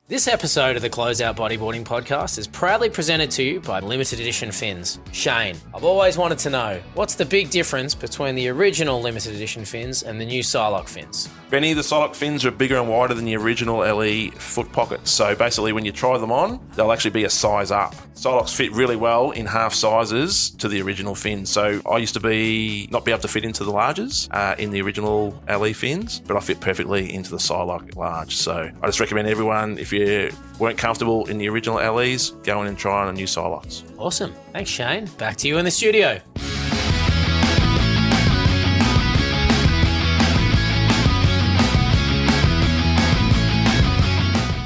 This episode of the Closeout Bodyboarding Podcast is proudly presented to you by Limited Edition Fins. Shane, I've always wanted to know, what's the big difference between the original Limited Edition fins and the new Psylocke fins? Benny, the Psylocke fins are bigger and wider than the original LE foot pockets. So basically when you try them on, they'll actually be a size up. Psylocke's fit really well in half sizes to the original fins. So I used to not be able to fit into the larges in the original LE fins, but I fit perfectly into the Psylocke large. So I just recommend everyone, if you weren't comfortable in the original LEs, go in and try on a new Psylocke's. Awesome. Thanks, Shane. Back to you in the studio.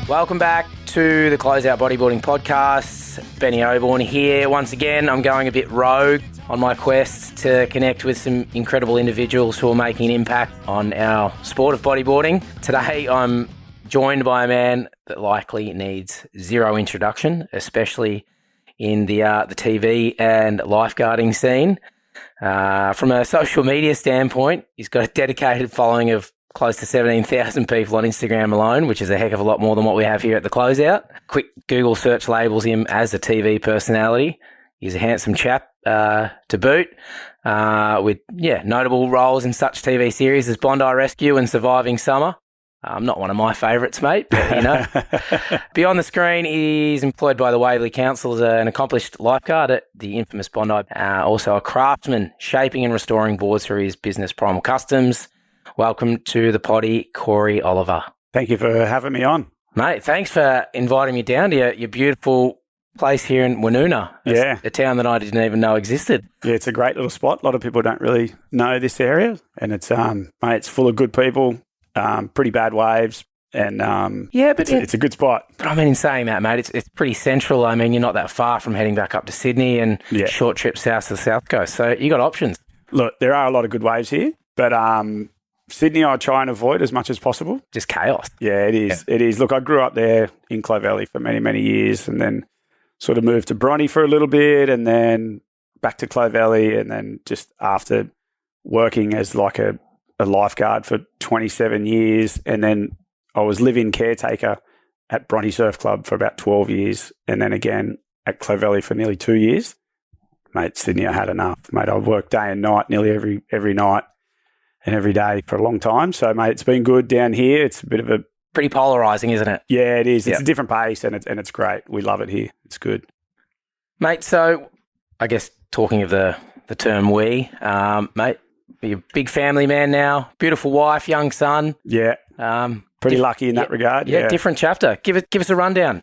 Welcome back to the Closeout Bodyboarding Podcast. Benny Oborn here. Once again, I'm going a bit rogue on my quest to connect with some incredible individuals who are making an impact on our sport of bodyboarding. Today, I'm joined by a man that likely needs zero introduction, especially in the TV and lifeguarding scene. From a social media standpoint, he's got a dedicated following of close to 17,000 people on Instagram alone, which is a heck of a lot more than what we have here at the Closeout. Quick Google search labels him as a TV personality. He's a handsome chap to boot, with notable roles in such TV series as Bondi Rescue and Surviving Summer. Not one of my favourites, mate, but you know. Beyond the screen, he's employed by the Waverley Council as an accomplished lifeguard at the infamous Bondi. Also a craftsman, shaping and restoring boards for his business Primal Customs. Welcome to the potty, Corey Oliver. Thank you for having me on. Mate, thanks for inviting me down to your beautiful place here in Woonona. Yeah. A town that I didn't even know existed. Yeah, it's a great little spot. A lot of people don't really know this area, and it's it's full of good people, pretty bad waves, and it's a good spot. But I mean, in saying that, mate, it's pretty central. I mean, you're not that far from heading back up to Sydney and short trips south to the south coast. So you got options. Look, there are a lot of good waves here, but Sydney I try and avoid as much as possible. Just chaos. Yeah, it is. Yeah. It is. Look, I grew up there in Clovelly for many, many years, and then sort of moved to Bronte for a little bit, and then back to Clovelly, and then just after working as like a lifeguard for 27 years, and then I was live-in caretaker at Bronte Surf Club for about 12 years, and then again at Clovelly for nearly 2 years. Mate, Sydney, I had enough. Mate, I worked day and night, nearly every night and every day for a long time. So, mate, it's been good down here. It's a bit of a... Pretty polarising, isn't it? Yeah, it is. It's a different pace, and it's great. We love it here. It's good. Mate, so I guess talking of the term we, mate, you're a big family man now, beautiful wife, young son. Yeah, pretty lucky in that regard. Yeah, different chapter. Give us a rundown.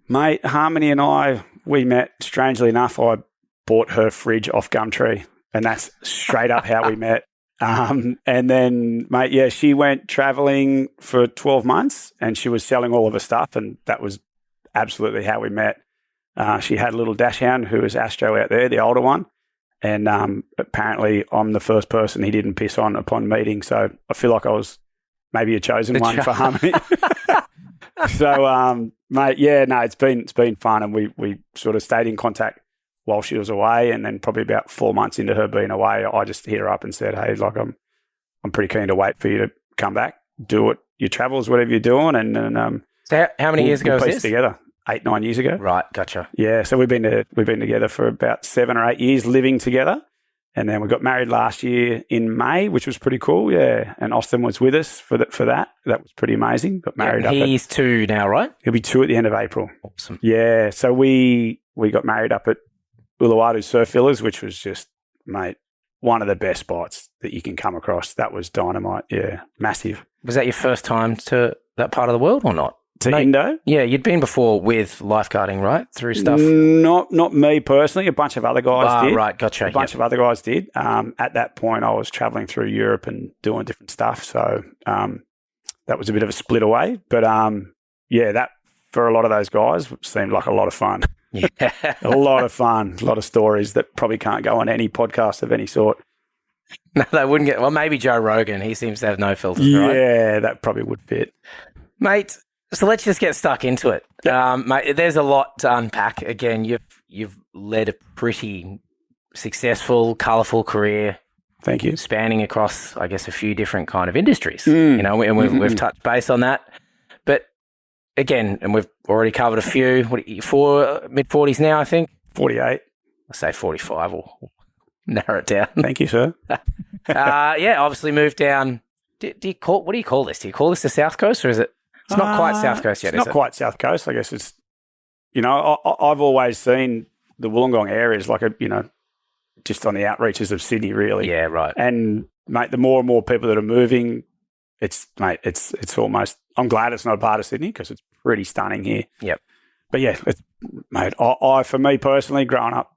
Mate, Harmony and I, we met, strangely enough, I bought her fridge off Gumtree, and that's straight up how we met. And then, mate, she went traveling for 12 months and she was selling all of her stuff, and that was absolutely how we met. She had a little dachshund who was Astro out there, the older one, and apparently I'm the first person he didn't piss on upon meeting, so I feel like I was maybe a chosen one for Harmony. So, mate, it's been fun, and we sort of stayed in contact while she was away, and then probably about 4 months into her being away, I just hit her up and said, "Hey, like I'm pretty keen to wait for you to come back, do your travels, whatever you're doing." And so how many years ago was this? Together 8-9 years ago. Right, gotcha. Yeah, so we've been together for about 7 or 8 years, living together, and then we got married last year in May, which was pretty cool. Yeah, and Austin was with us for that. That was pretty amazing. Got married up. He's 2 now, right? He'll be 2 at the end of April. Awesome. Yeah, so we got married up at Uluwatu Surf Villas, which was just, mate, one of the best spots that you can come across. That was dynamite. Yeah, massive. Was that your first time to that part of the world or not? To Indo? Yeah, you'd been before with lifeguarding, right? Through stuff? Not me personally. A bunch of other guys did. Right, gotcha. A bunch of other guys did. At that point, I was travelling through Europe and doing different stuff. So that was a bit of a split away. But that for a lot of those guys seemed like a lot of fun. Yeah. A lot of fun. A lot of stories that probably can't go on any podcast of any sort. No, they wouldn't get... Well, maybe Joe Rogan. He seems to have no filters, right? Yeah, that probably would fit. Mate, so let's just get stuck into it. Mate, there's a lot to unpack. Again, you've led a pretty successful, colourful career. Thank you. Spanning across, I guess, a few different kind of industries. You know, and we've touched base on that. But again, and we've already covered a few. What are you, mid-40s now, I think? 48. I say 45. We'll narrow it down. Thank you, sir. Obviously moved down. What do you call this? Do you call this the South Coast, or is it? It's not quite South Coast yet, it's is not it? quite South Coast. I guess it's, I've always seen the Wollongong area as like just on the outreaches of Sydney, really. Yeah, right. And, mate, the more and more people that are moving, it's almost, I'm glad it's not a part of Sydney because it's pretty stunning here. Yep. But yeah, mate, I for me personally, growing up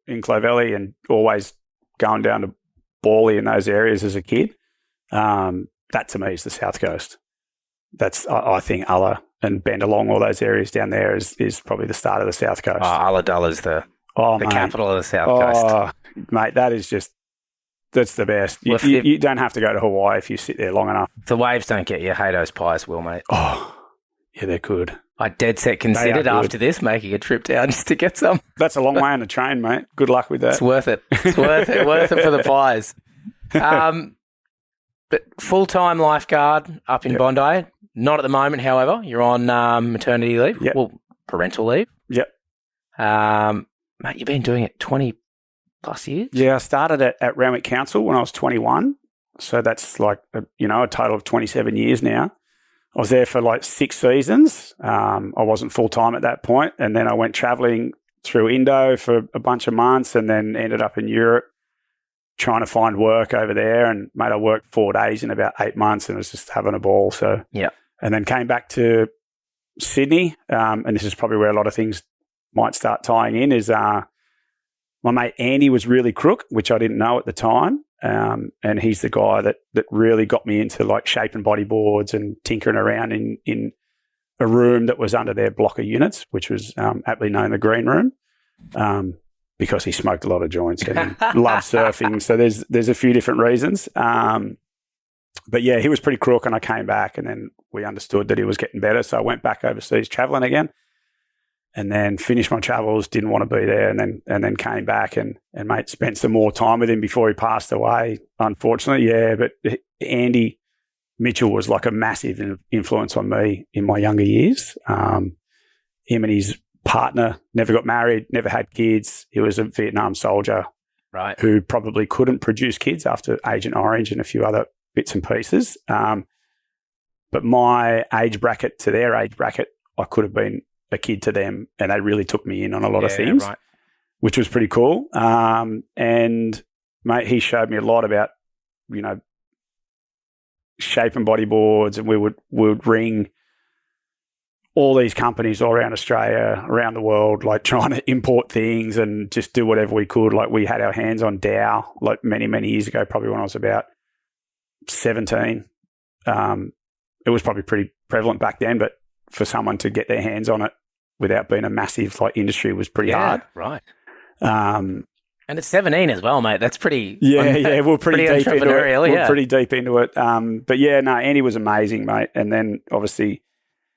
in Clovelly and always going down to Bawley in those areas as a kid, that to me is the South Coast. That's, I think, Ulla and Bendalong, all those areas down there is probably the start of the South Coast. Oh, Ulladulla's the capital of the South Coast. Mate, that's the best. You don't have to go to Hawaii if you sit there long enough. If the waves don't get you, Hado's pies will, mate. Oh, yeah, they're good. I dead set considered after this making a trip down just to get some. That's a long way on the train, mate. Good luck with that. It's worth it. It's worth it for the pies. But full-time lifeguard up in Bondi. Not at the moment, however. You're on maternity leave. Yep. Well, parental leave. Yep. Mate, you've been doing it 20 plus years? Yeah, I started at Randwick Council when I was 21. So that's like, a total of 27 years now. I was there for like 6 seasons. I wasn't full-time at that point. And then I went travelling through Indo for a bunch of months and then ended up in Europe trying to find work over there. And, mate, I worked 4 days in about 8 months and was just having a ball. So, yeah. And then came back to Sydney. And this is probably where a lot of things might start tying in is my mate Andy was really crook, which I didn't know at the time. And he's the guy that really got me into like shaping bodyboards and tinkering around in a room that was under their block of units, which was aptly known the green room, because he smoked a lot of joints and he loved surfing. So there's a few different reasons. But yeah, he was pretty crook and I came back and then we understood that he was getting better. So I went back overseas traveling again and then finished my travels, didn't want to be there and then came back and mate, spent some more time with him before he passed away, unfortunately. Yeah, but Andy Mitchell was like a massive influence on me in my younger years. Him and his partner never got married, never had kids. He was a Vietnam soldier, right, who probably couldn't produce kids after Agent Orange and a few other bits and pieces. But my age bracket to their age bracket, I could have been a kid to them, and they really took me in on a lot of things, right, which was pretty cool. And mate, he showed me a lot about, shaping bodyboards, and we would ring all these companies all around Australia, around the world, like trying to import things and just do whatever we could. Like we had our hands on Dow, like many, many years ago, probably when I was about 17. It was probably pretty prevalent back then, but for someone to get their hands on it without being a massive like industry was pretty hard. Right. And it's 17 as well, mate. That's pretty. Yeah. We're pretty deep into it. Yeah. We're pretty deep into it. But yeah, no, Andy was amazing, mate. And then obviously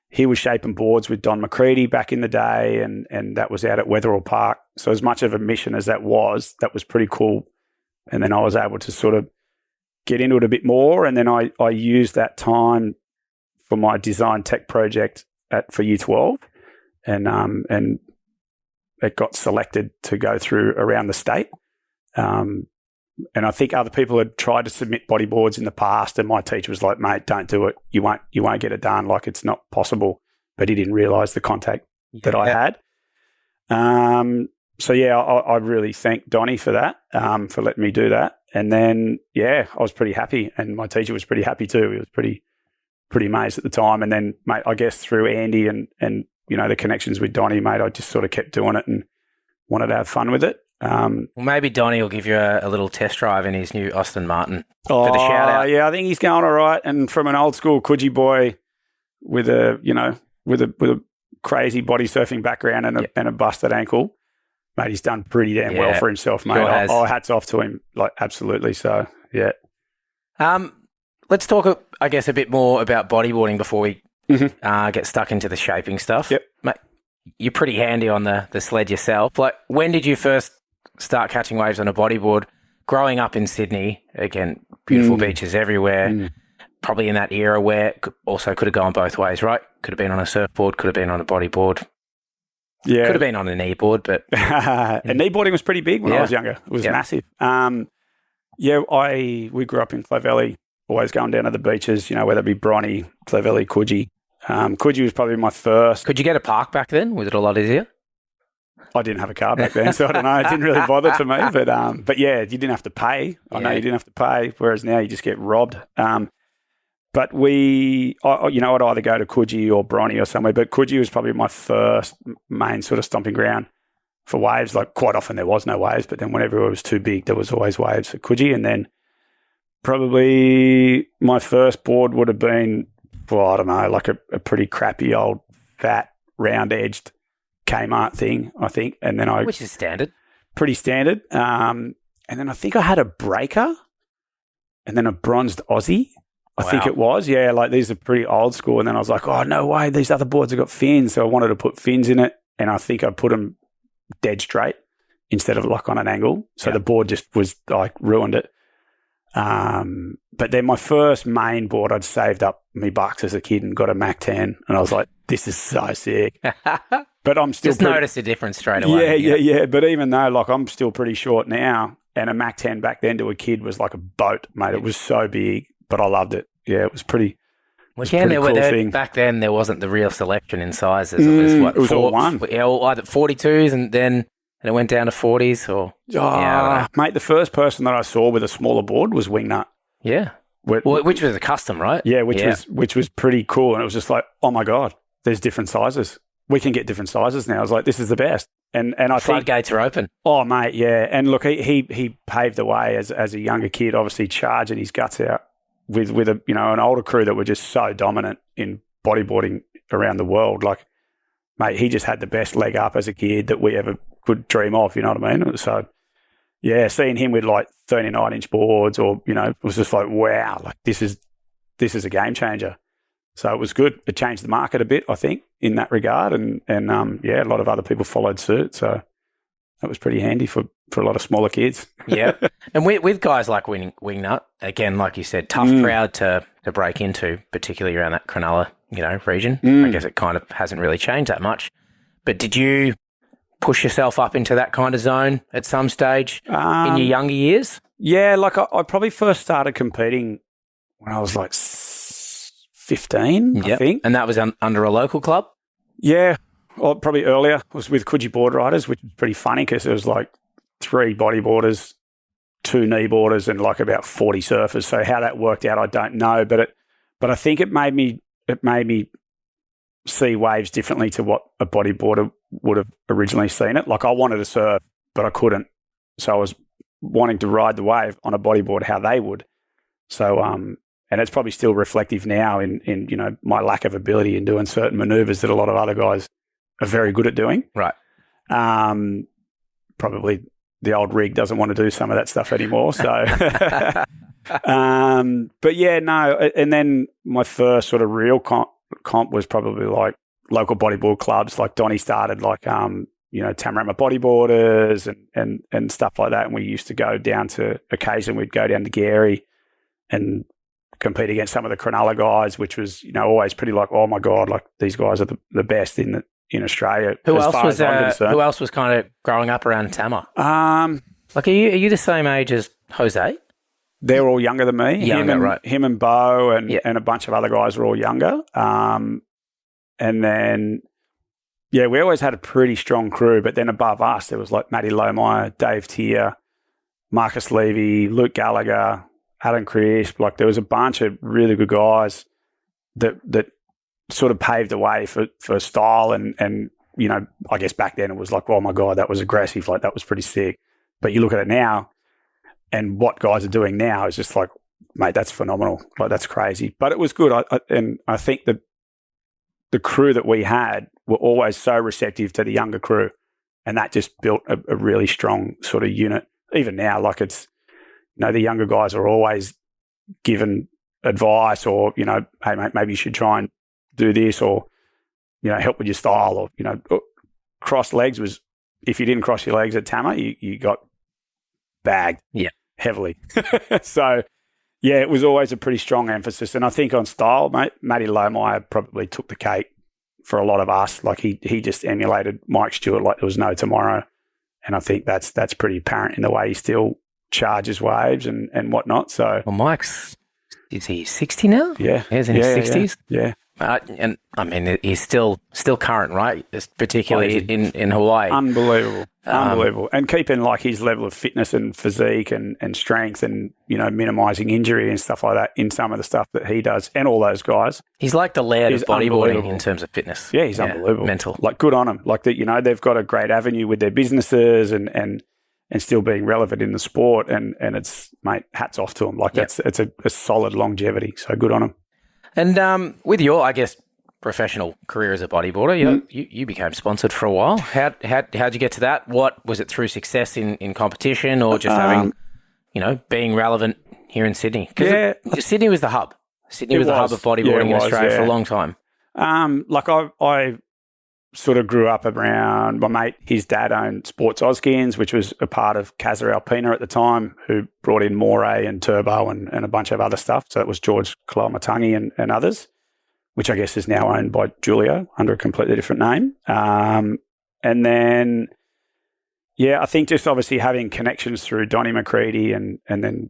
he was shaping boards with Don McCready back in the day, and that was out at Wetherill Park. So as much of a mission as that was pretty cool. And then I was able to sort of get into it a bit more. And then I used that time for my design tech project for Year 12, and it got selected to go through around the state. And I think other people had tried to submit bodyboards in the past, and my teacher was like, "Mate, don't do it. You won't get it done. Like it's not possible." But he didn't realise the contact that I had. So yeah, I really thank Donnie for that, for letting me do that. And then I was pretty happy, and my teacher was pretty happy too. He was pretty amazed at the time. And then, mate, I guess through Andy and the connections with Donnie, mate, I just sort of kept doing it and wanted to have fun with it. Well, maybe Donnie will give you a little test drive in his new Austin Martin for the shout out. Yeah, I think he's going all right. And from an old school Coogee boy with a crazy body surfing background and a busted ankle, mate, he's done pretty damn well for himself, mate. Sure hats off to him, like absolutely. So yeah. Let's talk, I guess, a bit more about bodyboarding before we get stuck into the shaping stuff. Yep. Mate, you're pretty handy on the sled yourself. Like, when did you first start catching waves on a bodyboard? Growing up in Sydney, again, beautiful beaches everywhere. probably in that era where it also could have gone both ways, right? Could have been on a surfboard, could have been on a bodyboard. Yeah. Could have been on a kneeboard, but... And kneeboarding was pretty big when I was younger. It was massive. We grew up in Clovelly, always going down to the beaches, whether it be Bronny, Clovelly, Coogee. Coogee was probably my first. Could you get a park back then? Was it a lot easier? I didn't have a car back then, so I don't know. It didn't really bother to me. But yeah, you didn't have to pay. I know you didn't have to pay, whereas now you just get robbed. But I'd either go to Coogee or Bronny or somewhere. But Coogee was probably my first main sort of stomping ground for waves. Like quite often there was no waves, but then whenever it was too big, there was always waves at Coogee. And then probably my first board would have been, I don't know, like a pretty crappy old fat round-edged Kmart thing, I think. And then which is standard. Pretty standard. And then I think I had a breaker and then a bronzed Aussie. I think it was. Yeah, like these are pretty old school. And then I was like, oh, no way, these other boards have got fins. So I wanted to put fins in it. And I think I put them dead straight instead of like on an angle. So the board just was like ruined it. But then my first main board, I'd saved up me bucks as a kid and got a Mac 10. And I was like, this is so sick. But I'm still... Just notice the difference straight away. Yeah. But even though like I'm still pretty short now, and a Mac 10 back then to a kid was like a boat, mate. It was so big. But I loved it. Yeah, it was pretty. Thing. Back then there wasn't the real selection in sizes. It was all one. Either 42s and then it went down to 40s or. Mate, the first person that I saw with a smaller board was Wingnut. Yeah. Which was a custom, right? Yeah, which was pretty cool, and it was just like, oh my god, there's different sizes. We can get different sizes now. I was like, this is the best. And I think floodgates are open. Oh mate, yeah. And look, he paved the way as a younger kid, obviously charging his guts out with an older crew that were just so dominant in bodyboarding around the world. Like, mate, he just had the best leg up as a kid that we ever could dream of, you know what I mean? So, yeah, seeing him with like 39-inch boards or, it was just like, wow, like this is a game changer. So it was good. It changed the market a bit, I think, in that regard. And a lot of other people followed suit. So that was pretty handy for a lot of smaller kids. Yeah. And with guys like Wingnut, again, like you said, tough crowd to break into, particularly around that Cronulla, region. I guess it kind of hasn't really changed that much. But did you push yourself up into that kind of zone at some stage in your younger years? Yeah, like I probably first started competing when I was like 15, I think. And that was under a local club? Yeah. Well, probably earlier. It was with Coogee Board Riders, which was pretty funny because it was like 3 bodyboarders, 2 kneeboarders, and like about 40 surfers. So how that worked out, I don't know. But I think it made me see waves differently to what a bodyboarder would have originally seen it. Like I wanted to surf, but I couldn't. So I was wanting to ride the wave on a bodyboard how they would. So and it's probably still reflective now in my lack of ability in doing certain maneuvers that a lot of other guys are very good at doing. Right. Probably the old rig doesn't want to do some of that stuff anymore. So, but yeah, no. And then my first sort of real comp was probably like local bodyboard clubs. Like Donnie started like, Tamarama Bodyboarders and stuff like that. And we used to go down to, occasionally we'd go down to Gary and compete against some of the Cronulla guys, which was, always pretty like, oh my God, like these guys are the best in Australia. Who else was kind of growing up around Tama? Like, are you the same age as Jose? They're all younger than me. Right. Him and Bo and a bunch of other guys were all younger. And then, we always had a pretty strong crew. But then above us, there was like Matty Lohmeyer, Dave Tier, Marcus Levy, Luke Gallagher, Adam Crisp. Like there was a bunch of really good guys that sort of paved the way for style and I guess back then it was like, oh my God, that was aggressive. Like that was pretty sick. But you look at it now and what guys are doing now is just like, mate, that's phenomenal. Like that's crazy. But it was good. I think that the crew that we had were always so receptive to the younger crew, and that just built a really strong sort of unit. Even now, like it's, the younger guys are always given advice or, hey mate, maybe you should try and do this or, help with your style or, cross legs was, if you didn't cross your legs at Tama, you got bagged heavily. So, Yeah, it was always a pretty strong emphasis. And I think on style, mate, Matty Lohmeyer probably took the cake for a lot of us. Like he just emulated Mike Stewart like there was no tomorrow. And I think that's pretty apparent in the way he still charges waves and whatnot. So, Well, is he 60 now? yeah. He's in his 60s? Yeah. And I mean, he's still current, right? Particularly in Hawaii. Unbelievable. And keeping like his level of fitness and physique and strength and, minimising injury and stuff like that in some of the stuff that he does and all those guys. He's like the laird of bodyboarding in terms of fitness. Yeah, he's unbelievable. Mental. Like good on him. Like that, they've got a great avenue with their businesses and still being relevant in the sport and it's, mate, hats off to them. Like it's a solid longevity. So good on them. And with your, I guess, professional career as a bodyboarder, you became sponsored for a while. How'd you get to that? What was it, through success in competition or just having, being relevant here in Sydney? Because Sydney was the hub. Sydney was the hub of bodyboarding in Australia for a long time. Like I sort of grew up around my mate. His dad owned Sports Auskins, which was a part of Casa Alpina at the time, who brought in Moray and Turbo and a bunch of other stuff. So it was George Kolomatangi and others, which I guess is now owned by Julio under a completely different name. And then, I think just obviously having connections through Donnie McCready and then,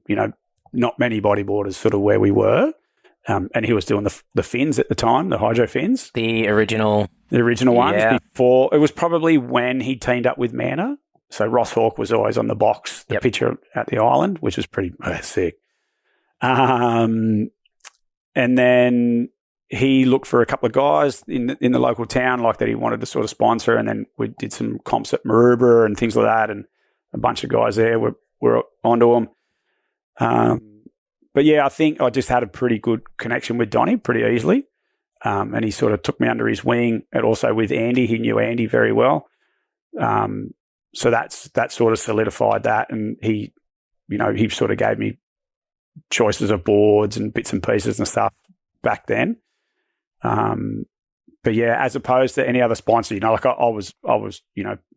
not many bodyboarders sort of where we were. And he was doing the fins at the time, the hydro fins. The original ones before. It was probably when he teamed up with Manor. So Ross Hawke was always on the box, the picture at the island, which was pretty sick. And then he looked for a couple of guys in the local town like that he wanted to sort of sponsor. And then we did some comps at Maroubra and things like that. And a bunch of guys there were onto him. But I think I just had a pretty good connection with Donnie pretty easily. And he sort of took me under his wing, and also with Andy. He knew Andy very well. So that sort of solidified that. And he sort of gave me choices of boards and bits and pieces and stuff back then. But as opposed to any other sponsor, like I was,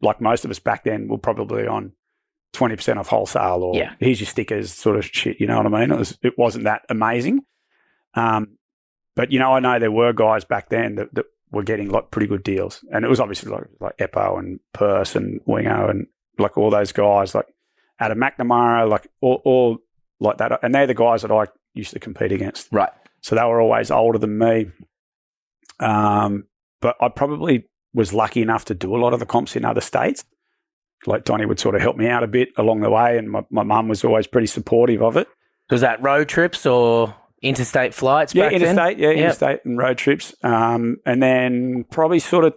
like most of us back then, were probably on 20% off wholesale or here's your stickers sort of shit, you know what I mean? It wasn't that amazing. But, I know there were guys back then that were getting like pretty good deals. And it was obviously like Eppo and Purse and Wingo and like all those guys, like Adam McNamara, like all like that. And they're the guys that I used to compete against. Right. So they were always older than me. But I probably was lucky enough to do a lot of the comps in other states. Like Donnie would sort of help me out a bit along the way, and my mum was always pretty supportive of it. Was that road trips or interstate flights back then? Interstate and road trips. And then probably sort of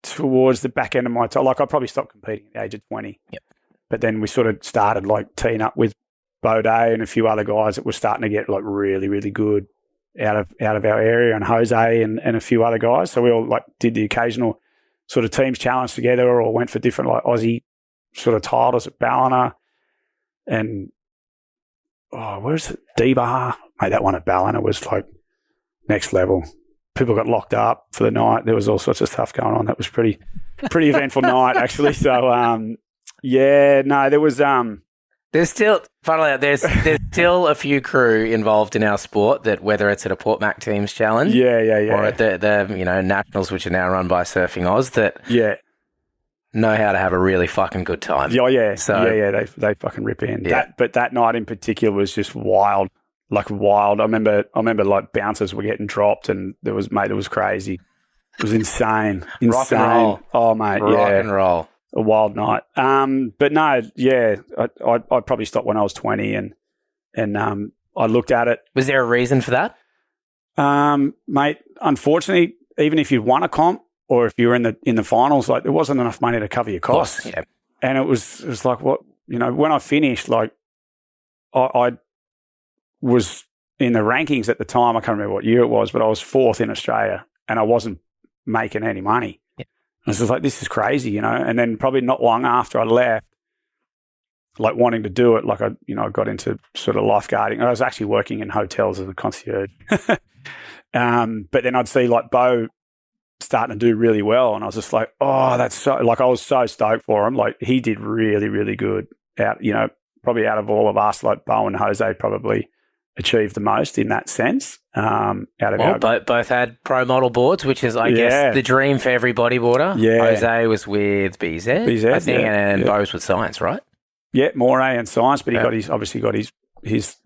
towards the back end of my time, like I probably stopped competing at the age of 20. Yep. But then we sort of started like teeing up with Baudet and a few other guys that were starting to get like really, really good out of our area, and Jose and a few other guys. So we all like did the occasional sort of teams challenge together, or went for different like Aussie sort of titles at Ballina. And where's it? D-Bar. Mate, that one at Ballina was like next level. People got locked up for the night. There was all sorts of stuff going on. That was pretty eventful night actually. So there was There's still, funnily enough, there's still a few crew involved in our sport that, whether it's at a Port Mac Teams Challenge, or at the nationals, which are now run by Surfing Oz, that know how to have a really fucking good time. They fucking rip in. But that night in particular was just wild, like wild. I remember like bouncers were getting dropped, and it was crazy. It was insane. Rock and roll. Oh mate, rock and roll. A wild night. But no, I probably stopped when I was 20 and I looked at it. Was there a reason for that? Mate, unfortunately, even if you won a comp or if you were in the finals, like there wasn't enough money to cover your costs. Yeah. And it was like, what, when I finished, like I was in the rankings at the time. I can't remember what year it was, but I was 4th in Australia and I wasn't making any money. I was just like, this is crazy, And then probably not long after I left, like wanting to do it, like I got into sort of lifeguarding. I was actually working in hotels as a concierge. But then I'd see like Bo starting to do really well, and I was just like, oh, that's so, like I was so stoked for him. Like he did really, really good out, probably out of all of us, like Bo and Jose probably achieved the most in that sense. Out of Well, both had pro model boards, which is, I guess, the dream for every bodyboarder. Yeah. Jose was with BZ, I think, and Bo's with Science, right? Yeah, Moray and Science, but he obviously got his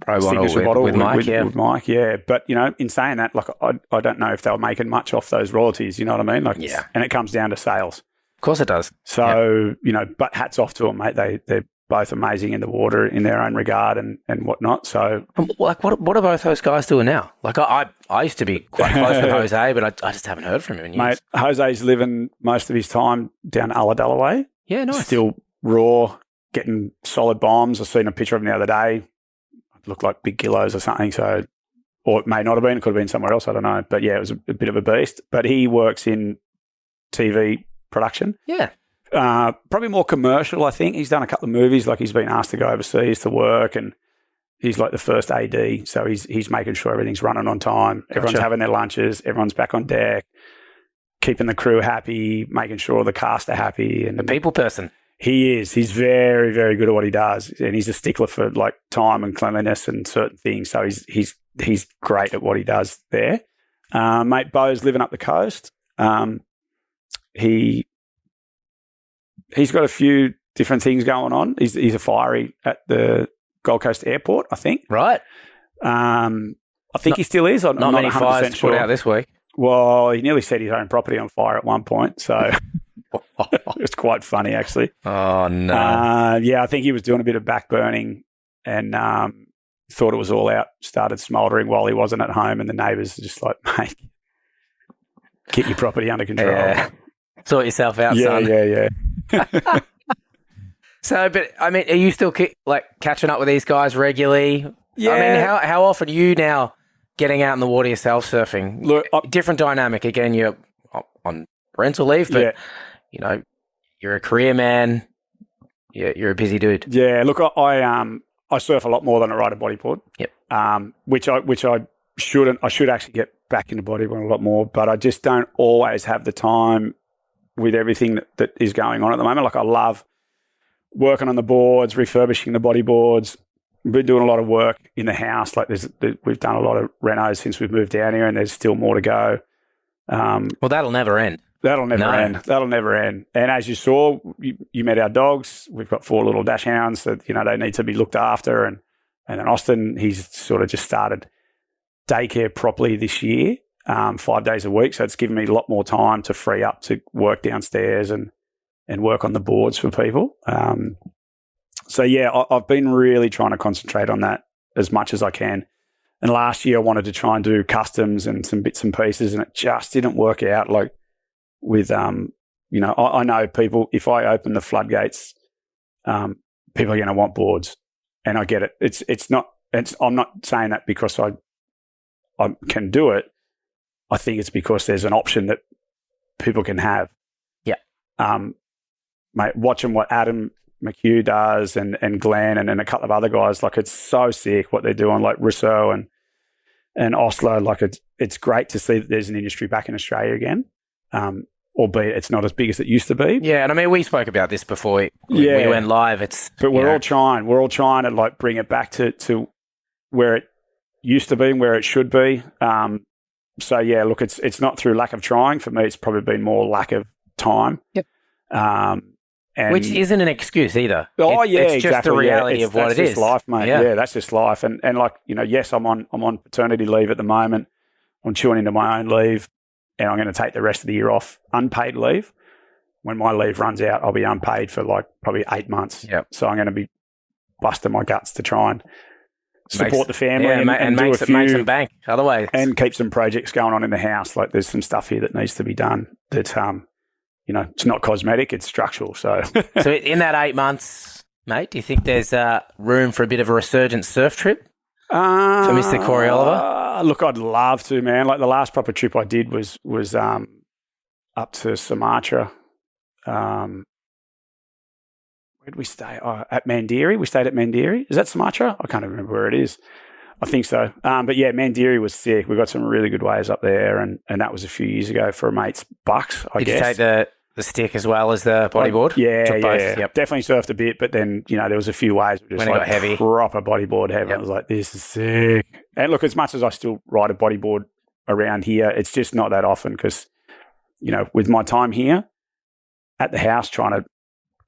pro signature model bottle with Mike, with Mike, yeah. But, in saying that, like, I don't know if they were making much off those royalties, you know what I mean? Like, and it comes down to sales. Of course it does. So, but hats off to them, mate. They're both amazing in the water in their own regard and whatnot. So, like, what are both those guys doing now? Like, I used to be quite close with Jose, but I just haven't heard from him in years. Mate, Jose's living most of his time down Ulladulla way. Yeah, nice. Still raw, getting solid bombs. I seen a picture of him the other day. It looked like big kilos or something. So, or it may not have been. It could have been somewhere else. I don't know. But yeah, it was a bit of a beast. But he works in TV production. Yeah. Probably more commercial, I think. He's done a couple of movies, like he's been asked to go overseas to work, and he's like the first AD, so he's making sure everything's running on time. Everyone's having their lunches, everyone's back on deck, keeping the crew happy, making sure the cast are happy. And a people person. He is. He's very, very good at what he does, and he's a stickler for like time and cleanliness and certain things. So he's great at what he does there. Mate, Bo's living up the coast. He's got a few different things going on. He's a fiery at the Gold Coast Airport, I think. Right. I think he still is. I'm not many 100% fires sure. put out this week. Well, he nearly set his own property on fire at one point, so it's quite funny, actually. Oh, no. I think he was doing a bit of back burning and thought it was all out, started smouldering while he wasn't at home, and the neighbours are just like, mate, get your property under control. Yeah. Sort yourself out, son. Yeah. So, but I mean, are you still catching up with these guys regularly? Yeah. I mean, how often are you now getting out in the water yourself surfing? Look, different dynamic. Again, you're on rental leave, but you're a career man. You're a busy dude. Yeah. Look, I surf a lot more than I ride a bodyboard. Yep. Which I shouldn't. I should actually get back into bodyboarding a lot more, but I just don't always have the time with everything that is going on at the moment. Like, I love working on the boards, refurbishing the bodyboards. We've been doing a lot of work in the house. Like, we've done a lot of renos since we've moved down here, and there's still more to go. Well, that'll never end. That'll never end. And as you saw, you met our dogs. We've got 4 little dash hounds that, they need to be looked after. And then Austin, he's sort of just started daycare properly this year. 5 days a week, so it's given me a lot more time to free up to work downstairs and work on the boards for people. I've been really trying to concentrate on that as much as I can. And last year I wanted to try and do customs and some bits and pieces, and it just didn't work out. Like with, I know people, if I open the floodgates, people are going to want boards, and I get it. I'm not saying that because I can do it. I think it's because there's an option that people can have. Yeah. Mate, watching what Adam McHugh does and Glenn and a couple of other guys, like, it's so sick what they're doing, like Rousseau and Oslo. Like, it's great to see that there's an industry back in Australia again, albeit it's not as big as it used to be. Yeah, and I mean, we spoke about this before we went live. But we're all trying. We're all trying to, like, bring it back to where it used to be and where it should be. So, yeah, look, it's not through lack of trying. For me, it's probably been more lack of time. Yep. And which isn't an excuse either. Oh, it's just the reality of what it is. That's just life, mate. Yeah, that's just life. And like, yes, I'm on paternity leave at the moment. I'm chewing into my own leave, and I'm going to take the rest of the year off unpaid leave. When my leave runs out, I'll be unpaid for like probably 8 months. Yep. So I'm going to be busting my guts to try and support the family and do make some bank. Otherwise, and keep some projects going on in the house. Like, there's some stuff here that needs to be done. That's it's not cosmetic; it's structural. So, so in that 8 months, mate, do you think there's room for a bit of a resurgent surf trip for Mr. Corey Oliver? Look, I'd love to, man. Like, the last proper trip I did was up to Sumatra. Where did we stay? At Mandiri. We stayed at Mandiri. Is that Sumatra? I can't even remember where it is. I think so. But yeah, Mandiri was sick. We got some really good waves up there, and that was a few years ago for a mate's bucks, I guess. Did you take the stick as well as the bodyboard? Yeah, Both? yeah. Yep. Definitely surfed a bit, but then, there was a few waves just When it got heavy. proper bodyboard heavy. Yep. I was like, this is sick. And look, as much as I still ride a bodyboard around here, it's just not that often because, with my time here at the house trying to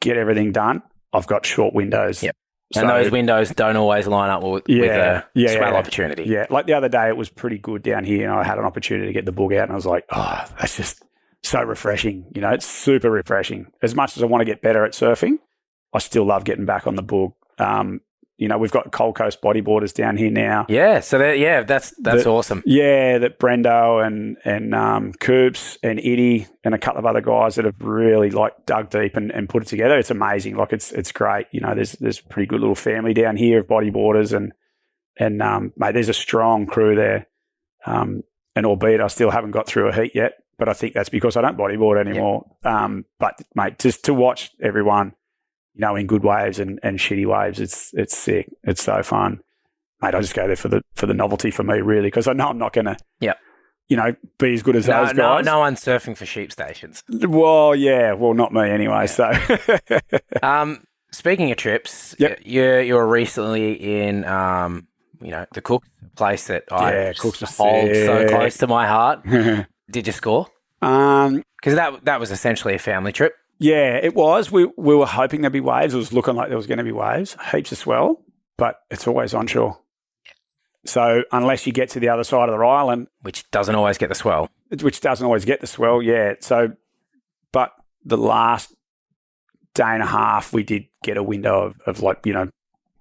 get everything done, I've got short windows. Yep. And those windows don't always line up with a swell opportunity. Yeah, like the other day it was pretty good down here and I had an opportunity to get the book out and I was like, oh, that's just so refreshing. It's super refreshing. As much as I want to get better at surfing, I still love getting back on the book. We've got Cold Coast bodyboarders down here now. Yeah, so that's awesome. Yeah, that Brendo and Coops and Itty and a couple of other guys that have really dug deep and put it together. It's amazing. It's great. There's a pretty good little family down here of bodyboarders and mate, there's a strong crew there. And albeit I still haven't got through a heat yet, but I think that's because I don't bodyboard anymore. Yep. But mate, just to watch everyone, in good waves and shitty waves, it's sick. It's so fun, mate. I just go there for the novelty for me, really, because I know I'm not going to, be as good as those guys. No one's surfing for sheep stations. Well, yeah, not me anyway. Yeah. So, speaking of trips, yep. you're recently in, the Cook place that I hold so close to my heart. Did you score? Because that was essentially a family trip. Yeah, it was. We were hoping there'd be waves. It was looking like there was going to be waves, heaps of swell, but it's always onshore. So unless you get to the other side of the island, which doesn't always get the swell. Yeah. So, but the last day and a half, we did get a window of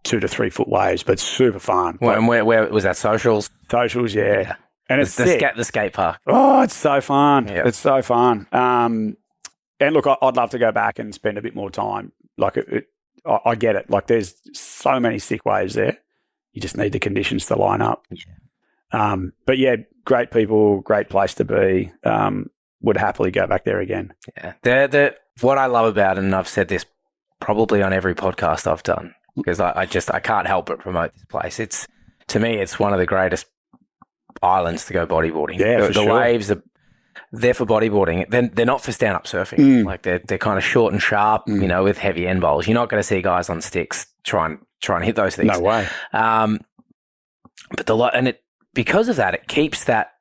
2 to 3 foot waves, but super fun. Well, and where was that? Socials? Socials, yeah. And it's the skate park. Oh, it's so fun. Yep. It's so fun. And look, I'd love to go back and spend a bit more time. I get it. There's so many sick waves there. You just need the conditions to line up. Yeah. But yeah, great people, great place to be. Would happily go back there again. Yeah. What I love about it, and I've said this probably on every podcast I've done, because I can't help but promote this place. To me, it's one of the greatest islands to go bodyboarding. Yeah, the waves are there for bodyboarding. They're not for stand-up surfing. They're kind of short and sharp, with heavy end bowls. You're not going to see guys on sticks try and hit those things. No way. But because of that, it keeps that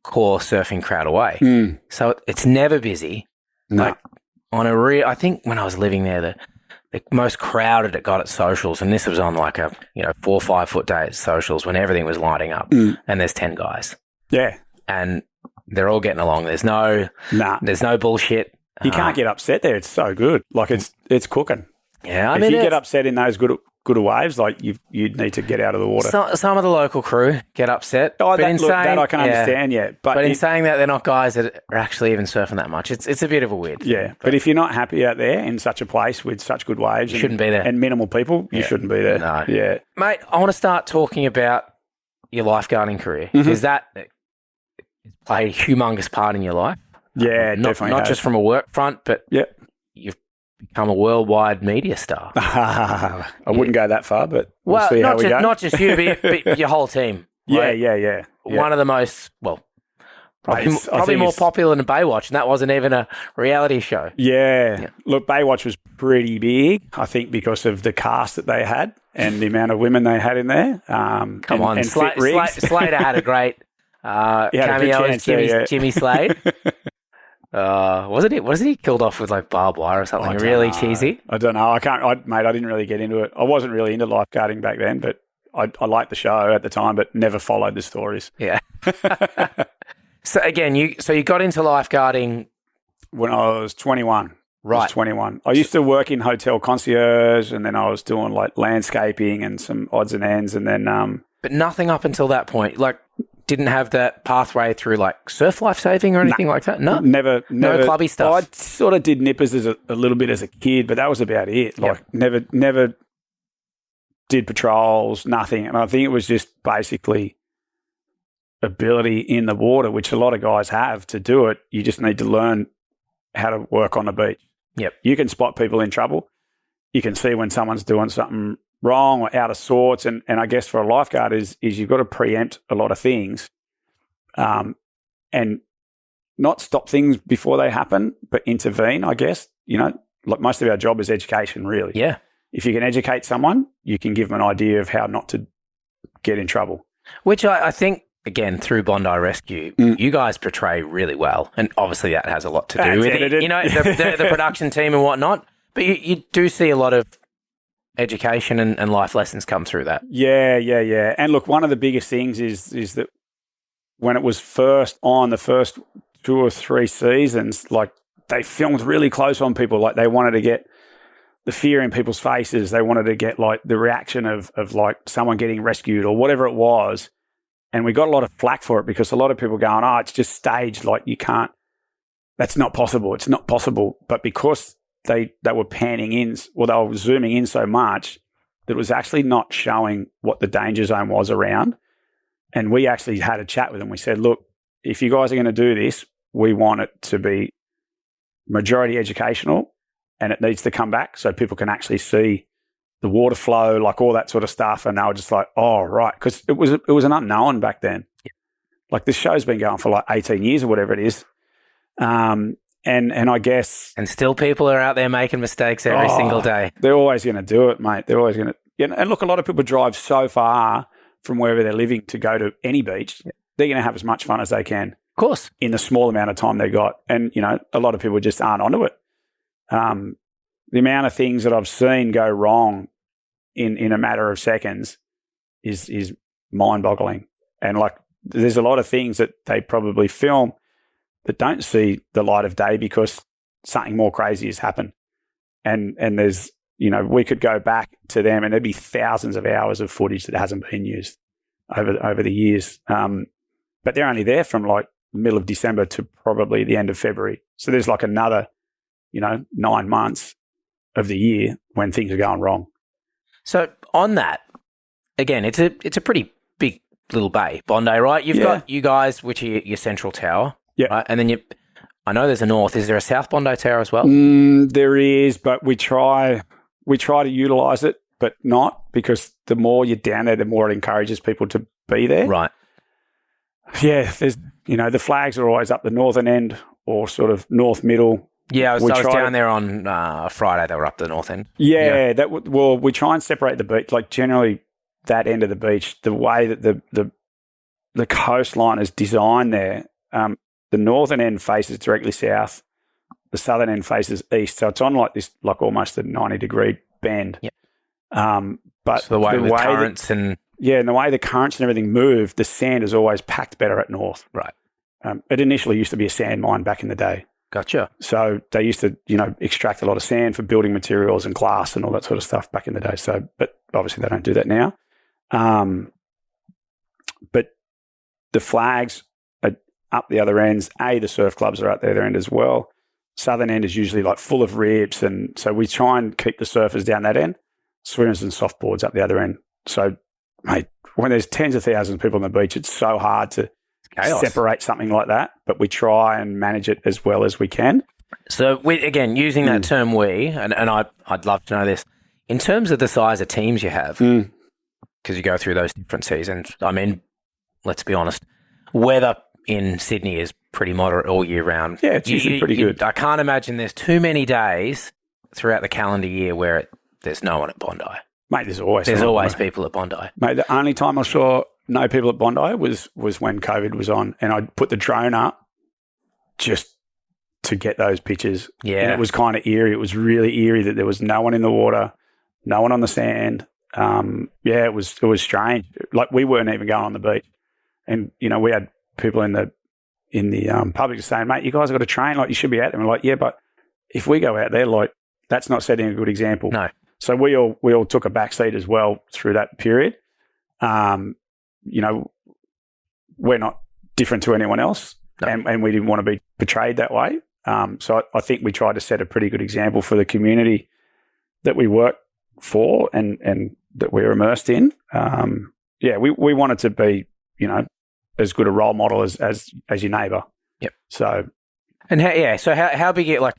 core surfing crowd away. So it's never busy. No. I think when I was living there, the most crowded it got at socials, and this was on a 4 or 5 foot day at socials when everything was lighting up, and there's 10 guys. Yeah. And they're all getting along. There's no bullshit. You can't get upset there. It's so good. It's cooking. Yeah, if you get upset in those good waves, you'd need to get out of the water. Some of the local crew get upset. Oh, that I can understand. Yeah, but in saying that, they're not guys that are actually even surfing that much. It's a bit of a weird thing. Yeah, but if you're not happy out there in such a place with such good waves, you shouldn't be there, and minimal people, you shouldn't be there. No, yeah, mate. I want to start talking about your lifeguarding career. Is that played a humongous part in your life? Yeah, definitely. Not just from a work front, but you've become a worldwide media star. I wouldn't go that far, but we'll see how we go. Not just you, but your whole team. Yeah. One of the most, probably more popular than Baywatch, and that wasn't even a reality show. Yeah. Look, Baywatch was pretty big, I think, because of the cast that they had and the amount of women they had in there. Slater had a great cameo as Jimmy Slade. Wasn't he killed off with barbed wire or something really cheesy? I don't know. I didn't really get into it. I wasn't really into lifeguarding back then, but I liked the show at the time, but never followed the stories. Yeah. So again, you got into lifeguarding when I was 21. Right. I was 21. I used to work in hotel concierge, and then I was doing landscaping and some odds and ends, and then but nothing up until that point. Didn't have that pathway through surf life saving or anything like that? No? Never. No clubby stuff? I sort of did nippers as a little bit as a kid, but that was about it. Never did patrols, nothing. And I think it was just basically ability in the water, which a lot of guys have to do it. You just need to learn how to work on the beach. Yep. You can spot people in trouble. You can see when someone's doing something wrong or out of sorts, and I guess for a lifeguard is you've got to preempt a lot of things, and not stop things before they happen, but intervene, I guess. Like most of our job is education, really. Yeah. If you can educate someone, you can give them an idea of how not to get in trouble. Which I think, again, through Bondi Rescue, you guys portray really well. And obviously that has a lot to do with edited. it, the production team and whatnot. But you do see a lot of education and life lessons come through that. Yeah. And look, one of the biggest things is that when it was first on the first 2 or 3 seasons, like they filmed really close on people. Like they wanted to get the fear in people's faces. They wanted to get like the reaction of like someone getting rescued or whatever it was. And we got a lot of flack for it because a lot of people going, oh, it's just staged. Like you can't, that's not possible. It's not possible. But because they were panning in, or they were zooming in so much that it was actually not showing what the danger zone was around. And we actually had a chat with them. We said, look, if you guys are going to do this, we want it to be majority educational and it needs to come back so people can actually see the water flow, like all that sort of stuff. And they were just like, oh, right. Because it was an unknown back then. Yeah. Like this show's been going for like 18 years or whatever it is. And I guess... And still people are out there making mistakes every single day. They're always going to do it, mate. They're always going to... And look, a lot of people drive so far from wherever they're living to go to any beach. Yeah. They're going to have as much fun as they can. Of course. In the small amount of time they got. And, a lot of people just aren't onto it. The amount of things that I've seen go wrong in a matter of seconds is mind-boggling. And, like, there's a lot of things that they probably film that don't see the light of day because something more crazy has happened. And there's, we could go back to them and there'd be thousands of hours of footage that hasn't been used over the years. But they're only there from like the middle of December to probably the end of February. So there's like another, 9 months of the year when things are going wrong. So on that, again, it's a pretty big little bay, Bondi, right? You've got you guys, which are your central tower. Yeah. Right? And then I know there's a north. Is there a south Bondi tower as well? There is, but we try to utilise it, but not, because the more you're down there, the more it encourages people to be there. Right. Yeah, there's the flags are always up the northern end or sort of north middle. Yeah, I was down there on Friday. They were up the north end. Yeah, we try and separate the beach. Like generally, that end of the beach, the way that the coastline is designed there, the northern end faces directly south, the southern end faces east. So it's on like this, like almost a 90-degree bend. Yeah. But so the way currents and the way the currents and everything move, the sand is always packed better at north. Right. It initially used to be a sand mine back in the day. Gotcha. So they used to, extract a lot of sand for building materials and glass and all that sort of stuff back in the day. So, but obviously they don't do that now. But the flags are up the other ends. The surf clubs are out the other end as well. Southern end is usually like full of ribs. And so we try and keep the surfers down that end, swimmers and softboards up the other end. So, mate, when there's tens of thousands of people on the beach, it's so hard to separate something like that, but we try and manage it as well as we can. So, again, using that term we, and I'd love to know this, in terms of the size of teams you have, because you go through those different seasons, I mean, let's be honest, weather in Sydney is pretty moderate all year round. Yeah, it's usually pretty good. I can't imagine there's too many days throughout the calendar year where there's no one at Bondi. Mate, there's always people at Bondi. Mate, the only time I saw no people at Bondi was when COVID was on, and I put the drone up just to get those pictures. Yeah. And it was kind of eerie. It was really eerie that there was no one in the water, no one on the sand. It was strange. Like we weren't even going on the beach, and we had people in the public just saying, "Mate, you guys have got to train. Like you should be out there." And we're like, "Yeah, but if we go out there, like that's not setting a good example." No. So we all took a back seat as well through that period. We're not different to anyone else, and we didn't want to be portrayed that way. So I think we tried to set a pretty good example for the community that we work for and that we're immersed in. We wanted to be, as good a role model as your neighbour. Yep. So, and how big it, like,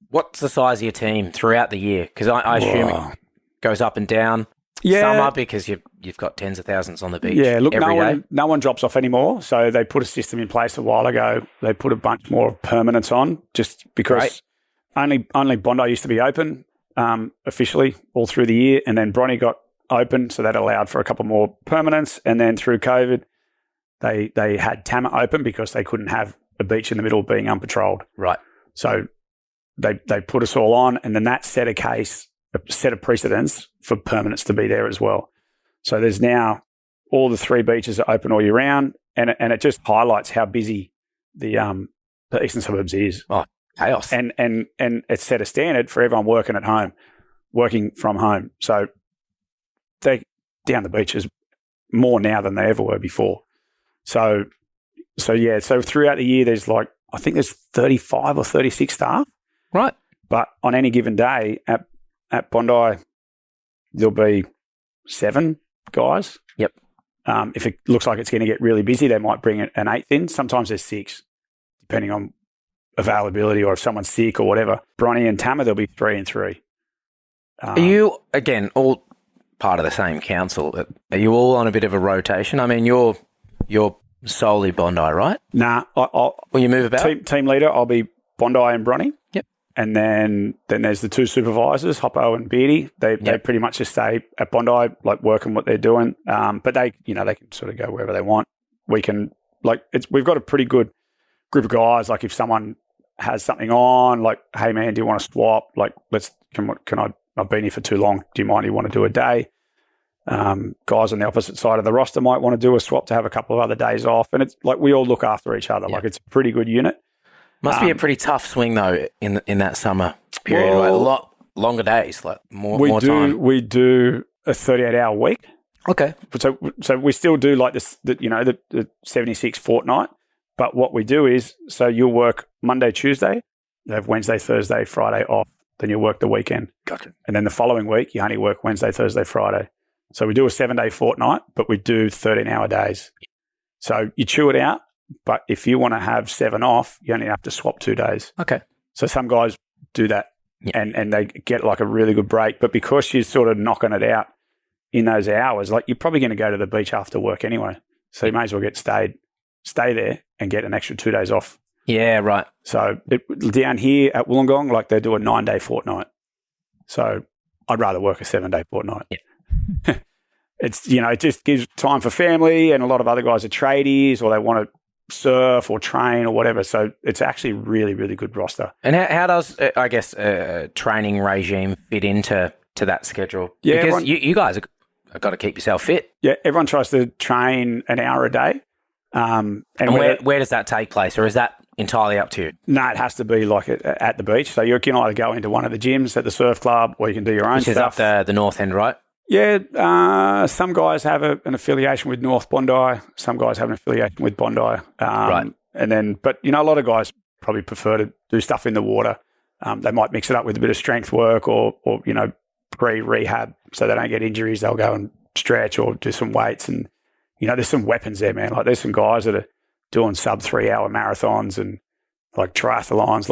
what's the size of your team throughout the year? Because I assume it goes up and down. Yeah. Summer because you're you've got tens of thousands on the beach. Yeah, look, every day. no one drops off anymore. So they put a system in place a while ago. They put a bunch more permanents on just because only Bondi used to be open officially all through the year, and then Bronny got open, so that allowed for a couple more permanents. And then through COVID, they had Tama open because they couldn't have a beach in the middle being unpatrolled. Right. So they put us all on, and then that set a precedence for permanents to be there as well. So there's now all the 3 beaches are open all year round, and it just highlights how busy the eastern suburbs is. Oh, chaos. And it's set a standard for everyone working from home. So they down the beaches more now than they ever were before. So throughout the year, there's I think there's 35 or 36 staff. Right. But on any given day at Bondi, there'll be 7 guys. Yep. If it looks like it's going to get really busy, they might bring an 8th in. Sometimes there's 6, depending on availability or if someone's sick or whatever. Bronny and Tama, there'll be 3 and 3. Are you, again, all part of the same council? Are you all on a bit of a rotation? I mean, you're solely Bondi, right? Nah. Will you move about? Team leader, I'll be Bondi and Bronny. Yep. And then there's the 2 supervisors, Hoppo and Beardy. They pretty much just stay at Bondi, working what they're doing. But they can sort of go wherever they want. We can we've got a pretty good group of guys. Like if someone has something on, hey man, do you want to swap? I've been here for too long. Do you mind? You want to do a day? Guys on the opposite side of the roster might want to do a swap to have a couple of other days off. And it's we all look after each other. It's a pretty good unit. Must be a pretty tough swing though in that summer period. A lot longer days, more time. We do a 38-hour week. Okay. So we still do the 76 fortnight. But what we do is, so you'll work Monday, Tuesday, you have Wednesday, Thursday, Friday off. Then you work the weekend. Gotcha. And then the following week, you only work Wednesday, Thursday, Friday. So we do a 7-day fortnight, but we do 13-hour days. So you chew it out, but if you want to have 7 off, you only have to swap 2 days. Okay. So some guys do that and they get a really good break. But because you're sort of knocking it out in those hours, you're probably going to go to the beach after work anyway. So you may as well stay there and get an extra 2 days off. Yeah, right. So down here at Wollongong, they do a 9-day fortnight. So I'd rather work a 7-day fortnight. Yeah. It's, it just gives time for family, and a lot of other guys are tradies or they want to surf or train or whatever. So it's actually really, really good roster. And how does, I guess, a training regime fit into that schedule? Yeah, because you guys have got to keep yourself fit. Yeah, everyone tries to train an hour a day. And where does that take place, or is that entirely up to you? No, it has to be at the beach. So you can either go into one of the gyms at the surf club, or you can do your own stuff. Which is up the north end, right? Yeah, some guys have an affiliation with North Bondi. Some guys have an affiliation with Bondi. Right. And then, but a lot of guys probably prefer to do stuff in the water. They might mix it up with a bit of strength work or pre-rehab, so they don't get injuries. They'll go and stretch or do some weights, and there's some weapons there, man. There's some guys that are doing sub 3-hour marathons and triathlons.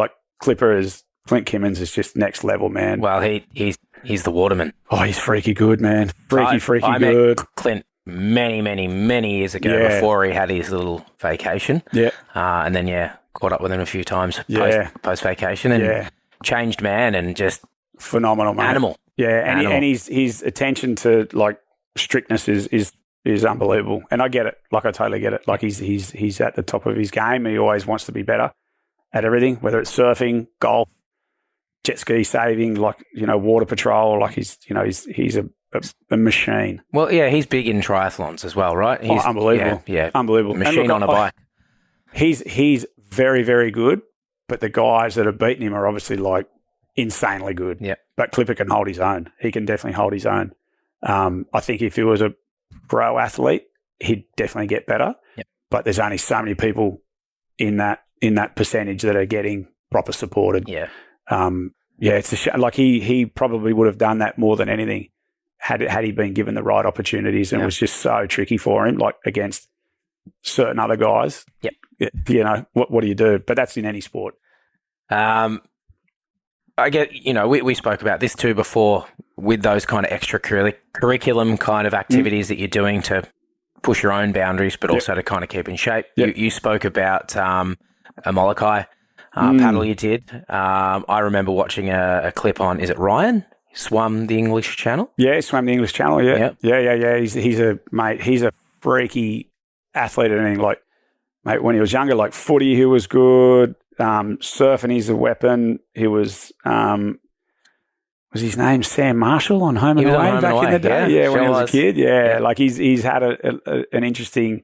Clint Kimmins is just next level, man. Well, he's the waterman. Oh, he's freaky good, man. Freaky I good. Met Clint many years ago before he had his little vacation. Yeah. And then, caught up with him a few times post vacation, and changed man, and just phenomenal, man. Animal. Yeah, and his attention to strictness is unbelievable. And I get it. I totally get it. He's at the top of his game, and he always wants to be better at everything, whether it's surfing, golf, jet ski saving, water patrol. He's a machine. Well, yeah, he's big in triathlons as well, right? He's unbelievable. Yeah, unbelievable. Machine on a bike. He's very, very good, but the guys that have beaten him are obviously insanely good. Yeah. But Clipper can hold his own. He can definitely hold his own. I think if he was a pro athlete, he'd definitely get better. Yep. But there's only so many people in that percentage that are getting proper supported. Yeah. It's a shame. He probably would have done that more than anything had he been given the right opportunities, and it was just so tricky for him, against certain other guys. Yep. What do you do? But that's in any sport. I get, we spoke about this too before with those kind of curriculum kind of activities that you're doing to push your own boundaries, but also to kind of keep in shape. You spoke about a Molokai paddle you did. I remember watching a clip on, is it Ryan? Swum the English Channel? Yeah, he swam the English Channel, yeah. He's a mate, he's a freaky athlete and anything. Like, mate, when he was younger, like footy, he was good. Surfing, he's a weapon. He was his name Sam Marshall on Home and Away back in the day? Yeah, when he was a kid. Yeah, like he's had an interesting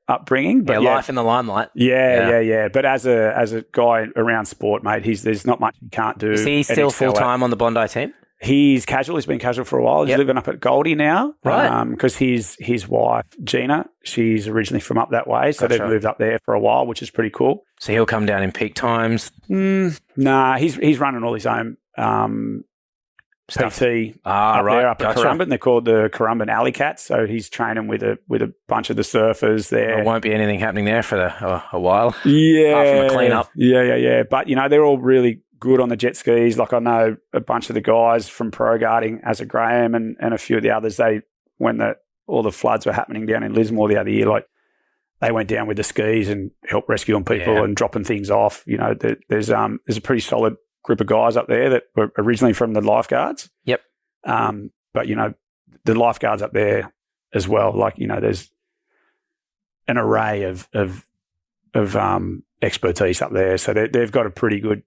upbringing. But life in the limelight. Yeah. But as a guy around sport, mate, there's not much he can't do. Is he still full time on the Bondi team? He's casual. He's been casual for a while. He's living up at Goldie now, right? Because his wife Gina, she's originally from up that way, so they've moved up there for a while, which is pretty cool. So he'll come down in peak times. Nah, he's running all his own PT there up at Currumbin. They're called the Currumbin Alley Cats. So he's training with a bunch of the surfers there. There won't be anything happening there for a while. Yeah, apart from a cleanup. Yeah. But they're all really good on the jet skis. Like I know a bunch of the guys from Pro Guarding, as a Graham and a few of the others, when all the floods were happening down in Lismore the other year, like they went down with the skis and helped rescuing people and dropping things off. There's a pretty solid group of guys up there that were originally from the lifeguards. Yep. But the lifeguards up there as well. Like there's an array of expertise up there. So they've got a pretty good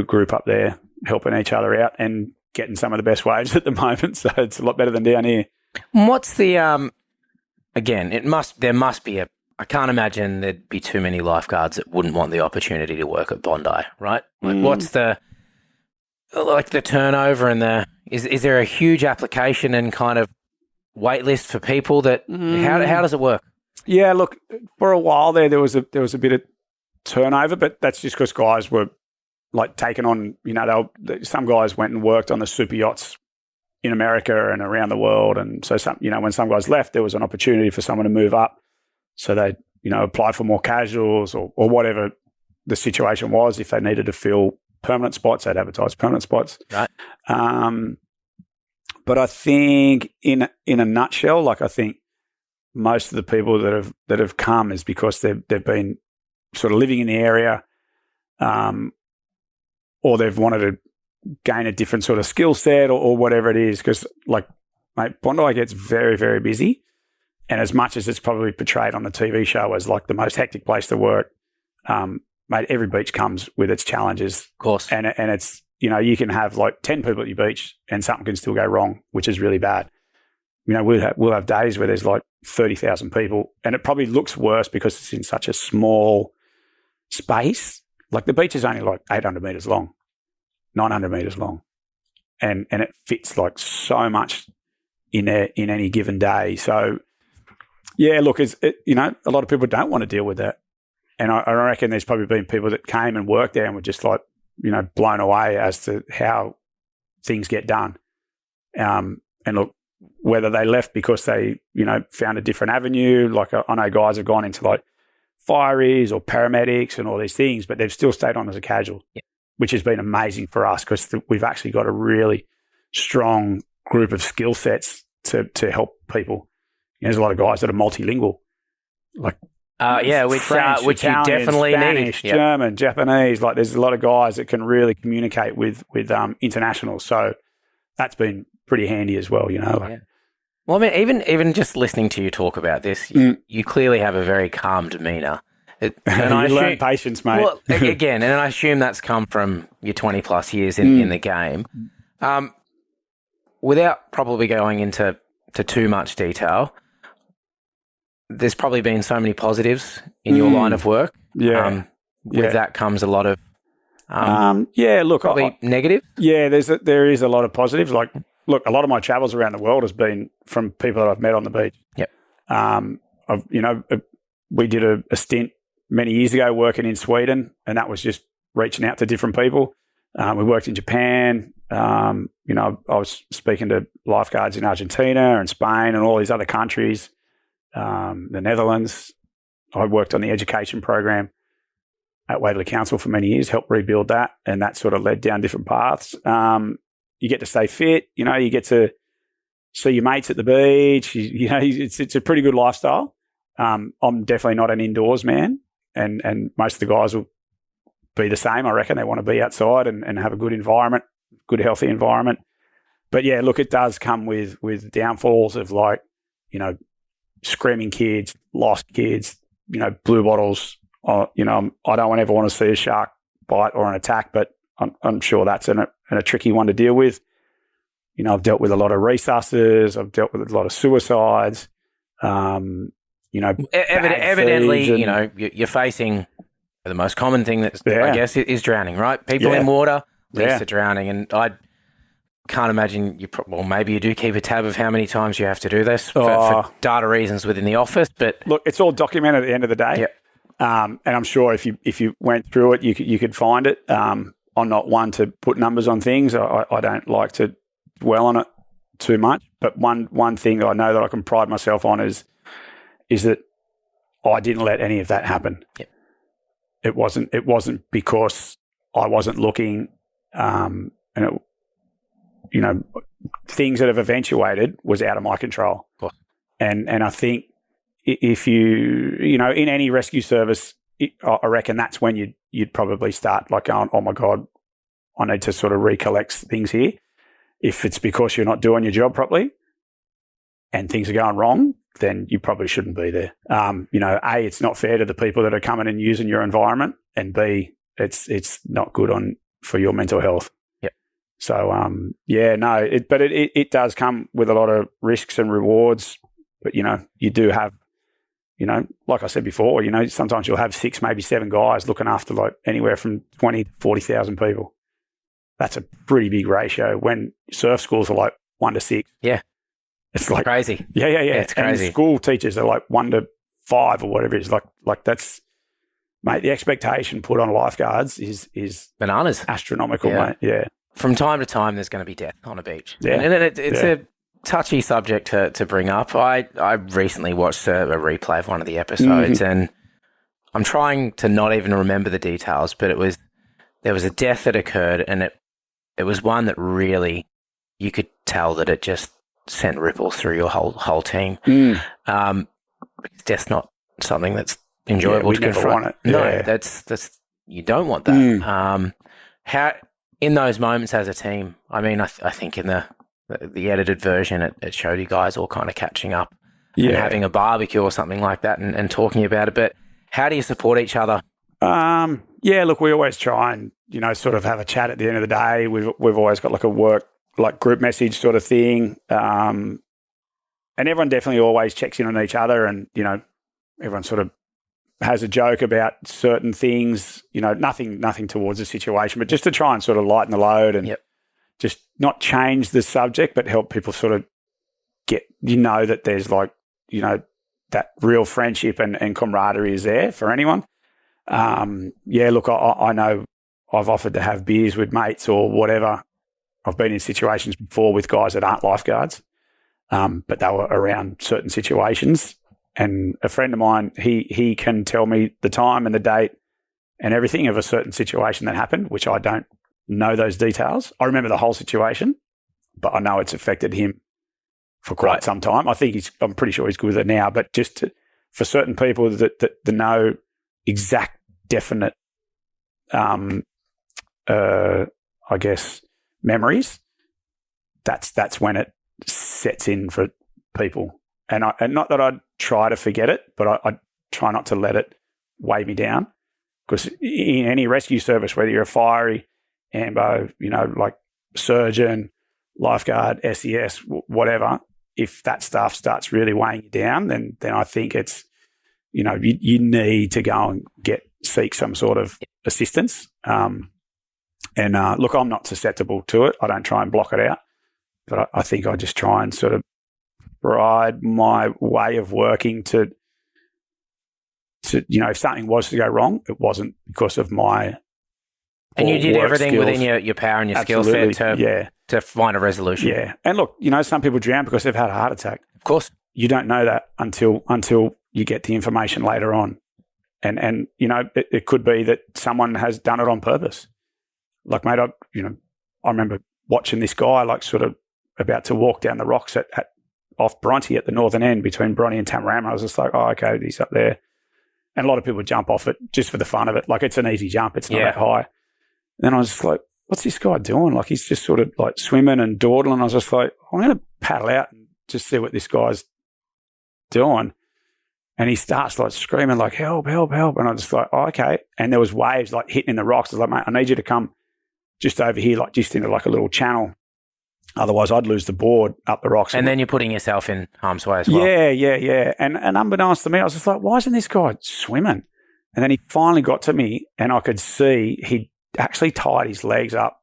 group up there helping each other out and getting some of the best waves at the moment. So it's a lot better than down here. What's the again? There must be I can't imagine there'd be too many lifeguards that wouldn't want the opportunity to work at Bondi, right? Like, what's the turnover and is there a huge application and kind of wait list for people that how does it work? Yeah, look, for a while there was a bit of turnover, but that's just because guys were like taken on. Some guys went and worked on the super yachts in America and around the world, and so when some guys left, there was an opportunity for someone to move up. So they, apply for more casuals or whatever the situation was. If they needed to fill permanent spots, they'd advertise permanent spots. Right. But I think in a nutshell, like I think most of the people that have come is because they've been sort of living in the area, or they've wanted to gain a different sort of skill set or whatever it is. Because like, mate, Bondi gets very, very busy. And as much as it's probably portrayed on the TV show as like the most hectic place to work, mate, every beach comes with its challenges. Of course. And it's, you can have like 10 people at your beach and something can still go wrong, which is really bad. We'll have days where there's like 30,000 people and it probably looks worse because it's in such a small space. Like the beach is only like 800 metres long, 900 metres long. And it fits like so much in any given day. So, yeah, look, a lot of people don't want to deal with that. And I reckon there's probably been people that came and worked there and were just like, blown away as to how things get done. And look, whether they left because they, found a different avenue, like I know guys have gone into like fireys or paramedics and all these things, but they've still stayed on as a casual, which has been amazing for us because we've actually got a really strong group of skill sets to help people. There's a lot of guys that are multilingual, like French, which Italian, you definitely Spanish, need. German, Japanese. Like there's a lot of guys that can really communicate with internationals. So that's been pretty handy as well. Well, I mean, even just listening to you talk about this, you clearly have a very calm demeanour. And I learn patience, mate. Well, again, and I assume that's come from your 20 plus years in the game. Without probably going into too much detail, there's probably been so many positives in your line of work. Yeah. With that comes a lot of look, probably negative. Yeah, there is a lot of positives. Like, look, a lot of my travels around the world has been from people that I've met on the beach. Yep. We did a stint many years ago working in Sweden, and that was just reaching out to different people. We worked in Japan. I was speaking to lifeguards in Argentina and Spain and all these other countries, the Netherlands. I worked on the education program at Waverley Council for many years, helped rebuild that, and that sort of led down different paths. you get to stay fit. You get to see your mates at the beach. It's a pretty good lifestyle. I'm definitely not an indoors man, and most of the guys will be the same. I reckon they want to be outside and have a good environment, good healthy environment. But yeah, look, it does come with downfalls of screaming kids, lost kids, blue bottles. I don't ever want to see a shark bite or an attack, but I'm sure that's a tricky one to deal with. I've dealt with a lot of resusces. I've dealt with a lot of suicides. Evidently, you're facing the most common thing that I guess is drowning, right? People in water leads to drowning, and I can't imagine maybe you do keep a tab of how many times you have to do this for data reasons within the office. But look, it's all documented at the end of the day. Yep. And I'm sure if you went through it, you could find it. I'm not one to put numbers on things. I don't like to dwell on it too much. But one thing that I know that I can pride myself on is that I didn't let any of that happen. Yep. It wasn't because I wasn't looking, and things that have eventuated was out of my control. Of course. And I think if in any rescue service, I reckon that's when you'd probably start going, oh my God, I need to sort of recollect things here. If it's because you're not doing your job properly and things are going wrong, then you probably shouldn't be there. A, it's not fair to the people that are coming and using your environment, and B, it's not good for your mental health. Yep. So, it does come with a lot of risks and rewards, but, you do have, like I said before, sometimes you'll have 6, maybe 7 guys looking after anywhere from 20 to 40,000 people. That's a pretty big ratio when surf schools are 1 to 6. Yeah. It's crazy. Yeah. It's crazy. And school teachers are 1 to 5 or whatever it is. That's, mate, the expectation put on lifeguards is bananas, astronomical, mate. Yeah. From time to time, there's going to be death on a beach. Yeah. And it's a touchy subject to bring up. I recently watched a replay of one of the episodes, and I'm trying to not even remember the details, but there was a death that occurred, and it was one that really, you could tell that it just sent ripples through your whole team. Death's not something that's enjoyable to confront. Want it. No, yeah. that's you don't want that. How in those moments as a team? I mean, I think in the edited version, it showed you guys all kind of catching up and having a barbecue or something like that and talking about it. But how do you support each other? Look, we always try and sort of have a chat at the end of the day. We've always got a work group message sort of thing, and everyone definitely always checks in on each other, and everyone sort of has a joke about certain things. Nothing towards the situation, but just to try and sort of lighten the load and just not change the subject, but help people sort of get that there's that real friendship and camaraderie is there for anyone. Look, I know I've offered to have beers with mates or whatever. I've been in situations before with guys that aren't lifeguards, but they were around certain situations. And a friend of mine, he can tell me the time and the date and everything of a certain situation that happened, which I don't know those details. I remember the whole situation, but I know it's affected him for quite some time. I'm pretty sure he's good with it now, but just for certain people that know exact, definite, I guess, memories, that's when it sets in for people. And not that I'd try to forget it, but I try not to let it weigh me down. Because in any rescue service, whether you're a fiery, ambo, surgeon, lifeguard, SES, whatever, if that stuff starts really weighing you down, then I think it's, you need to go and seek some sort of assistance. Look, I'm not susceptible to it. I don't try and block it out, but I think I just try and sort of ride my way of working to if something was to go wrong, it wasn't because of my and you did everything skills. within your power and your skill set to find a resolution. Yeah. And look, some people drown because they've had a heart attack. Of course. You don't know that until you get the information later on. And it could be that someone has done it on purpose. Mate, I remember watching this guy like sort of about to walk down the rocks off Bronte at the northern end between Bronte and Tamarama. I was just like, oh, okay, he's up there. And a lot of people jump off it just for the fun of it. Like, it's an easy jump. It's not that high. And then I was just like, what's this guy doing? Like, he's just sort of like swimming and dawdling. I was just like, I'm going to paddle out and just see what this guy's doing. And he starts like screaming like, help, help, help. And I was just like, oh, okay. And there was waves like hitting in the rocks. I was like, mate, I need you to come just over here, like just into like a little channel. Otherwise, I'd lose the board up the rocks. And then you're putting yourself in harm's way as well. Yeah. And unbeknownst to me, I was just like, why isn't this guy swimming? And then he finally got to me and I could see he actually tied his legs up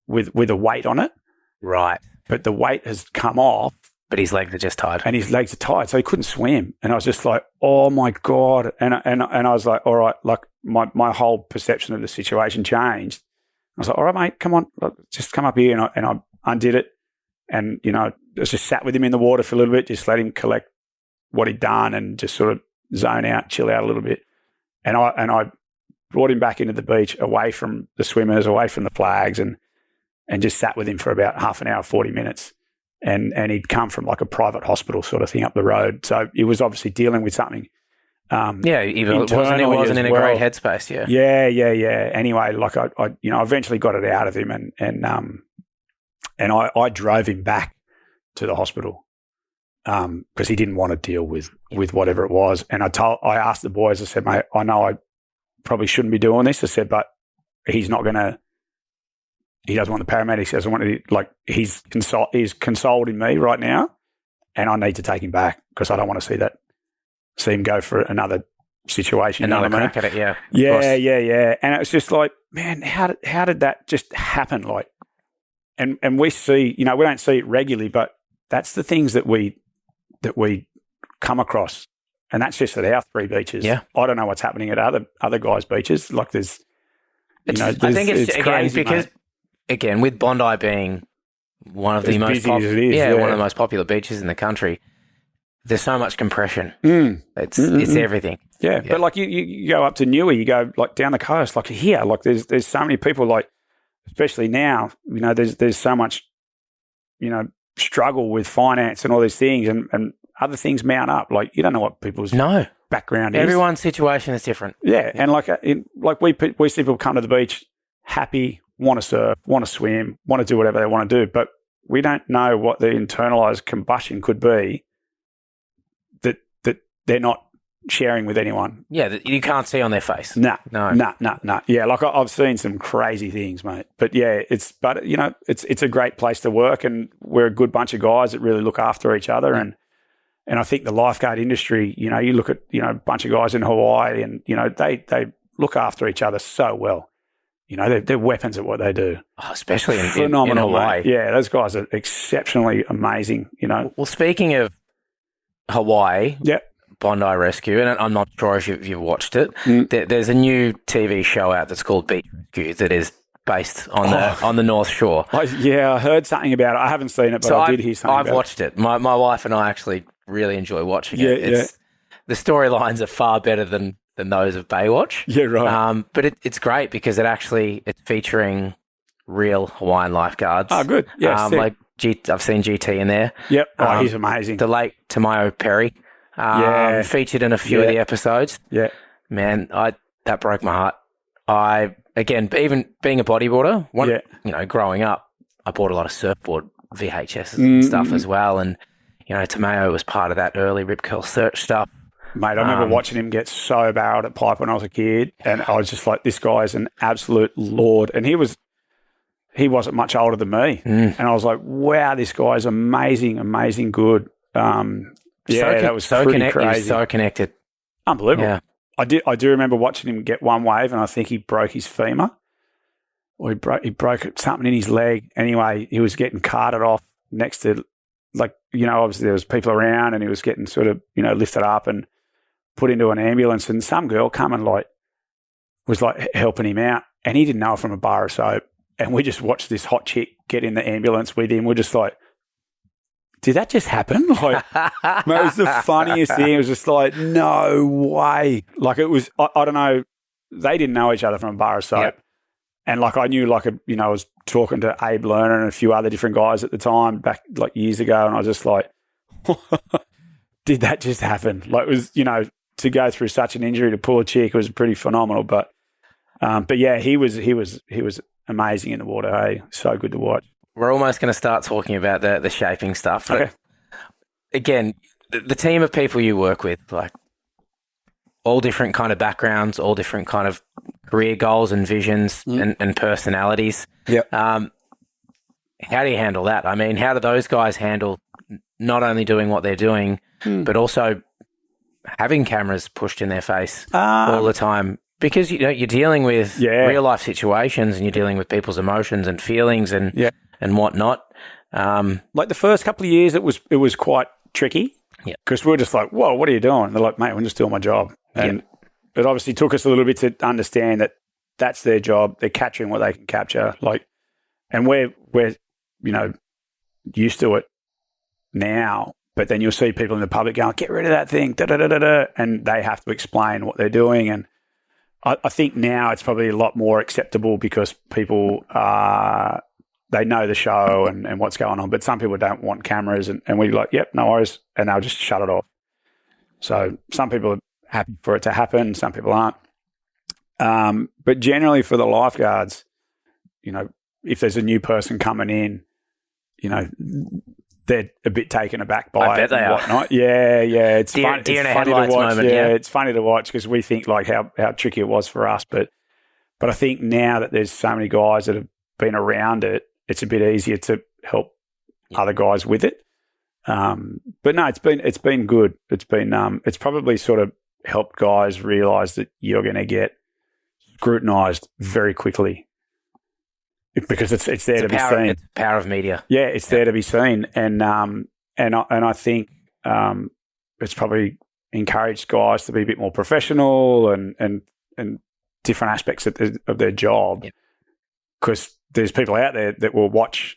with a weight on it. Right. But the weight has come off. But his legs are just tied. And his legs are tied, so he couldn't swim. And I was just like, oh, my God. And I was like, all right, like my whole perception of the situation changed. I was like, all right, mate, come on, just come up here. And I undid it. And, you know, I just sat with him in the water for a little bit, just let him collect what he'd done and just sort of zone out, chill out a little bit. And I brought him back into the beach, away from the swimmers, away from the flags, and just sat with him for about half an hour, 40 minutes. And he'd come from like a private hospital sort of thing up the road. So he was obviously dealing with something. Even it wasn't in a great headspace. Yeah. Anyway, like I eventually got it out of him and I drove him back to the hospital because he didn't want to deal with whatever it was. And I asked the boys, I said, mate, I know I probably shouldn't be doing this. I said, but he doesn't want the paramedics. He doesn't want to, like, he's consoling me right now, and I need to take him back because I don't want to see him go for another situation. Another crack at it, yeah. Yeah. And it was just like, man, how did that just happen? Like, and we see, you know, we don't see it regularly, but that's the things that we come across, and that's just at our 3 beaches. Yeah. I don't know what's happening at other guys' beaches. Like, I think it's again crazy, because. Mate. Again, with Bondi being one of the most one of the most popular beaches in the country, there's so much compression. It's everything. Yeah, but like you go up to Newey, you go like down the coast, like here, like there's so many people, like especially now, you know, there's so much, you know, struggle with finance and all these things, and other things mount up. Like, you don't know what people's background is. Everyone's situation is different. Yeah, and like we see people come to the beach happy, want to surf, want to swim, want to do whatever they want to do, but we don't know what the internalized combustion could be that they're not sharing with anyone. Yeah, that you can't see on their face. No. Yeah, like I've seen some crazy things, mate. But yeah, it's a great place to work, and we're a good bunch of guys that really look after each other. And I think the lifeguard industry, you know, you look at, you know, a bunch of guys in Hawaii, and, you know, they look after each other so well. You know, they're weapons at what they do. Oh, especially in Mate. Hawaii. Yeah, those guys are exceptionally amazing, you know. Well, speaking of Hawaii, Bondi Rescue, and I'm not sure if you've watched it, there's a new TV show out that's called Beach Rescue that is based on the North Shore. I heard something about it. I haven't seen it, but I did hear something about it. I've watched it. My wife and I actually really enjoy watching it. The storylines are far better than those of Baywatch. Yeah, right. But it's great because it's featuring real Hawaiian lifeguards. Oh, good. Yeah, like I've seen GT in there. Yep. He's amazing. The late Tamayo Perry. Featured in a few of the episodes. Yeah. Man, that broke my heart. Even being a bodyboarder, you know, growing up, I bought a lot of surfboard VHS and stuff as well. And, you know, Tamayo was part of that early rip curl search stuff. Mate, I remember watching him get so barreled at pipe when I was a kid, and I was just like, this guy's an absolute lord. And he wasn't much older than me. And I was like, wow, this guy's amazing, amazing good. That was so pretty crazy. He was so connected. Unbelievable. Yeah. I do remember watching him get one wave, and I think he broke his femur, or he broke something in his leg. Anyway, he was getting carted off next to, like, you know, obviously there was people around, and he was getting sort of, you know, lifted up and put into an ambulance, and some girl come and was helping him out, and he didn't know her from a bar of soap. And we just watched this hot chick get in the ambulance with him. We're just like, did that just happen? Like, it was the funniest thing. It was just like, no way. Like, it was, I don't know, they didn't know each other from a bar of soap. Yep. And like I knew, like I was talking to Abe Lerner and a few other different guys at the time back like years ago, and I was just like, did that just happen? Like it was, to go through such an injury to pull a chick was pretty phenomenal. But yeah, he was amazing in the water. Hey, so good to watch. We're almost going to start talking about the shaping stuff. But Okay. again, the team of people you work with, like all different kind of backgrounds, all different kind of career goals and visions and personalities. Yep. How do you handle that? I mean, how do those guys handle not only doing what they're doing, but also having cameras pushed in their face all the time? Because you're dealing with real life situations, and you're dealing with people's emotions and feelings and whatnot. Like the first couple of years, it was quite tricky. Yeah. Because we were just like, whoa, what are you doing? And they're like, mate, I'm just doing my job. And it obviously took us a little bit to understand that that's their job. They're capturing what they can capture. Like, and we're used to it now. But then you'll see people in the public going, get rid of that thing, da-da-da-da-da, and they have to explain what they're doing. And I think now it's probably a lot more acceptable because people they know the show and what's going on. But some people don't want cameras, and we're like, yep, no worries, and they'll just shut it off. So some people are happy for it to happen, some people aren't. But generally for the lifeguards, if there's a new person coming in, they're a bit taken aback by it and whatnot. Yeah. It's fun. It's funny to watch. Moment, it's funny to watch because we think like how tricky it was for us. But I think now that there's so many guys that have been around it, it's a bit easier to help other guys with it. But no, it's been good. It's probably sort of helped guys realise that you're going to get scrutinised very quickly. Because it's there to be seen. It's the power of media. Yeah, it's there to be seen, and I think it's probably encouraged guys to be a bit more professional and different aspects of their job. Because there's people out there that will watch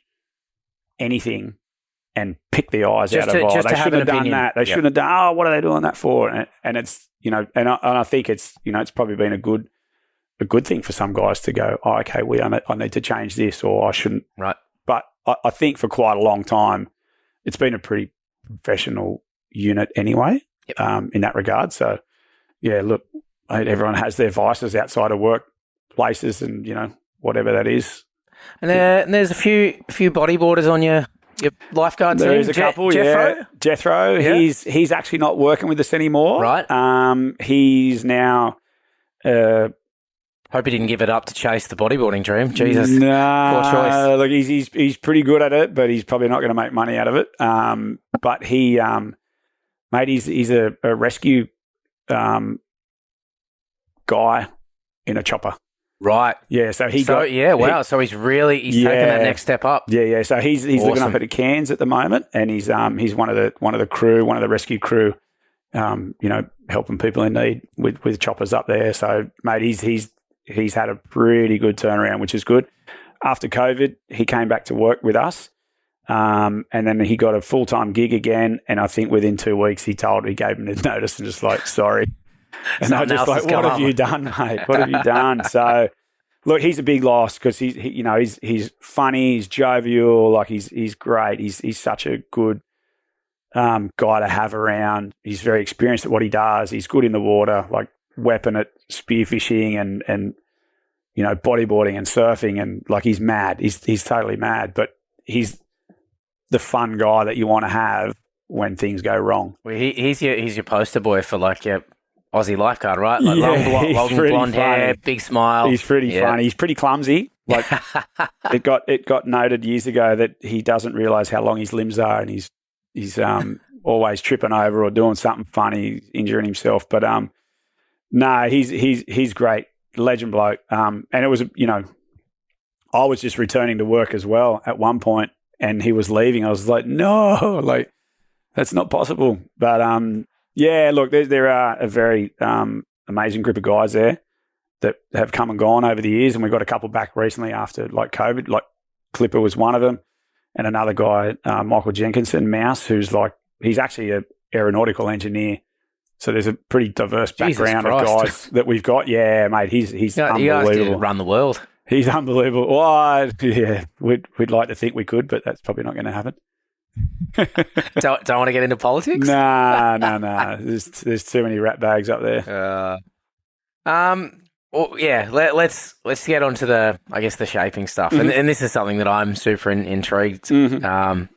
anything and pick the eyes out of they shouldn't have done that. They shouldn't have done. Oh, what are they doing that for? And it's and I think it's it's probably been a good thing for some guys to go, oh, okay, I need to change this, or I shouldn't. Right. But I think for quite a long time, it's been a pretty professional unit anyway, in that regard. So, yeah, look, everyone has their vices outside of work places and, whatever that is. And there's a few bodyboarders on your lifeguard team. There is a couple, Jethro? Jethro, Yeah. he's actually not working with us anymore. Right. He's now... Hope he didn't give it up to chase the bodyboarding dream. Jesus. Nah, poor choice. Look, he's pretty good at it, but he's probably not going to make money out of it. But he, mate, he's a rescue guy in a chopper. Right. Yeah. So wow. So he's taken that next step up. Yeah. So he's awesome. looking up at the Cairns at the moment, and he's one of the crew, one of the rescue crew. Helping people in need with choppers up there. So, mate, he's had a pretty good turnaround, which is good. After COVID, he came back to work with us, and then he got a full-time gig again, and I think within 2 weeks he gave him the notice and just like, sorry. And I was just like, what have you done, mate? What have you done? So, look, he's a big loss because he's funny, he's jovial, like he's great. He's such a good guy to have around. He's very experienced at what he does. He's good in the water, like weapon at spearfishing and bodyboarding and surfing, and like he's mad. He's totally mad, but he's the fun guy that you want to have when things go wrong. Well, he's your poster boy for like your Aussie lifeguard, right? Like long blonde hair, big smile. He's pretty funny. He's pretty clumsy. Like it got noted years ago that he doesn't realise how long his limbs are, and he's always tripping over or doing something funny, injuring himself. But no, he's great, legend bloke. And it was I was just returning to work as well at one point, and he was leaving. I was like, no, like that's not possible. But yeah, look, there are a very amazing group of guys there that have come and gone over the years, and we got a couple back recently after like COVID. Like Clipper was one of them, and another guy, Michael Jenkinson, Mouse, he's actually an aeronautical engineer. So there's a pretty diverse background of guys that we've got. Yeah, mate, he's unbelievable. You guys run the world. He's unbelievable. Well, yeah, we'd like to think we could, but that's probably not going to happen. Don't want to get into politics? No. There's too many rat bags up there. Well, yeah. Let's get on to the shaping stuff, and this is something that I'm super intrigued. I'm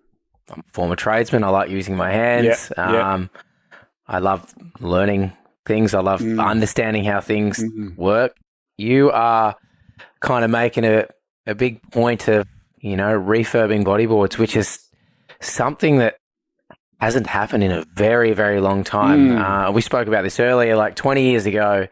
a former tradesman. I like using my hands. I love learning things. I love understanding how things work. You are kind of making a big point of, refurbing bodyboards, which is something that hasn't happened in a very, very long time. We spoke about this earlier, like 20 years ago,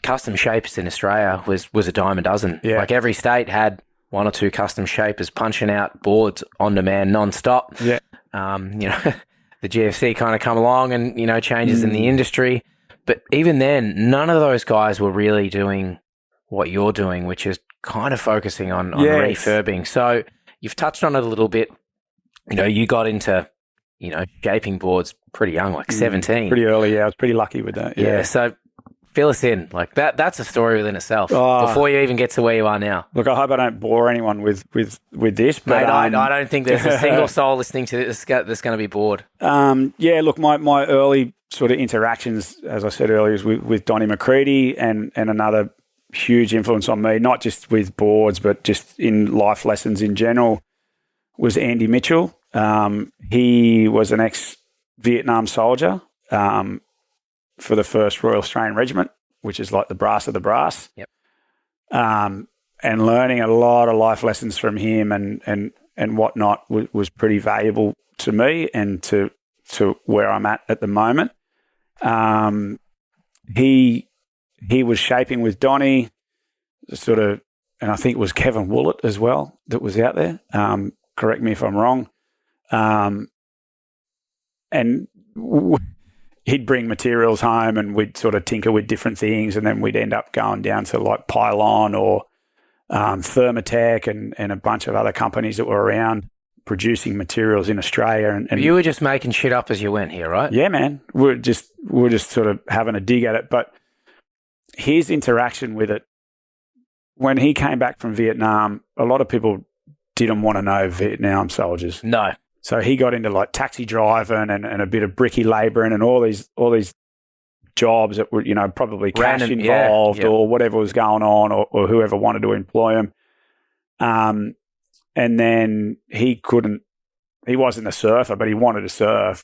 custom shapers in Australia was a dime a dozen. Yeah. Like every state had one or two custom shapers punching out boards on demand non-stop. Yeah. The GFC kind of come along and, changes in the industry. But even then, none of those guys were really doing what you're doing, which is kind of focusing on refurbing. So you've touched on it a little bit. You got into, shaping boards pretty young, like 17. Pretty early, yeah. I was pretty lucky with that. Yeah, so fill us in. Like that's a story within itself before you even get to where you are now. Look, I hope I don't bore anyone with this. But, mate, I don't think there's a single soul listening to this that's going to be bored. Look, my early sort of interactions, as I said earlier, is with Donnie McCready and another huge influence on me, not just with boards, but just in life lessons in general, was Andy Mitchell. He was an ex-Vietnam soldier. For the 1st Royal Australian Regiment, which is like the brass of the brass. Yep. And learning a lot of life lessons from him and whatnot was pretty valuable to me and to where I'm at the moment. He was shaping with Donnie, sort of, and I think it was Kevin Woolett as well that was out there. Correct me if I'm wrong. He'd bring materials home and we'd sort of tinker with different things, and then we'd end up going down to like Pylon or Thermatech and a bunch of other companies that were around producing materials in Australia. And you were just making shit up as you went here, right? Yeah, man. We're just sort of having a dig at it. But his interaction with it, when he came back from Vietnam, a lot of people didn't want to know Vietnam soldiers. No. So he got into like taxi driving and a bit of bricky labouring and all these jobs that were, probably cash involved or whatever was going on or whoever wanted to employ him. And then he wasn't a surfer, but he wanted to surf.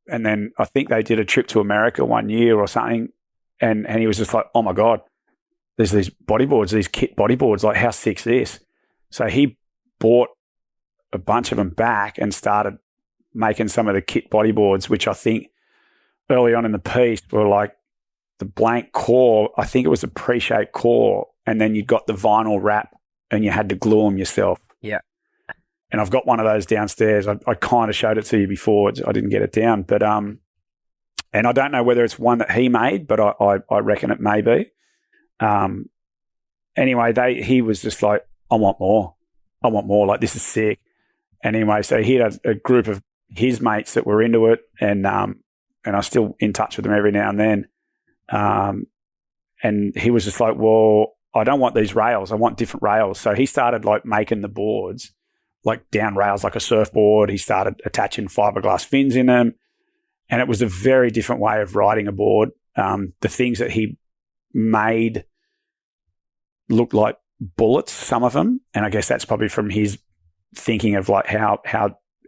And then I think they did a trip to America one year or something. And he was just like, oh my God, there's these bodyboards, these kit bodyboards, like how sick's this? So he bought a bunch of them back and started making some of the kit bodyboards, which I think early on in the piece were like the blank core. I think it was a pre-shaped core, and then you got the vinyl wrap and you had to glue them yourself. Yeah. And I've got one of those downstairs. I kind of showed it to you before. I didn't get it down, but and I don't know whether it's one that he made, but I reckon it may be. Anyway, he was just like, I want more. Like, this is sick. And anyway, so he had a group of his mates that were into it, and I'm still in touch with them every now and then. And he was just like, well, I don't want these rails. I want different rails. So he started like making the boards like down rails, like a surfboard. He started attaching fiberglass fins in them. And it was a very different way of riding a board. The things that he made looked like bullets, some of them. And I guess that's probably from his thinking of like how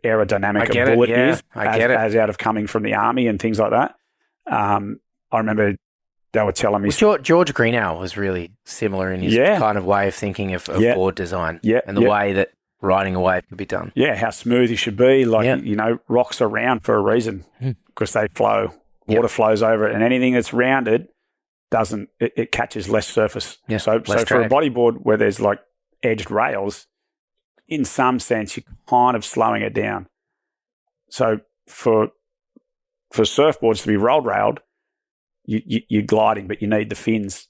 aerodynamic a bullet is as out of coming from the army and things like that. I remember they were telling me... George Greenough was really similar in his kind of way of thinking of board design and the way that riding a wave could be done. Yeah, how smooth you should be. Like, rocks are round for a reason because they flow. Water flows over it, and anything that's rounded it catches less surface. Yeah, so for a bodyboard where there's like edged rails, in some sense, you're kind of slowing it down. So for surfboards to be rolled, you're gliding, but you need the fins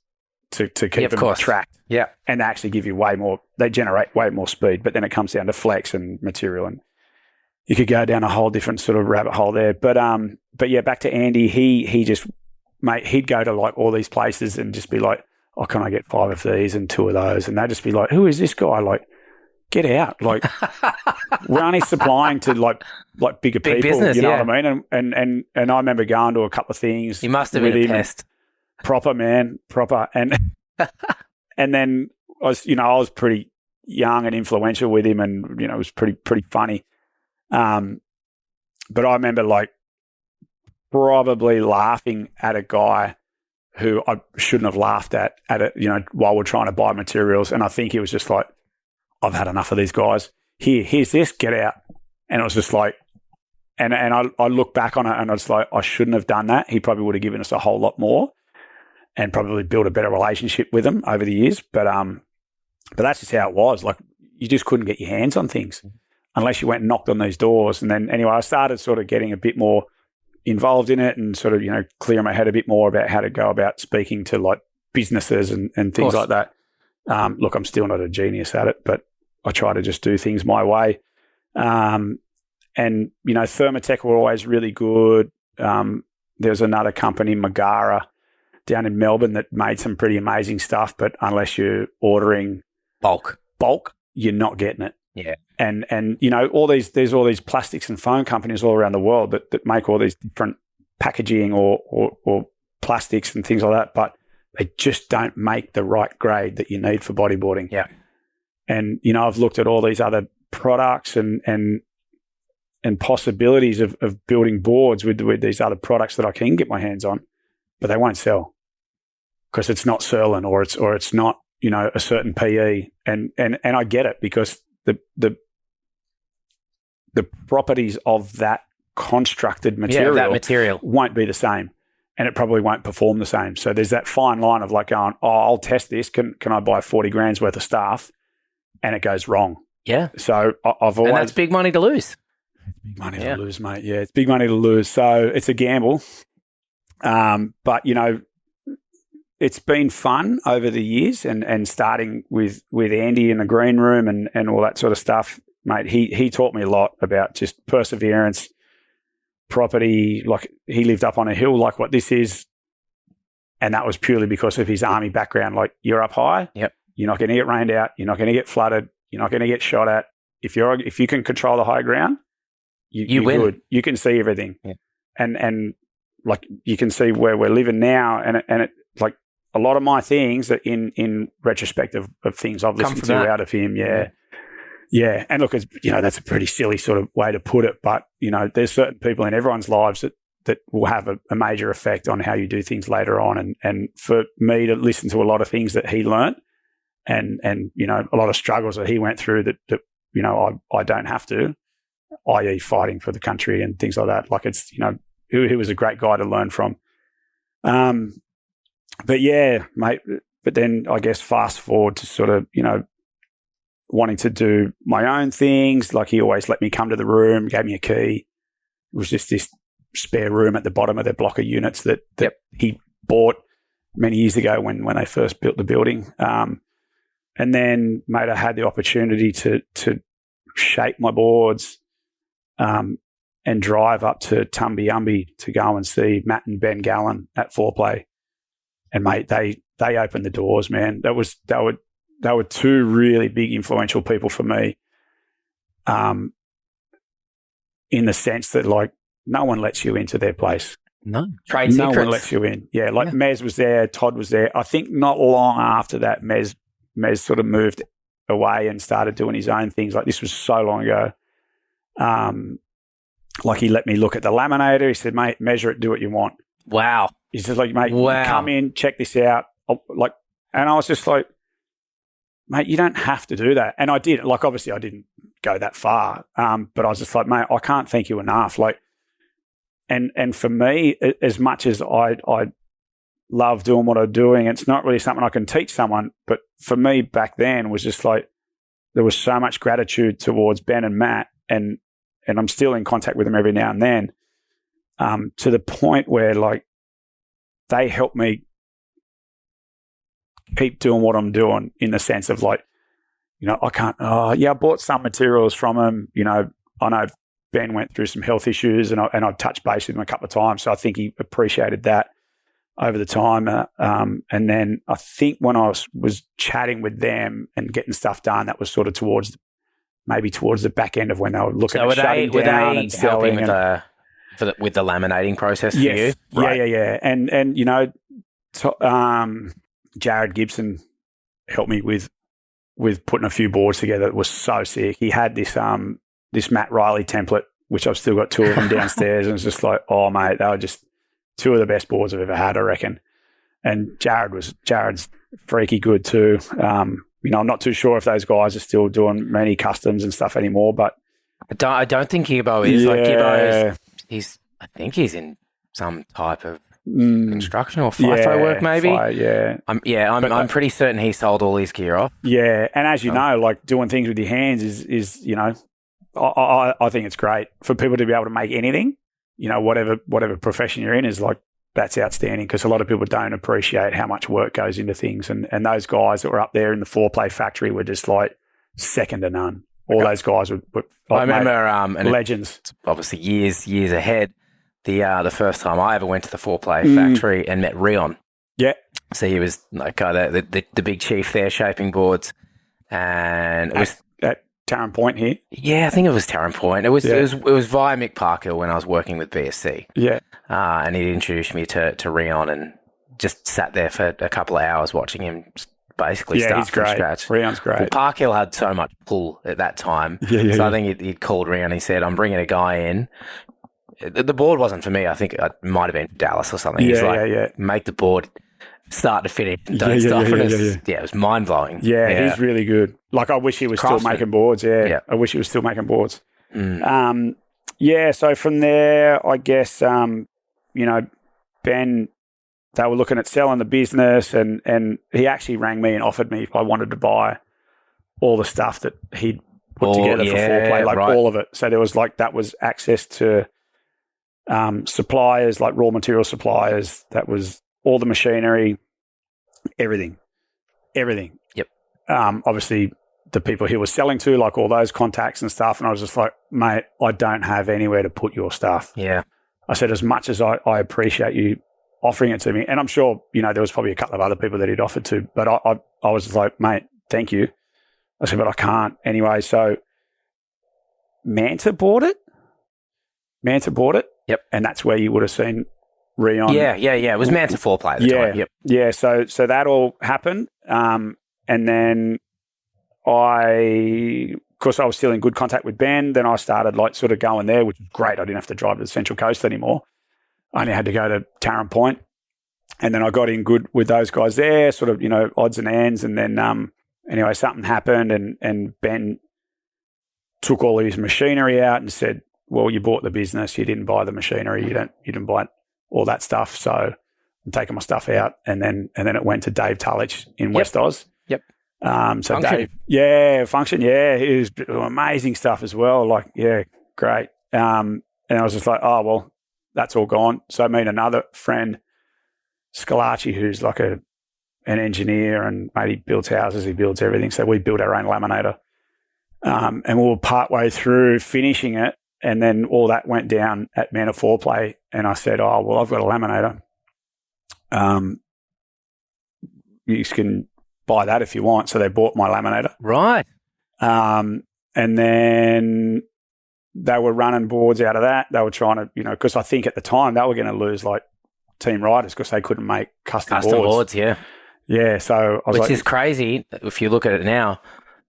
to keep them tracked. Yeah. And they actually give you they generate way more speed, but then it comes down to flex and material, and you could go down a whole different sort of rabbit hole there. But yeah, back to Andy, he just, mate, he'd go to like all these places and just be like, oh, can I get 5 of these and 2 of those? And they'd just be like, who is this guy? Like, get out. Like, we're only supplying to like bigger Big people, business, you know yeah. what I mean? And I remember going to a couple of things. You must have with been a him. pest. Proper, man, proper. And and then I was pretty young and influential with him, and it was pretty funny. But I remember like probably laughing at a guy who I shouldn't have laughed at it, while we're trying to buy materials. And I think he was just like, I've had enough of these guys. Here's this, get out. And it was just like, and I look back on it and I was like, I shouldn't have done that. He probably would have given us a whole lot more and probably built a better relationship with him over the years. But that's just how it was. Like, you just couldn't get your hands on things unless you went and knocked on these doors. And then anyway, I started sort of getting a bit more involved in it and sort of, clearing my head a bit more about how to go about speaking to like businesses and things like that. Look, I'm still not a genius at it, but I try to just do things my way. And, Thermotech were always really good. There's another company, Megara, down in Melbourne that made some pretty amazing stuff, but unless you're ordering Bulk, you're not getting it. yeah. And there's all these plastics and foam companies all around the world that make all these different packaging or plastics and things like that, but they just don't make the right grade that you need for bodyboarding. Yeah. And, I've looked at all these other products and possibilities of building boards with these other products that I can get my hands on, but they won't sell because it's not Surlyn or it's not, a certain PE. And I get it because the properties of that constructed material, won't be the same, and it probably won't perform the same. So there's that fine line of like going, oh, I'll test this. Can I buy 40 grand's worth of stuff? And it goes wrong. Yeah. So I've always... And that's big money to lose. Big money to lose, mate. Yeah, it's big money to lose. So it's a gamble. But, it's been fun over the years and starting with Andy in the green room and all that sort of stuff, mate. He taught me a lot about just perseverance, property. Like, he lived up on a hill like what this is, and that was purely because of his army background. Like, you're up high. Yep. You're not going to get rained out. You're not going to get flooded. You're not going to get shot at. If you can control the high ground, you're win. good. You can see everything. Yeah. And like, you can see where we're living now, and it like a lot of my things are in retrospect of things I've listened to out of him. Yeah. Yeah. And look, it's, that's a pretty silly sort of way to put it, but there's certain people in everyone's lives that will have a major effect on how you do things later on. And for me to listen to a lot of things that he learnt and a lot of struggles that he went through that I don't have to, i.e. fighting for the country and things like that. Like, it's, he was a great guy to learn from. But yeah, mate, but then I guess fast forward to sort of, wanting to do my own things. Like, he always let me come to the room, gave me a key. It was just this spare room at the bottom of their block of units that he bought many years ago when they first built the building. And then, mate, I had the opportunity to shape my boards and drive up to Tumbiumbi to go and see Matt and Ben Gallen at Foreplay. And, mate, they opened the doors, man. They were two really big influential people for me, in the sense that, like, no one lets you into their place. No. Trade secrets. No one lets you in. Yeah, like Mez was there, Todd was there. I think not long after that, Mez sort of moved away and started doing his own things. Like, this was so long ago. Like, he let me look at the laminator. He said, mate, measure it, do what you want. Wow. He's just like, mate, come in, check this out. And I was just like, mate, you don't have to do that. And I did. Like, obviously I didn't go that far. But I was just like, mate, I can't thank you enough. Like, and for me, as much as I love doing what I'm doing, it's not really something I can teach someone. But for me back then was just like, there was so much gratitude towards Ben and Matt, and I'm still in contact with them every now and then, to the point where, like, they help me keep doing what I'm doing, in the sense of, like, I bought some materials from them. I know Ben went through some health issues and I've touched base with him a couple of times. So I think he appreciated that. over the time. And then I think when I was chatting with them and getting stuff done, that was sort of towards the back end of when they were looking at shutting down and selling. With the laminating process yes. for you? Right. Yeah. And you know, Jared Gibson helped me with putting a few boards together. It was so sick. He had this Matt Riley template, which I've still got 2 of them downstairs, and it's just like, oh mate, they were just 2 of the best boards I've ever had, I reckon. And Jared's freaky good too. You know, I'm not too sure if those guys are still doing many customs and stuff anymore, but I don't think Gibbo is. Like Gibbo is, I think he's in some type of construction or FIFO work, maybe. I'm pretty certain he sold all his gear off. Yeah, and as you know, like doing things with your hands is you know, I think it's great for people to be able to make anything. You know, whatever profession you're in is like, that's outstanding, because a lot of people don't appreciate how much work goes into things. And those guys that were up there in the 4-play factory were just like second to none. All those guys were I remember legends. It's obviously years ahead. The first time I ever went to the 4-play factory and met Rion. Yeah. So he was like the big chief there shaping boards, and it was at Tarrant Point here. Yeah, I think it was Tarrant Point. It was via Mick Parkhill when I was working with BSC. Yeah. And he introduced me to Rion, and just sat there for a couple of hours watching him basically start from scratch. Rion's great. Well, Parkhill had so much pull at that time. So I think he'd called Rion. He said, I'm bringing a guy in. The board wasn't for me. I think it might have been Dallas or something. He's like, make the board start to finish and don't stop. It was mind-blowing. Yeah, he's really good. Like, I wish he was still making boards. Yeah, I wish he was still making boards. So from there, I guess, you know, Ben, they were looking at selling the business, and he actually rang me and offered me if I wanted to buy all the stuff that he'd put together for 4-play, like all of it. So there was like, that was access to suppliers, like raw material suppliers. That was all the machinery, everything. Yep. Obviously, the people he was selling to, like all those contacts and stuff. And I was just like, mate, I don't have anywhere to put your stuff. Yeah. I said, as much as I appreciate you offering it to me, and I'm sure, you know, there was probably a couple of other people that he'd offered to, but I was like, mate, thank you. I said, but I can't anyway. So Manta bought it. Yep. And that's where you would have seen Rion. Yeah. It was Manta 4-play at the time. Yep. Yeah. So that all happened. And then because I was still in good contact with Ben, then I started like sort of going there, which was great. I didn't have to drive to the Central Coast anymore. I only had to go to Tarrant Point. And then I got in good with those guys there, sort of, you know, odds and ends. And then anyway, something happened, and Ben took all of his machinery out and said, well, you bought the business, you didn't buy the machinery, you didn't buy all that stuff. So I'm taking my stuff out, and then it went to Dave Tullich in West Oz. Yep. So Function. Dave, Function, it was amazing stuff as well. Like, great. And I was just like, oh well, that's all gone. So I met another friend, Scalacci, who's like an engineer, and mate, he builds houses, he builds everything. So we built our own laminator, and we were partway through finishing it. And then all that went down at Manor 4-play, and I said, oh, well, I've got a laminator. You can buy that if you want. So they bought my laminator. Right. And then they were running boards out of that. They were trying to, you know, because I think at the time they were going to lose like team riders because they couldn't make custom boards. Yeah. Yeah, so I was Which is crazy. If you look at it now,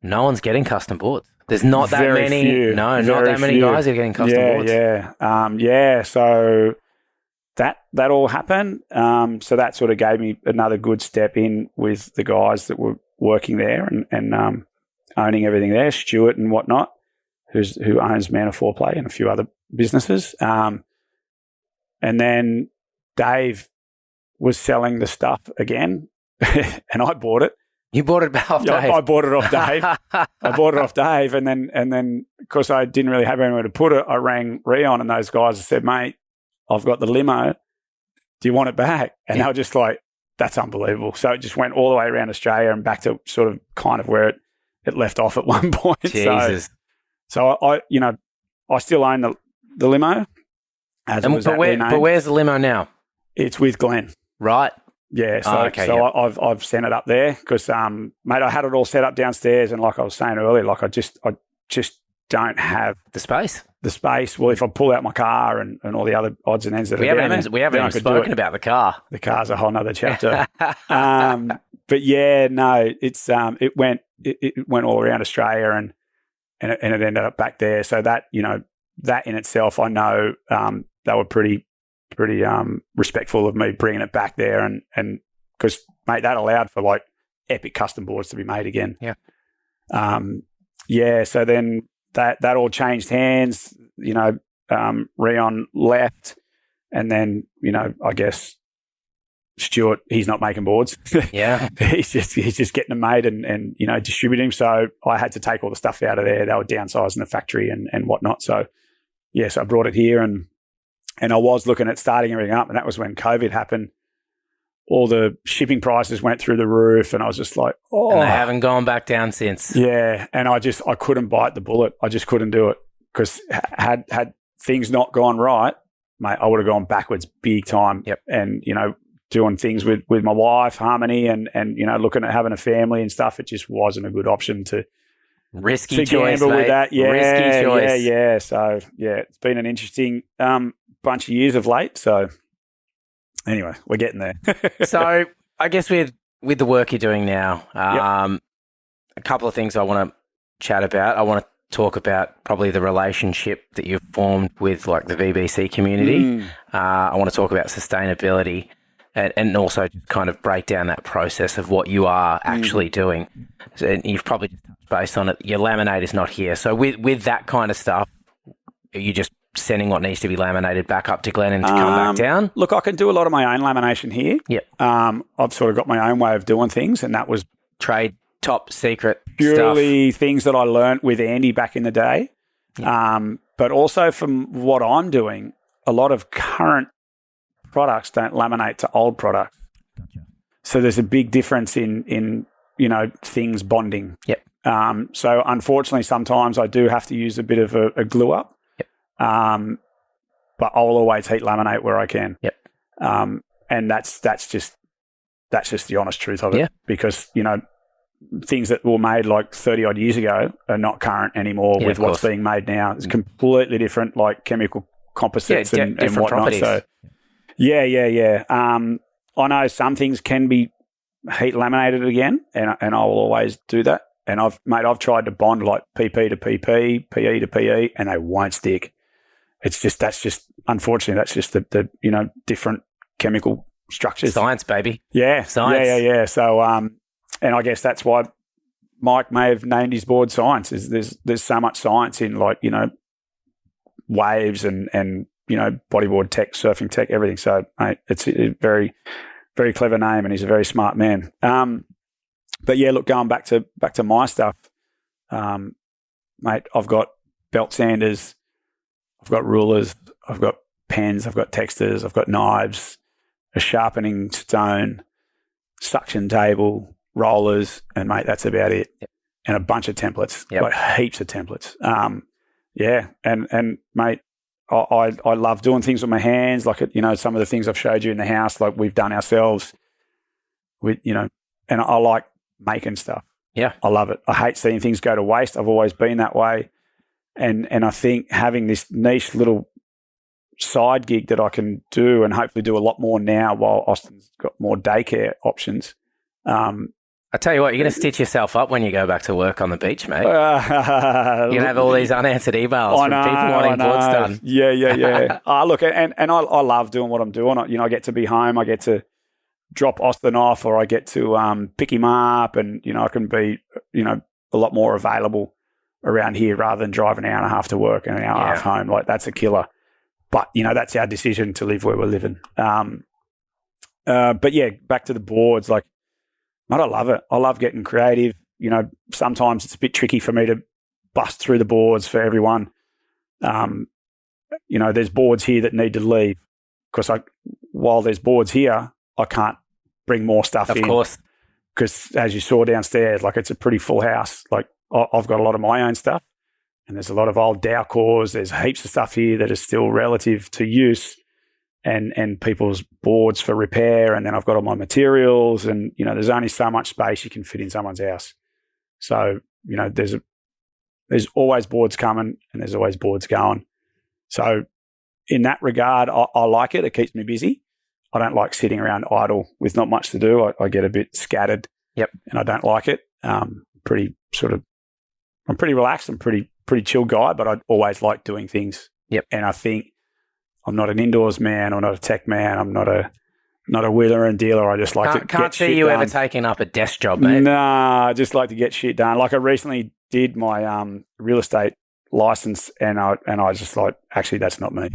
no one's getting custom boards. There's not that many. Few, not that many guys are getting custom boards. So that all happened. So that sort of gave me another good step in with the guys that were working there and owning everything there, Stuart and whatnot, who owns Manor 4-play and a few other businesses. And then Dave was selling the stuff again, and I bought it. You bought it off Dave? I bought it off Dave. And then because I didn't really have anywhere to put it, I rang Rion and those guys and said, mate, I've got the limo. Do you want it back? And they were just like, that's unbelievable. So it just went all the way around Australia and back to sort of kind of where it left off at one point. Jesus. So I still own the limo. But where's the limo now? It's with Glenn. Right. Yeah, so, okay, so yep. I've sent it up there because, mate, I had it all set up downstairs, and like I was saying earlier, like I just don't have The space. the space. Well, if I pull out my car and all the other odds and ends that We are haven't down even, there, we haven't then I even could do spoken it. about the car. The car's a whole nother chapter. But yeah, no, it's it went all around Australia and it ended up back there. So that, you know, that in itself, I know they were pretty respectful of me bringing it back there, and because, mate, that allowed for like epic custom boards to be made again. Yeah. Yeah. So then that all changed hands. You know, Rion left, and then, you know, I guess Stuart, he's not making boards. Yeah. he's just getting them made and you know, distributing. So I had to take all the stuff out of there. They were downsizing the factory and whatnot. So yes, I brought it here and I was looking at starting everything up, and that was when COVID happened. All the shipping prices went through the roof, and I was just like, oh. And they haven't gone back down since. Yeah, and I couldn't bite the bullet. I just couldn't do it because had things not gone right, mate, I would have gone backwards big time. Yep. And, you know, doing things with my wife, Harmony, and you know, looking at having a family and stuff, it just wasn't a good option to Risky choice, gamble mate. with that. Yeah, Risky choice. yeah. So yeah, it's been an interesting bunch of years of late. So anyway, we're getting there. So I guess with the work you're doing now, a couple of things I want to chat about. I want to talk about probably the relationship that you've formed with like the VBC community. I want to talk about sustainability and also just kind of break down that process of what you are actually doing. And you've probably just touched base on it. Your laminate is not here. So with that kind of stuff, are you just sending what needs to be laminated back up to Glennon to come back down? Look, I can do a lot of my own lamination here. Yep. I've sort of got my own way of doing things, and that was Trade top secret purely things that I learnt with Andy back in the day. Yep. But also from what I'm doing, a lot of current products don't laminate to old products. Gotcha. So there's a big difference in you know, things bonding. Yep. So unfortunately, sometimes I do have to use a bit of a glue up. Yep. But I'll always heat laminate where I can. Yep. And that's just the honest truth of it. Yeah. Because, you know, things that were made like 30 odd years ago are not current anymore with what's being made now. It's completely different, like chemical composites and whatnot. Properties. So yeah. I know some things can be heat laminated again, and I will always do that. And I've tried to bond like PP to PP, PE to PE, and they won't stick. That's just unfortunately that's just the you know, different chemical structures. Science, baby. Yeah, Science. Yeah. So and I guess that's why Mike may have named his board Science. Is there's so much science in, like, you know, waves and you know, bodyboard tech, surfing tech, everything. So mate, it's a very, very clever name, and he's a very smart man. But yeah, look, going back to my stuff, mate, I've got belt sanders, I've got rulers, I've got pens, I've got textures, I've got knives, a sharpening stone, suction table, rollers, and mate, that's about it. Yep. And a bunch of templates, like heaps of templates. Yeah, and mate, I love doing things with my hands, like, you know, some of the things I've showed you in the house, like we've done ourselves. You know, and I like making stuff. Yeah, I love it. I hate seeing things go to waste. I've always been that way, and I think having this niche little side gig that I can do, and hopefully do a lot more now while Austin's got more daycare options. I tell you what, you're going to stitch yourself up when you go back to work on the beach, mate. You're going to have all these unanswered emails from people wanting boards done. Yeah. Look, and I love doing what I'm doing. You know, I get to be home. I get to drop Austin off, or I get to pick him up, and, you know, I can be, you know, a lot more available around here rather than driving an hour and a half to work and an hour and a half home. Like, that's a killer. But, you know, that's our decision to live where we're living. But yeah, back to the boards, like, mate, I love it. I love getting creative. You know, sometimes it's a bit tricky for me to bust through the boards for everyone. You know, there's boards here that need to leave because while there's boards here, I can't bring more stuff in. Of course. Because as you saw downstairs, like, it's a pretty full house. Like, I've got a lot of my own stuff, and there's a lot of old Dow cores. There's heaps of stuff here that is still relative to use and people's boards for repair, and then I've got all my materials, and there's only so much space you can fit in someone's house. So there's always boards coming and there's always boards going. So in that regard, I like it. It keeps me busy. I don't like sitting around idle with not much to do. I get a bit scattered. Yep. And I don't like it. I'm pretty relaxed. I'm pretty chill guy, but I always like doing things. Yep. And I think I'm not an indoors man. I'm not a tech man. I'm not a wheeler and dealer. I just like to can't get shit see you done. ever taking up a desk job, mate. Nah, I just like to get shit done. Like I recently did my real estate license, and I just like, actually, that's not me.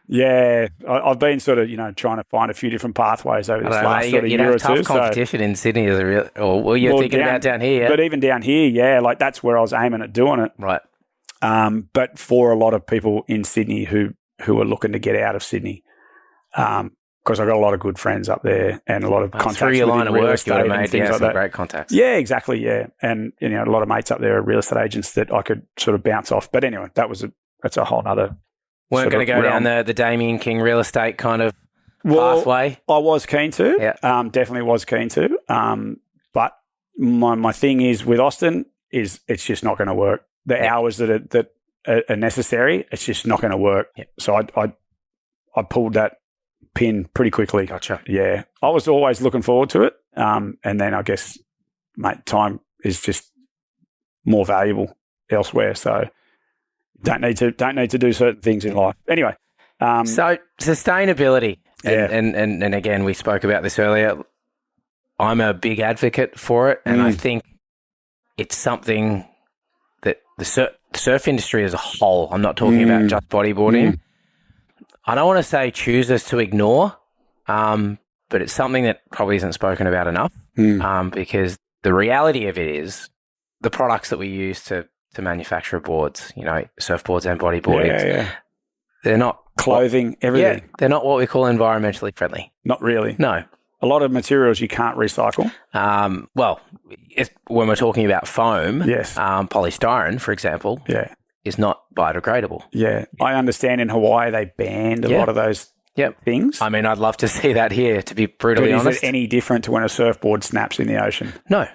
Yeah, I've been sort of trying to find a few different pathways over this last sort of year or two. You'd have tough competition in Sydney as a real, or you're thinking about down here, yeah? But even down here, yeah, like that's where I was aiming at doing it. Right. But for a lot of people in Sydney who are looking to get out of Sydney, because I've got a lot of good friends up there and a lot of contacts through your line of work, you would have made like some that. great contacts. Yeah, exactly. Yeah, and a lot of mates up there are real estate agents that I could sort of bounce off. But anyway, that's a whole other. Weren't going to go down the Damien King real estate kind of pathway. I was keen to. Yeah. Definitely was keen to. But my thing is with Austin is it's just not going to work. The hours that are necessary, it's just not going to work. Yep. So I pulled that pin pretty quickly. Gotcha. Yeah. I was always looking forward to it. And then I guess, mate, time is just more valuable elsewhere. So don't need to do certain things in life. Anyway. So sustainability. Yeah. And again, we spoke about this earlier. I'm a big advocate for it. And I think it's something that the surf industry as a whole, I'm not talking about just bodyboarding. I don't want to say chooses to ignore, but it's something that probably isn't spoken about enough because the reality of it is the products that we use to manufacture boards, surfboards and bodyboarding, they're not clothing, everything. Yeah, they're not what we call environmentally friendly. Not really. No. A lot of materials you can't recycle. Well, when we're talking about foam, yes. Polystyrene, for example, is not biodegradable. Yeah. I understand in Hawaii they banned a lot of those things. I mean, I'd love to see that here, to be brutally honest. Is it any different to when a surfboard snaps in the ocean? No.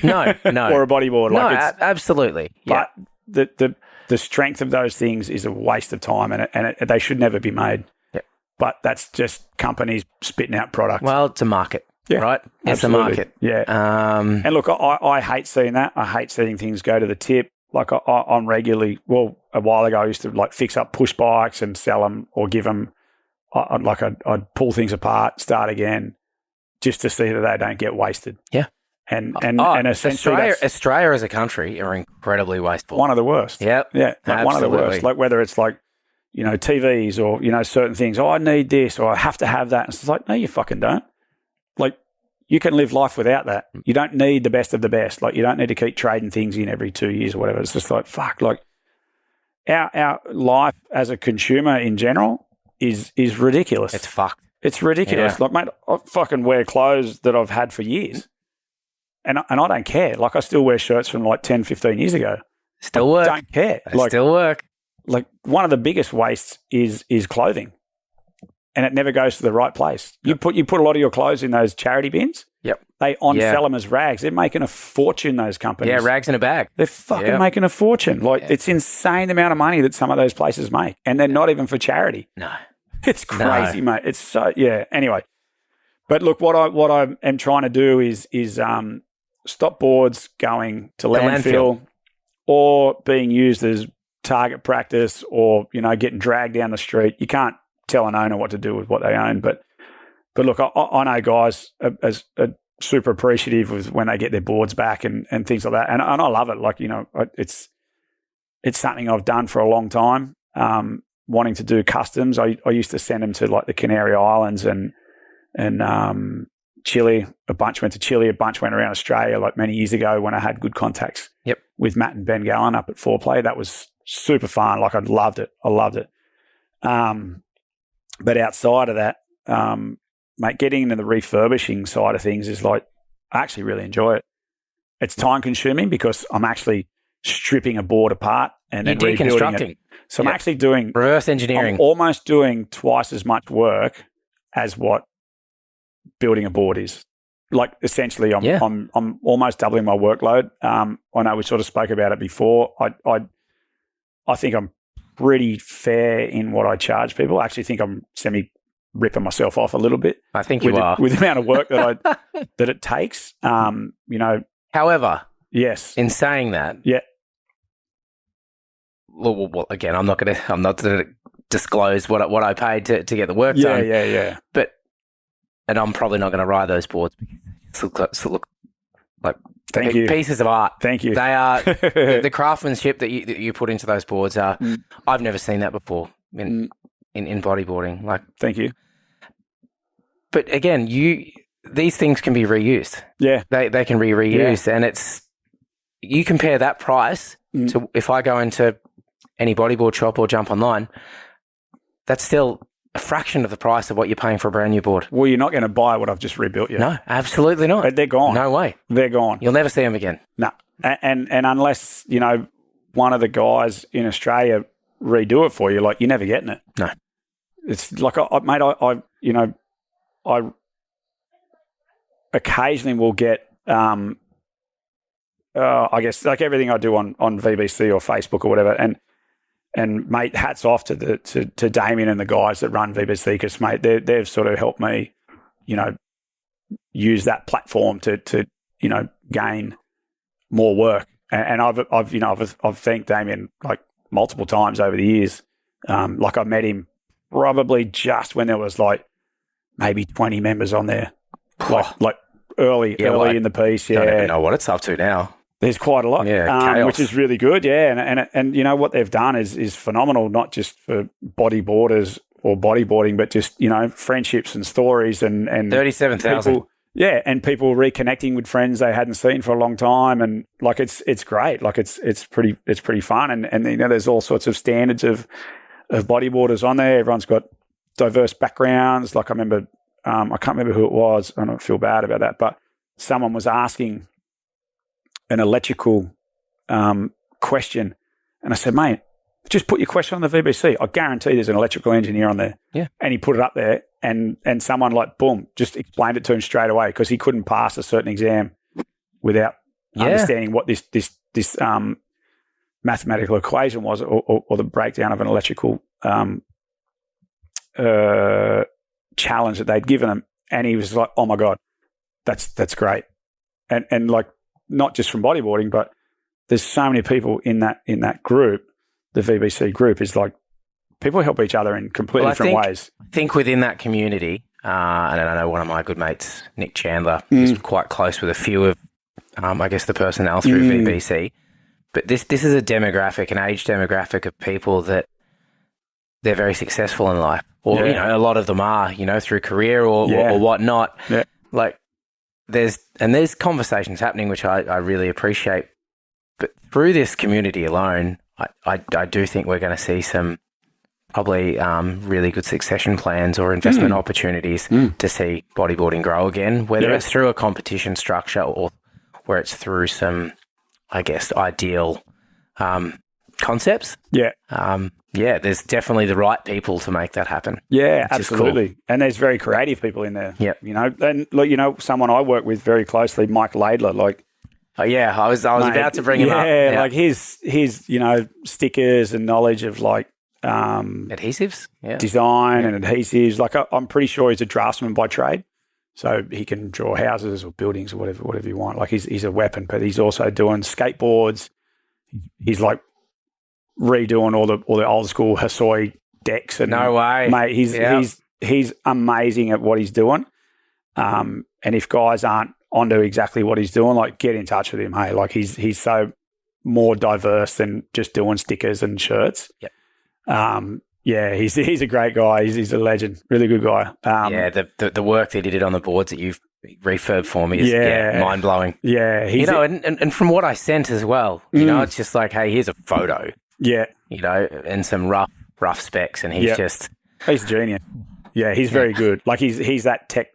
No. Or a bodyboard? No, absolutely. Yeah. But the strength of those things is a waste of time, and they should never be made. Yep. But that's just companies spitting out products. Well, it's a market, right? It's absolutely. a market. Yeah. And look, I hate seeing that. I hate seeing things go to the tip. Like I'm regularly, a while ago I used to like fix up push bikes and sell them or give them. I'd pull things apart, start again, just to see that they don't get wasted. Yeah. And essentially Australia as a country are incredibly wasteful. One of the worst. Yep. Yeah. Like one of the worst. Like whether it's like, TVs or, certain things. Oh, I need this or I have to have that. And it's like, no, you fucking don't. Like you can live life without that. You don't need the best of the best. Like you don't need to keep trading things in every 2 years or whatever. It's just like, fuck, like our life as a consumer in general is ridiculous. It's fucked. It's ridiculous. Yeah. Like, mate, I fucking wear clothes that I've had for years. And I don't care. Like, I still wear shirts from like 10, 15 years ago. Still work. Don't care. They still work. Like, one of the biggest wastes is clothing. And it never goes to the right place. You put a lot of your clothes in those charity bins. Yep. They sell them as rags. They're making a fortune, those companies. Yeah, rags in a bag. They're fucking making a fortune. Like, it's insane the amount of money that some of those places make. And they're not even for charity. No. It's crazy, mate. It's so, Anyway. But look, what I am trying to do is stop boards going to landfill or being used as target practice or, getting dragged down the street. You can't tell an owner what to do with what they own. But look, I know guys are super appreciative of when they get their boards back and things like that. And I love it. Like, it's something I've done for a long time. Wanting to do customs. I used to send them to like the Canary Islands and Chile. A bunch went to Chile. A bunch went around Australia like many years ago when I had good contacts with Matt and Ben Gallen up at Foreplay. That was super fun. Like I loved it. But outside of that, mate, getting into the refurbishing side of things is like, I actually really enjoy it. It's time consuming because I'm actually stripping a board apart and then You're rebuilding deconstructing. it. So I'm actually doing Reverse engineering. I'm almost doing twice as much work as what building a board is. Like essentially, I'm almost doubling my workload. I know we sort of spoke about it before. I think I'm pretty fair in what I charge people. I actually think I'm ripping myself off a little bit. I think you are. With the amount of work that it takes. However, yes. in saying that, well, again, I'm not going to disclose what I paid to get the work done. Yeah. And I'm probably not going to ride those boards because they look like Thank you. pieces of art. Thank you. They are the craftsmanship that you put into those boards are. I've never seen that before in bodyboarding. Like, thank you. But again, these things can be reused. Yeah, they can be reused, and you compare that price to if I go into any bodyboard shop or jump online, that's still a fraction of the price of what you're paying for a brand new board. Well, you're not going to buy what I've just rebuilt yet. No, absolutely not. They're gone. No way. They're gone. You'll never see them again. No. And unless, one of the guys in Australia redo it for you, like, you're never getting it. No. It's like, I occasionally will get, I guess, like everything I do on VBC or Facebook or whatever, and mate, hats off to Damien and the guys that run VBC, because mate, they've sort of helped me, use that platform to gain more work. And I've thanked Damien like multiple times over the years. Like I met him probably just when there was like maybe 20 members on there, like early in the piece. Yeah, I don't even know what it's up to now. There's quite a lot, which is really good, and what they've done is phenomenal, not just for bodyboarders or bodyboarding, but just friendships and stories and 37,000, and people reconnecting with friends they hadn't seen for a long time, and like it's great, like it's pretty fun, and there's all sorts of standards of bodyboarders on there. Everyone's got diverse backgrounds. Like I remember, I can't remember who it was. I don't feel bad about that, but someone was asking an electrical question, and I said, mate, just put your question on the VBC. I guarantee there's an electrical engineer on there. Yeah. And he put it up there, and someone like, boom, just explained it to him straight away, because he couldn't pass a certain exam without understanding what this mathematical equation was, or the breakdown of an electrical challenge that they'd given him. And he was like, oh my God, that's great. And like, not just from bodyboarding, but there's so many people in that group. The VBC group is like, people help each other in completely different ways. I think within that community, and I know one of my good mates, Nick Chandler, is quite close with a few of, I guess, the personnel through VBC. But this is a demographic, an age demographic of people that they're very successful in life, or a lot of them are, through career or whatnot. Yeah. Like there's conversations happening which I really appreciate. But through this community alone, I do think we're going to see some probably really good succession plans or investment opportunities to see bodyboarding grow again, whether it's through a competition structure or where it's through some, I guess, ideal concepts. Yeah. There's definitely the right people to make that happen. Yeah, absolutely. Cool. And there's very creative people in there. Yeah. And look, someone I work with very closely, Mike Laidler, like. Oh yeah, I was about to bring him up. Yeah, like his stickers and knowledge of like adhesives, design and adhesives. Like I'm pretty sure he's a draftsman by trade, so he can draw houses or buildings or whatever you want. Like he's a weapon, but he's also doing skateboards. He's like redoing all the old school Hosoi decks. And no way, mate. He's amazing at what he's doing. And if guys aren't onto exactly what he's doing, like get in touch with him. Hey, like he's so more diverse than just doing stickers and shirts. Yep. He's a great guy. He's a legend. Really good guy. The work that he did on the boards that you've refurbed for me is mind blowing. Yeah, and from what I sent as well, it's just like, hey, here's a photo. Yeah, and some rough specs, and he's a genius. Yeah, he's very good. Like he's that tech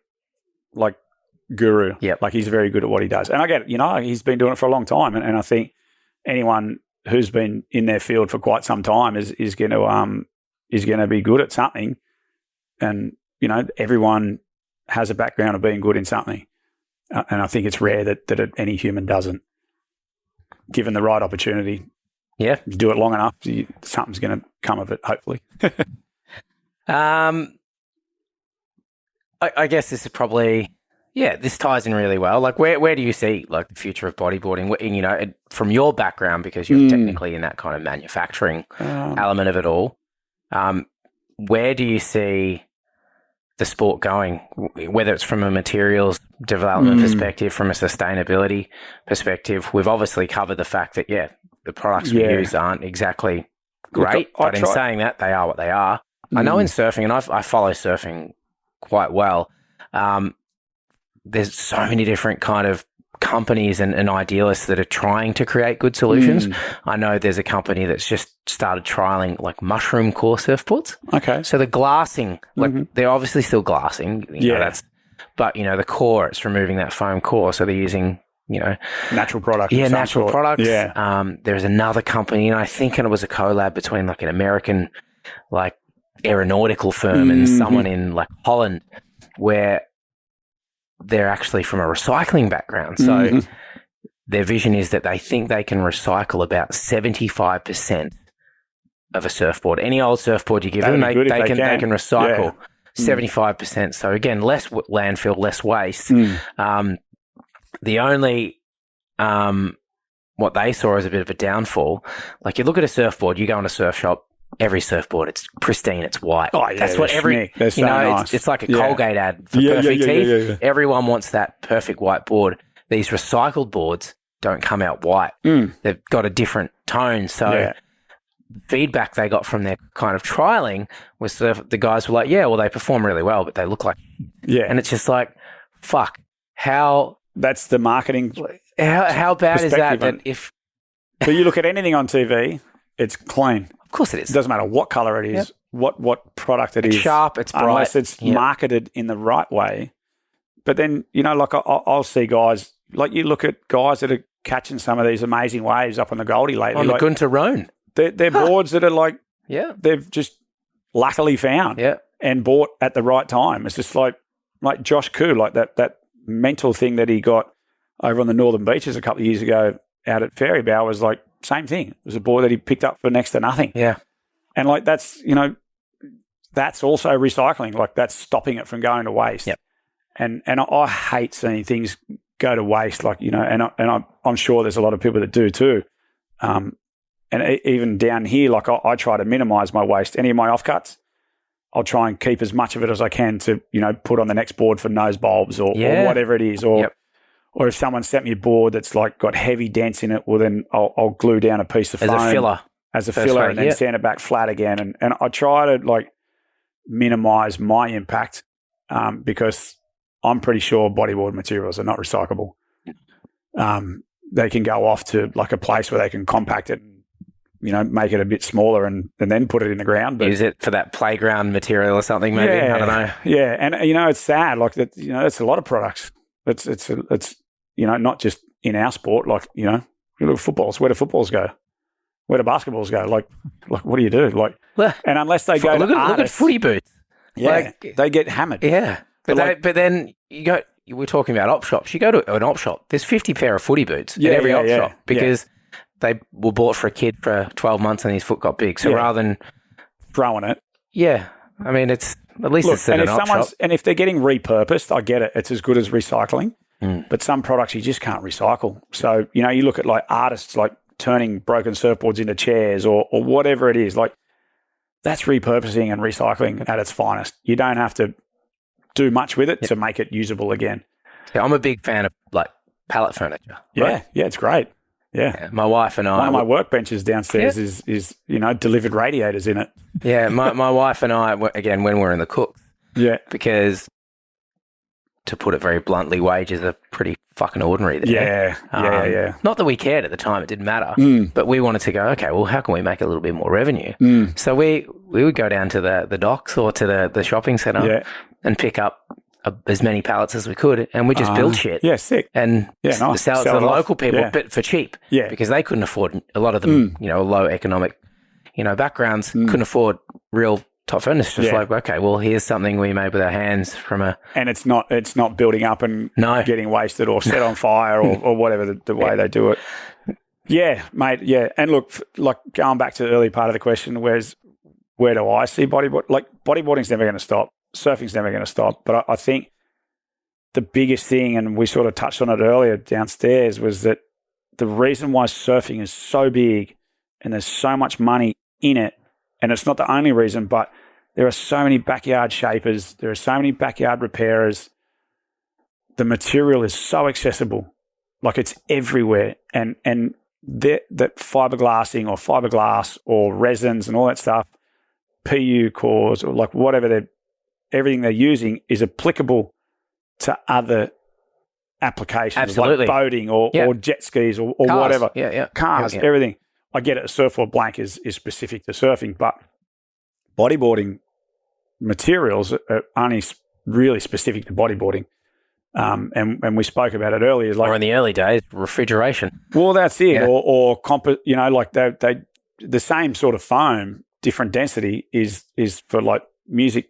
like guru. Yep. Like he's very good at what he does. And I get it, he's been doing it for a long time. And I think anyone who's been in their field for quite some time is going to be good at something. And, you know, everyone has a background of being good in something. And I think it's rare that any human doesn't, given the right opportunity. Yeah. You do it long enough, something's going to come of it, hopefully. I guess this is probably, this ties in really well. Like, where do you see, like, the future of bodyboarding? You know, from your background, because you're technically in that kind of manufacturing element of it all, where do you see the sport going, whether it's from a materials development perspective, from a sustainability perspective? We've obviously covered the fact that, the products we use aren't exactly great, but in saying that, they are what they are. I know in surfing, and I follow surfing quite well, there's so many different kind of companies and idealists that are trying to create good solutions. I know there's a company that's just started trialing like mushroom core surfboards. Okay. So the glassing, like they're obviously still glassing. You know, but you know, the core, it's removing that foam core. So they're using, you know, natural products. Yeah, natural products. Yeah. There's another company, and I think it was a collab between like an American like aeronautical firm and someone in like Holland, where they're actually from a recycling background. So their vision is that they think they can recycle about 75% of a surfboard. Any old surfboard you give them, they can recycle 75%. So again, less landfill, less waste. The only what they saw as a bit of a downfall, like you look at a surfboard, you go in a surf shop, every surfboard, it's pristine, it's white. Oh, yeah, that's what nice. it's like a Colgate ad for perfect teeth. Yeah. Everyone wants that perfect white board. These recycled boards don't come out white. They've got a different tone. So feedback they got from their kind of trialing was the guys were like, they perform really well, but they look like and it's just like, fuck, how that's the marketing. How bad is that if so you look at anything on TV, it's clean. Of course it is. It doesn't matter what color it is, what product it's sharp, it's bright. Unless it's marketed in the right way. But then, you know, like I'll see guys, like you look at guys that are catching some of these amazing waves up on the Goldie lately. On the Gunter Roan. They're boards that are like, they've just luckily found and bought at the right time. It's just like Josh Koo, like that mental thing that he got over on the Northern Beaches a couple of years ago out at Fairy Bow was like, same thing. It was a board that he picked up for next to nothing. Yeah. And like that's, you know, that's also recycling. Like that's stopping it from going to waste. Yep. And I hate seeing things go to waste. Like, you know, and I'm sure there's a lot of people that do too. And even down here, like I try to minimize my waste. Any of my offcuts, I'll try and keep as much of it as I can to, you know, put on the next board for nose bulbs or whatever it is. Or if someone sent me a board that's like got heavy dents in it, well then I'll glue down a piece of foam as a filler and then sand it back flat again. And I try to like minimize my impact because I'm pretty sure bodyboard materials are not recyclable. They can go off to like a place where they can compact it, you know, make it a bit smaller and then put it in the ground. But use it for that playground material or something maybe? I don't know. Yeah. And, you know, it's sad. Like that, you know, that's a lot of products. It's you know, not just in our sport, like, you know, you look at footballs. Where do footballs go? Where do basketballs go? Like what do you do? Like, and unless they go look at footy boots. Yeah, they get hammered. Yeah. But then we're talking about op shops. You go to an op shop, there's 50 pair of footy boots at every op shop because they were bought for a kid for 12 months and his foot got big. So rather than throwing it. Yeah. I mean, it's at least it's at an op shop. And if they're getting repurposed, I get it. It's as good as recycling. But some products you just can't recycle. So, you know, you look at like artists like turning broken surfboards into chairs or whatever it is, like that's repurposing and recycling at its finest. You don't have to do much with it to make it usable again. Yeah, I'm a big fan of like pallet furniture. Right? Yeah, it's great. Yeah. My wife and I... One of my workbenches downstairs is, you know, delivered radiators in it. Yeah, my wife and I, again, when we're in the cooks. Yeah. Because, to put it very bluntly, wages are pretty fucking ordinary there. Yeah. Not that we cared at the time, it didn't matter. But we wanted to go, okay, well, how can we make a little bit more revenue? So we would go down to the docks or to the shopping centre and pick up as many pallets as we could, and we just build shit. Yeah, sick. And nice. sell it to the local people, but for cheap. Yeah. Because they couldn't afford, a lot of them, low economic, backgrounds, couldn't afford real top furnace. Just like, okay, well, here's something we made with our hands from a... And it's not building up and getting wasted or set on fire or whatever the way they do it. Yeah, mate, yeah. And look, like going back to the early part of the question, where do I see bodyboard? Like, bodyboarding's never going to stop. Surfing's never going to stop. But I think the biggest thing, and we sort of touched on it earlier downstairs, was that the reason why surfing is so big and there's so much money in it, and it's not the only reason, but there are so many backyard shapers, there are so many backyard repairers. The material is so accessible, like it's everywhere, and that fiberglassing or fiberglass or resins and all that stuff, PU cores or like whatever everything they're using is applicable to other applications. Absolutely. Like boating or jet skis or whatever. Cars, everything. I get it. A surfboard blank is specific to surfing, but bodyboarding materials are only really specific to bodyboarding. And we spoke about it earlier. Like, or in the early days, refrigeration. Well, that's it. Yeah. Or like they the same sort of foam, different density is for like music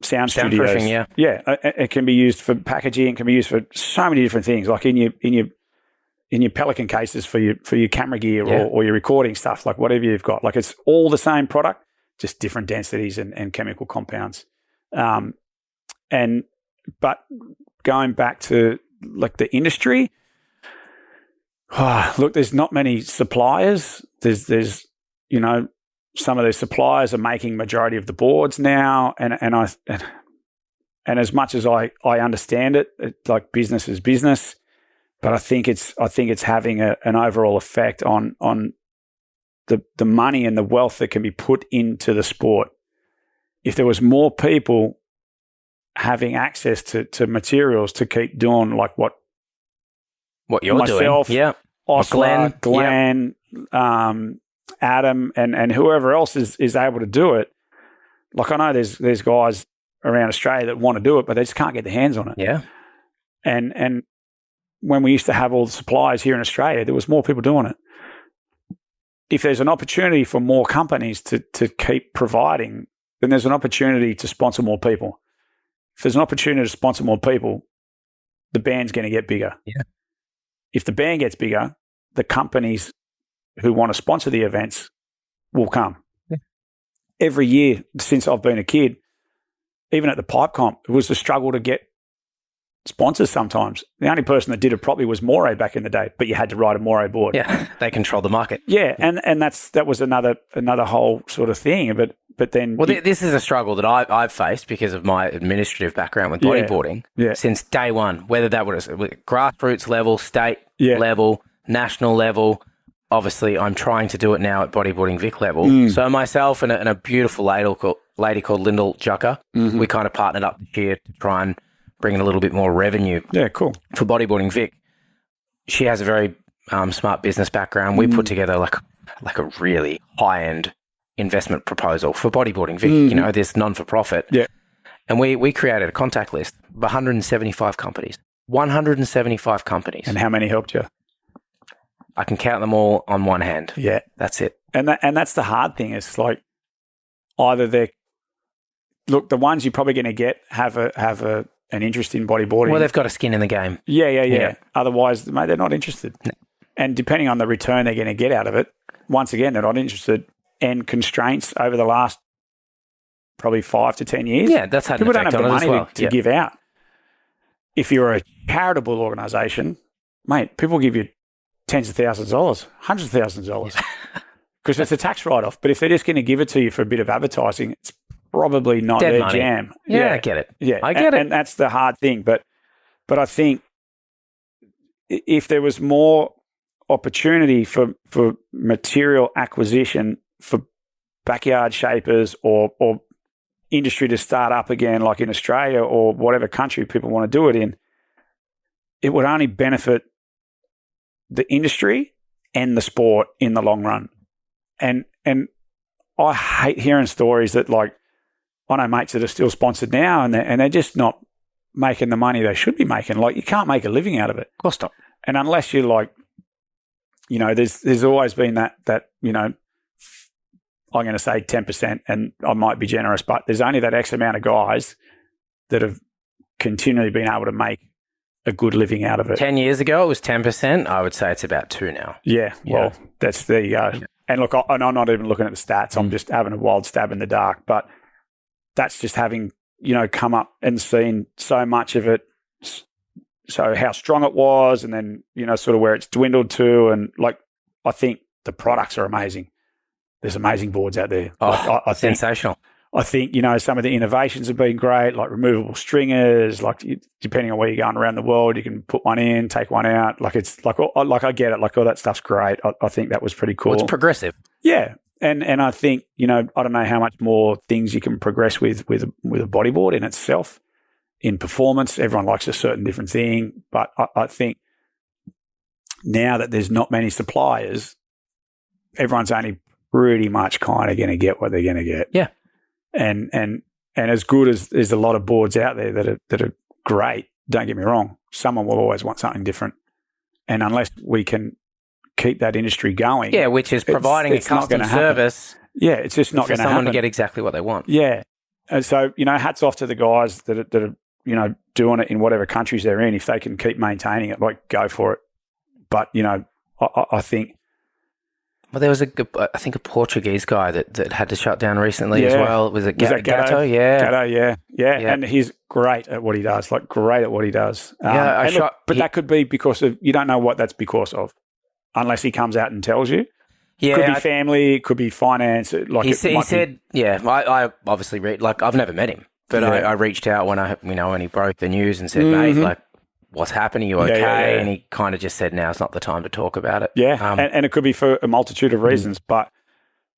sound studios. Soundproofing, yeah. It can be used for packaging. It can be used for so many different things. Like in your Pelican cases for your camera gear or your recording stuff, like whatever you've got. Like it's all the same product, just different densities and chemical compounds. But going back to like the industry, look, there's not many suppliers. There's some of those suppliers are making majority of the boards now, and as much as I understand it, like business is business, but I think it's having an overall effect on the money and the wealth that can be put into the sport. If there was more people having access to materials to keep doing like what you're myself, doing, Osler, Glenn, Adam, and whoever else is able to do it. Like I know there's guys around Australia that want to do it, but they just can't get their hands on it. Yeah. And when we used to have all the suppliers here in Australia, there was more people doing it. If there's an opportunity for more companies to keep providing, then there's an opportunity to sponsor more people. If there's an opportunity to sponsor more people, the band's going to get bigger. Yeah. If the band gets bigger, the companies who want to sponsor the events will come. Yeah. Every year since I've been a kid, even at the pipe comp, it was the struggle to get sponsors sometimes. The only person that did it properly was Moray back in the day, but you had to ride a Moray board. Yeah, they control the market. Yeah, and that was another whole sort of thing. But then... Well, this is a struggle that I've faced because of my administrative background with bodyboarding since day one, whether that was grassroots level, state level, national level. Obviously, I'm trying to do it now at Bodyboarding Vic level. So myself and a beautiful lady called Lyndall Jucker, we kind of partnered up this year to try and bring in a little bit more revenue. Yeah, cool. For Bodyboarding Vic. She has a very smart business background. We put together like a really high-end investment proposal for Bodyboarding Vic, this non-for-profit. Yeah. And we created a contact list of 175 companies. 175 companies. And how many helped you? I can count them all on one hand. Yeah. That's it. And that's the hard thing. It's like either the ones you're probably going to get have an interest in bodyboarding. Well, they've got a skin in the game. Yeah. Otherwise, mate, they're not interested. No. And depending on the return they're going to get out of it, once again, they're not interested. And constraints over the last probably 5 to 10 years. Yeah, that's had an effect on it as well. People don't have the money to give out. If you're a charitable organisation, mate, people give you tens of thousands of dollars, hundreds of thousands of dollars, because it's a tax write-off. But if they're just going to give it to you for a bit of advertising, it's probably not Dead their money. jam. Yeah, I get it. Yeah, I get it. And that's the hard thing. But I think if there was more opportunity for material acquisition for backyard shapers or industry to start up again, like in Australia or whatever country people want to do it in, it would only benefit the industry and the sport in the long run. And I hate hearing stories that, like, I know mates that are still sponsored now and they're just not making the money they should be making. Like, you can't make a living out of it. Of course not. And unless you're like, you know, there's always been that, you know, I'm going to say 10%, and I might be generous, but there's only that X amount of guys that have continually been able to make a good living out of it. 10 years ago, it was 10%. I would say it's about 2 now. Yeah, well, there you go. Yeah. And look, I'm not even looking at the stats. I'm just having a wild stab in the dark. But that's just having, you know, come up and seen so much of it. So how strong it was, and then, you know, sort of where it's dwindled to. And like, I think the products are amazing. There's amazing boards out there. Oh, like, I think, sensational. I think, you know, some of the innovations have been great, like removable stringers, like depending on where you're going around the world, you can put one in, take one out. Like, it's like I get it. Like, all that stuff's great. I think that was pretty cool. Well, it's progressive. Yeah. And I think, you know, I don't know how much more things you can progress with a bodyboard in itself. In performance, everyone likes a certain different thing. But I think now that there's not many suppliers, everyone's only pretty much kind of going to get what they're going to get. Yeah. And as good as there's a lot of boards out there that are great, don't get me wrong, someone will always want something different. And unless we can keep that industry going. Yeah, which is providing a custom service. Yeah, it's just not going to happen. Someone to get exactly what they want. Yeah. And so, you know, hats off to the guys that are, you know, doing it in whatever countries they're in. If they can keep maintaining it, like, go for it. But, you know, I think... Well, there was I think a Portuguese guy that had to shut down recently as well. Was it Gatto? Yeah. Gatto, yeah. And he's great at what he does, but that could be because of, you don't know what that's because of, unless he comes out and tells you. Yeah. Could be family, it could be finance. Like, he said, I obviously I've never met him, but I reached out when he broke the news and said, mate, like, what's happening? You okay? Yeah. And he kind of just said, now it's not the time to talk about it. Yeah, and it could be for a multitude of reasons. But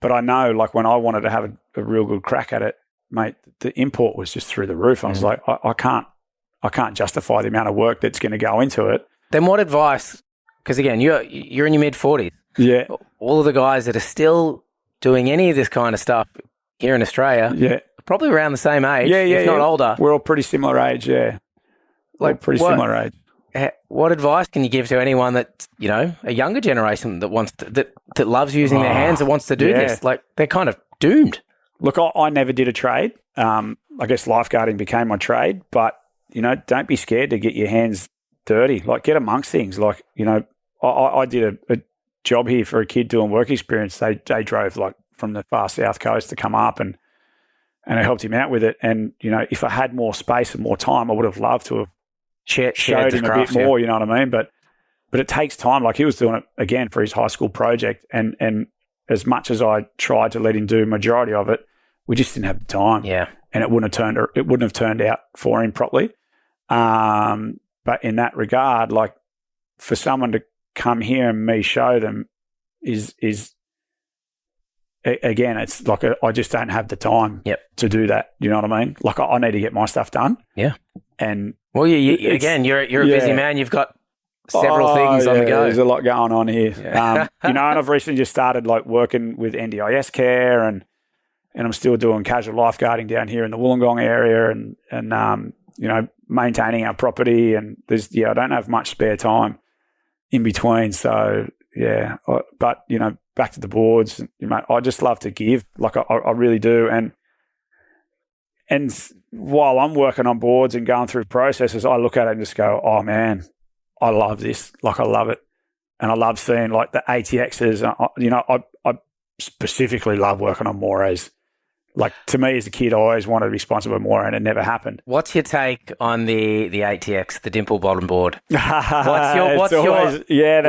I know, like, when I wanted to have a real good crack at it, mate, the import was just through the roof. I was like, I can't justify the amount of work that's going to go into it. Then what advice? Because again, you're in your mid-40s. Yeah. All of the guys that are still doing any of this kind of stuff here in Australia, probably around the same age, if not older. We're all pretty similar age, yeah. Like, pretty similar age. What advice can you give to anyone that, you know, a younger generation that wants to, that loves using their hands and wants to do this? Like, they're kind of doomed. Look, I never did a trade. I guess lifeguarding became my trade, but, you know, don't be scared to get your hands dirty. Like, get amongst things. Like, you know, I did a job here for a kid doing work experience. They drove, like, from the far south coast to come up, and I helped him out with it. And, you know, if I had more space and more time, I would have loved to have showed him a bit more, you know what I mean? But it takes time. Like, he was doing it again for his high school project, and as much as I tried to let him do majority of it, we just didn't have the time. Yeah, and it wouldn't have turned out for him properly. But in that regard, like, for someone to come here and me show them is again, it's like I just don't have the time to do that. You know what I mean? Like, I need to get my stuff done. Yeah, and well, you're a busy man. You've got several things on the go. There's a lot going on here. Yeah. You know, and I've recently just started, like, working with NDIS Care, and I'm still doing casual lifeguarding down here in the Wollongong area, and you know, maintaining our property. And I don't have much spare time in between. So yeah, but, you know, back to the boards, you know, I just love to give. Like, I really do. And while I'm working on boards and going through processes, I look at it and just go, oh man, I love this. Like, I love it. And I love seeing, like, the ATXs. You know, I specifically love working on Moires. Like, to me as a kid, I always wanted to be sponsored by Moire, and it never happened. What's your take on the ATX, the dimple bottom board? What's your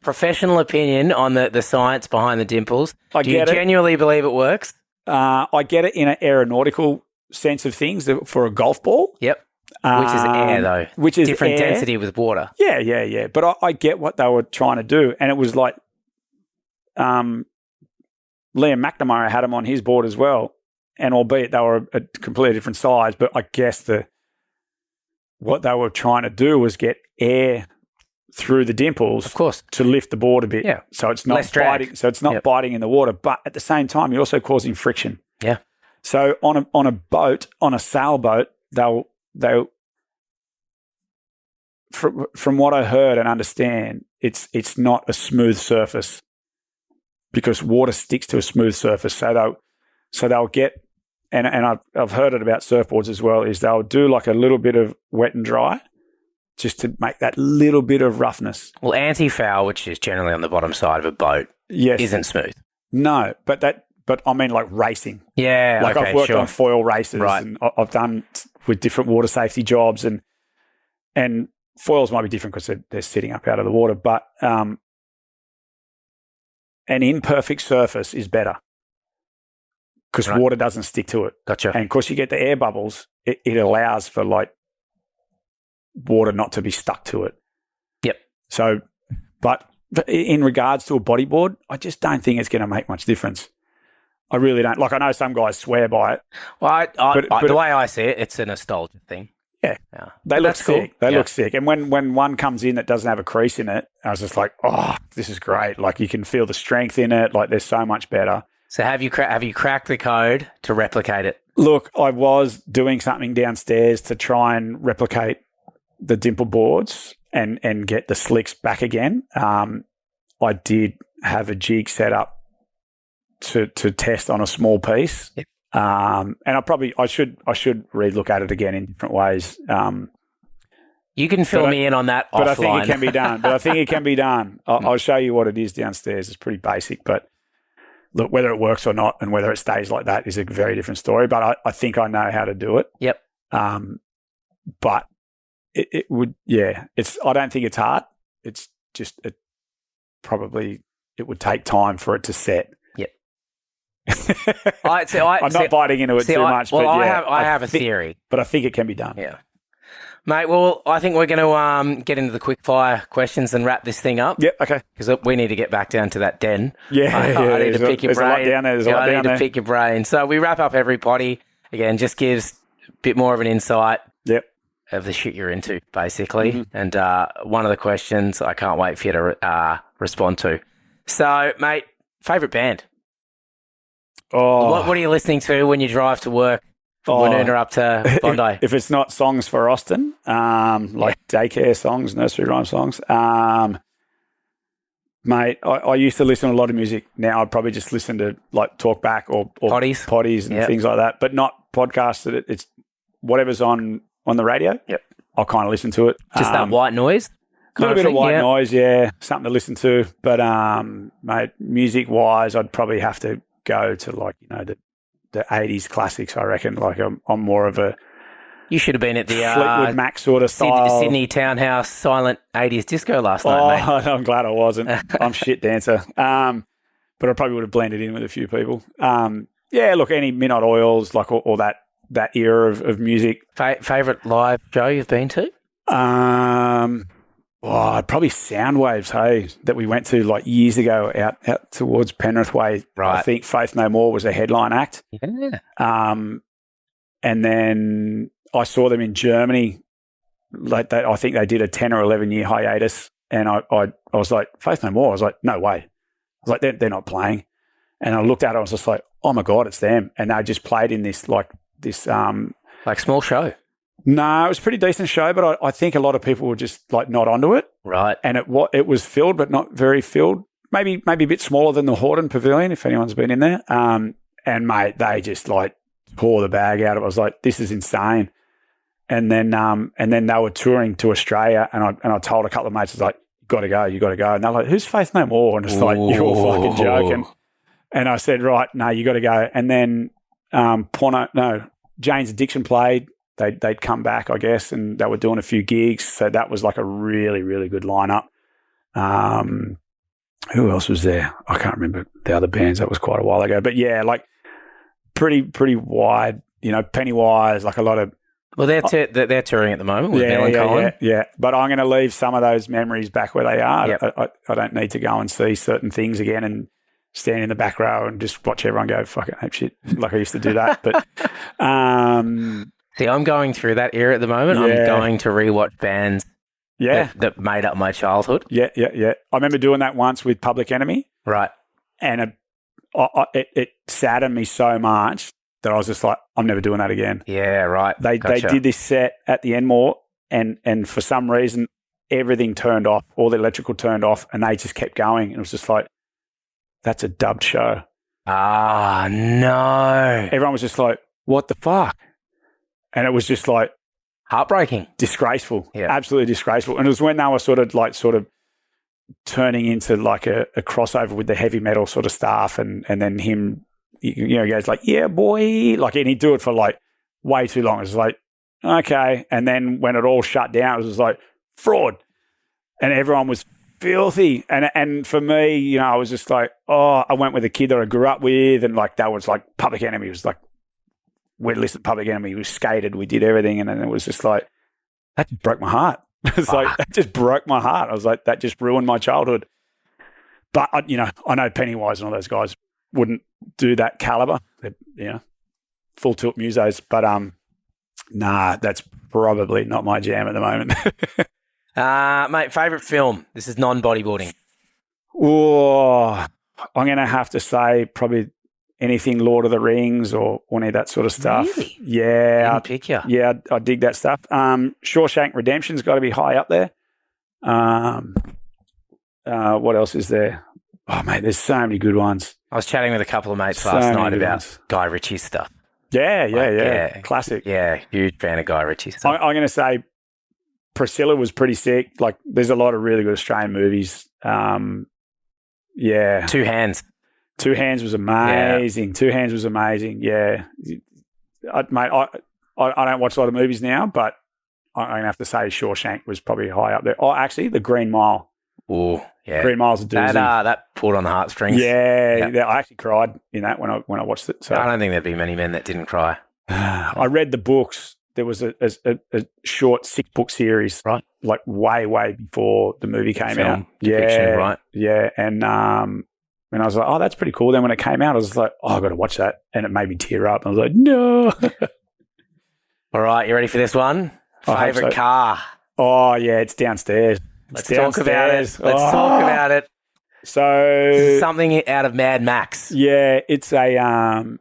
professional opinion on the science behind the dimples? Do you genuinely believe it works? I get it in an aeronautical sense of things for a golf ball. Yep. Which is air, though. Which is different density with water. Yeah. But I get what they were trying to do, and it was like, Liam McNamara had them on his board as well, and albeit they were a completely different size, but I guess what they were trying to do was get air through the dimples, of course, to lift the board a bit. Yeah. So it's not biting. So it's not biting in the water, but at the same time, you're also causing friction. Yeah. So on a boat, on a sailboat, they'll from what I heard and understand, it's not a smooth surface because water sticks to a smooth surface. So they'll get, and I've heard it about surfboards as well, is they'll do like a little bit of wet and dry just to make that little bit of roughness. Well, anti-foul, which is generally on the bottom side of a boat, isn't smooth. No, but I mean like racing. Yeah, like okay, I've worked sure. on foil races, Right. and I've done with different water safety jobs, and foils might be different because they're sitting up out of the water, but an imperfect surface is better because water doesn't stick to it. Gotcha. And of course, you get the air bubbles. It allows for like water not to be stuck to it. Yep. So, but in regards to a bodyboard, I just don't think it's going to make much difference. I really don't. Like, I know some guys swear by it. Well, but the way I see it, it's a nostalgia thing. Yeah. Yeah. They look That's cool. sick. They look sick. And when one comes in that doesn't have a crease in it, I was just like, oh, this is great. Like, you can feel the strength in it. Like, they're so much better. So have you cracked the code to replicate it? Look, I was doing something downstairs to try and replicate the dimple boards and get the slicks back again. I did have a jig set up to test on a small piece. Yep. And I should relook at it again in different ways. You can fill me in on that offline. But I think it can be done. I'll show you what it is downstairs. It's pretty basic, but look, whether it works or not and whether it stays like that is a very different story. But I think I know how to do it. Yep. But it would, I don't think it's hard. It's just, it would take time for it to set. Yep. I'm not biting into it too much. Well, but I have a theory. But I think it can be done. Yeah. Mate, well, I think we're going to get into the quick fire questions and wrap this thing up. Yep, okay. Because we need to get back down to that den. Yeah, I need to pick your brain. There's a lot down there. I need to pick your brain. So we wrap up every potty. Again, just gives a bit more of an insight of the shit you're into, basically. Mm-hmm. And one of the questions I can't wait for you to respond to. So, mate, favourite band? Oh. What are you listening to when you drive to work? From Woonona up to Bondi. If it's not songs for Austin, like daycare songs, nursery rhyme songs, mate, I used to listen to a lot of music. Now I'd probably just listen to like talkback or potties and things like that, but not podcasts. It's whatever's on the radio. Yep, I'll kind of listen to it. Just that white noise. A little bit of white noise, something to listen to. But mate, music wise, I'd probably have to go to like the 80s classics, I reckon. Like I'm more of a... You should have been at the Fleetwood Mac sort of style. Sydney Townhouse silent 80s disco last night, mate. I'm glad I wasn't. I'm shit dancer. But I probably would have blended in with a few people. Look, any Midnight Oils, like all that era of music. Favourite live show you've been to? Probably Soundwaves, hey, that we went to like years ago out towards Penrith Way. Right. I think Faith No More was a headline act. Yeah. And then I saw them in Germany. Like I think they did a 10 or 11 year hiatus. And I was like, Faith No More? I was like, no way. I was like, they're not playing. And I looked at it, I was just like, oh my God, it's them. And they just played in this like small show. No, it was a pretty decent show, but I think a lot of people were just like not onto it. Right. And it was filled, but not very filled. Maybe a bit smaller than the Hordern Pavilion, if anyone's been in there. And mate, they just like tore the bag out of it. I was like, this is insane. And then they were touring to Australia, and I told a couple of mates, I was like, you got to go. And they're like, who's Faith No More? And it's like, you're fucking joking. And I said, right, no, you got to go. And then Jane's Addiction played. They'd come back, I guess, and they were doing a few gigs. So that was like a really, really good lineup. Who else was there? I can't remember the other bands. That was quite a while ago. But yeah, like pretty wide, Pennywise, like a lot of... Well, they're touring at the moment with Bill and Colin. Yeah. But I'm going to leave some of those memories back where they are. Yep. I don't need to go and see certain things again and stand in the back row and just watch everyone go, fucking ape shit, like I used to do that. But... See, I'm going through that era at the moment. Yeah. I'm going to rewatch bands that made up my childhood. Yeah. I remember doing that once with Public Enemy. Right. And it saddened me so much that I was just like, I'm never doing that again. Yeah, right. They did this set at the Enmore, and for some reason, everything turned off, all the electrical turned off, and they just kept going. And it was just like, that's a dubbed show. Ah, no. Everyone was just like, what the fuck? And it was just like Heartbreaking. disgraceful, Yeah. absolutely disgraceful. And it was when they were sort of turning into like a crossover with the heavy metal sort of stuff, and then him, you know, he goes like, yeah, boy, like, and he'd do it for like way too long. It was like, okay. And then when it all shut down, it was like, fraud. And everyone was filthy. And for me, you know, I was just like, oh, I went with a kid that I grew up with, and like that was like Public Enemy. It was like, we'd listened to Public Enemy, we skated, we did everything, and then it was just like, that just broke my heart. It's like, that just broke my heart. I was like, that just ruined my childhood. But, you know, I know Pennywise and all those guys wouldn't do that caliber. They're, you know, full tilt musos. But, nah, that's probably not my jam at the moment. Mate, favourite film? This is non-bodyboarding. Oh, I'm going to have to say probably anything Lord of the Rings or any of that sort of stuff. Really? Yeah. Didn't pick you. Yeah, I dig that stuff. Shawshank Redemption's got to be high up there. What else is there? Oh, mate, there's so many good ones. I was chatting with a couple of mates So last many night good about ones. Guy Ritchie stuff. Yeah. yeah. Classic. Yeah, huge fan of Guy Ritchie stuff. I'm going to say Priscilla was pretty sick. Like, there's a lot of really good Australian movies. Yeah. Two Hands. Two Hands was amazing. Yeah. Two Hands was amazing. Yeah. Mate, I don't watch a lot of movies now, but I'm going to have to say Shawshank was probably high up there. Oh, actually, The Green Mile. Oh, yeah. Green Mile's a doozy. That pulled on the heartstrings. Yeah, I actually cried in that when I watched it. So I don't think there'd be many men that didn't cry. I read the books. There was a short 6-book series, right? Like way before the movie came out. Fiction, right? Yeah, and I was like, oh, that's pretty cool. Then when it came out, I was like, oh, I got to watch that, and it made me tear up. I was like, no. All right, you ready for this one? Favorite car? Oh yeah, it's downstairs. Let's talk about it. Let's talk about it. So something out of Mad Max. Yeah, it's a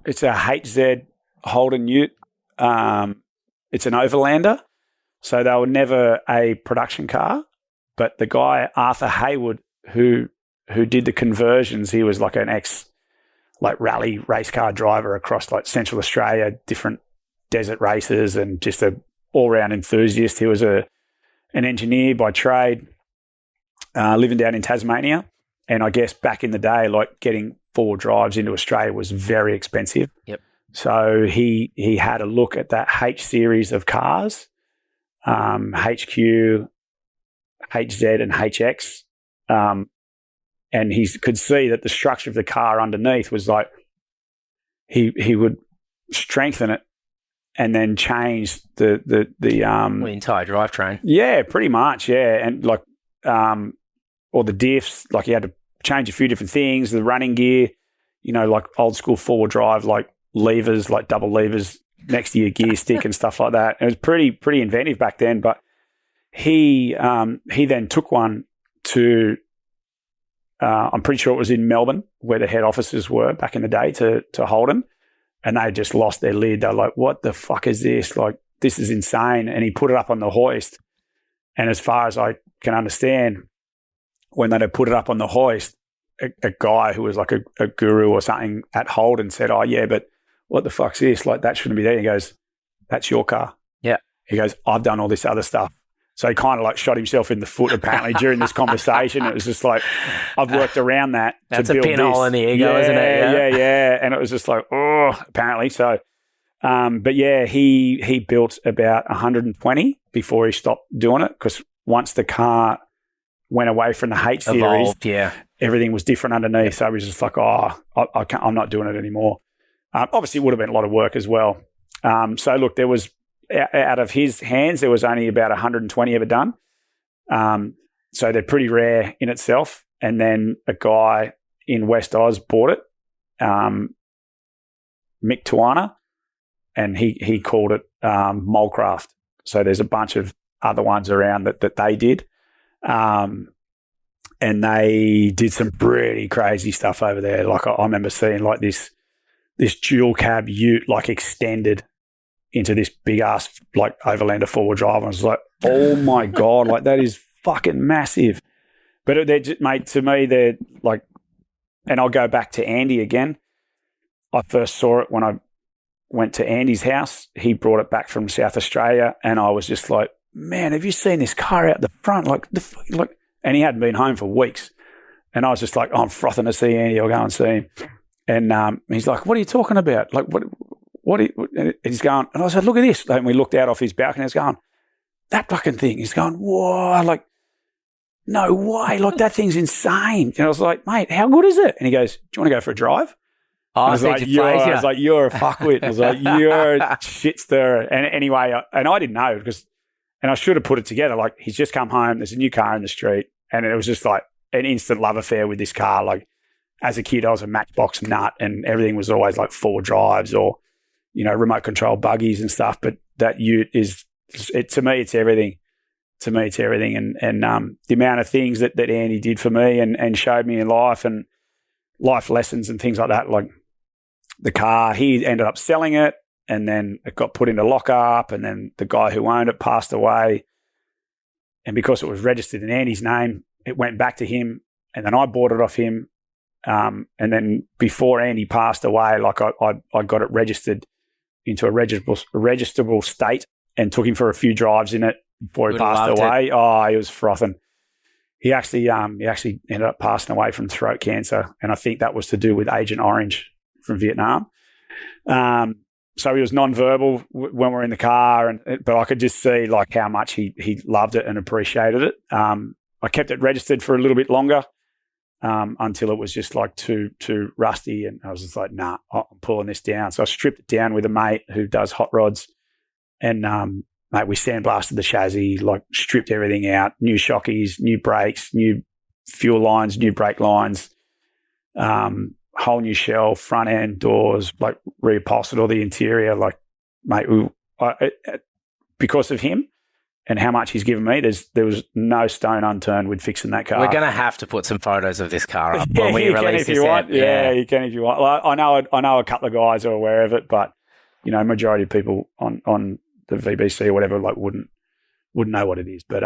HZ Holden Ute. It's an Overlander. So they were never a production car, but the guy Arthur Hayward who did the conversions, he was like an ex like rally race car driver across like Central Australia, different desert races, and just a all round enthusiast. He was an engineer by trade, living down in Tasmania. And I guess back in the day, like getting 4 drives into Australia was very expensive. Yep. So he had a look at that H series of cars, HQ, HZ, and HX. And he could see that the structure of the car underneath was like he would strengthen it and then change the entire drivetrain. Yeah, pretty much. Yeah, and like or the diffs, like he had to change a few different things. The running gear, you know, like old school 4-wheel drive, like levers, like double levers next to your gear stick and stuff like that. It was pretty inventive back then. But he then took one to. I'm pretty sure it was in Melbourne where the head offices were back in the day to Holden, and they just lost their lid. They're like, what the fuck is this? Like, this is insane. And he put it up on the hoist. And as far as I can understand, when they put it up on the hoist, a guy who was like a guru or something at Holden said, oh, yeah, but what the fuck's this? Like, that shouldn't be there. He goes, that's your car. Yeah. He goes, I've done all this other stuff. So he kind of like shot himself in the foot apparently during this conversation. It was just like, I've worked around that. That's to build a pinhole in the ego, isn't it? Yeah. And it was just like, oh, apparently. So, but yeah, he built about 120 before he stopped doing it, because once the car went away from the H series, Evolved, yeah, everything was different underneath. So he was just like, oh, I'm not doing it anymore. Obviously, it would have been a lot of work as well. So look, there was, out of his hands, there was only about 120 ever done. So they're pretty rare in itself. And then a guy in West Oz bought it, Mick Tuana, and he called it Molecraft. So there's a bunch of other ones around that they did. And they did some pretty crazy stuff over there. Like I remember seeing like this this dual cab ute like extended into this big ass like Overlander 4-wheel drive. And I was like, oh my God, like that is fucking massive. But they're just, mate, to me, they're like, and I'll go back to Andy again. I first saw it when I went to Andy's house. He brought it back from South Australia, and I was just like, man, have you seen this car out the front? Like, and he hadn't been home for weeks. And I was just like, oh, I'm frothing to see Andy. I'll go and see him. And he's like, what are you talking about? Like, what and he's going, and I said, look at this. And we looked out off his balcony, and he's going, that fucking thing. He's going, whoa, like, no way. Like, that thing's insane. And I was like, mate, how good is it? And he goes, do you want to go for a drive? I was like, you're a fuckwit. I was like, you're a shit stirrer. And anyway, and I didn't know and I should have put it together. Like, he's just come home. There's a new car in the street. And it was just like an instant love affair with this car. Like, as a kid, I was a Matchbox nut, and everything was always like 4 drives or, remote control buggies and stuff. But that ute to me, it's everything. To me, it's everything. And the amount of things that Andy did for me and showed me in life and life lessons and things like that. Like the car, he ended up selling it, and then it got put into lockup, and then the guy who owned it passed away. And because it was registered in Andy's name, it went back to him, and then I bought it off him. And then before Andy passed away, like I got it registered into a registrable state and took him for a few drives in it before he passed away. Oh, he was frothing. He actually ended up passing away from throat cancer, and I think that was to do with Agent Orange from Vietnam. So he was non-verbal when we're in the car, but I could just see like how much he loved it and appreciated it. I kept it registered for a little bit longer until it was just like too rusty, and I was just like, nah, I'm pulling this down. So I stripped it down with a mate who does hot rods, and mate, we sandblasted the chassis, like stripped everything out, new shockies, new brakes, new fuel lines, new brake lines, whole new shell, front end doors, like reupholstered all the interior. Like, mate, because of him and how much he's given me, there was no stone unturned with fixing that car. We're going to have to put some photos of this car up when we release this. Yeah, you can if you want. Well, I know a couple of guys are aware of it, but majority of people on the VBC or whatever like wouldn't know what it is. But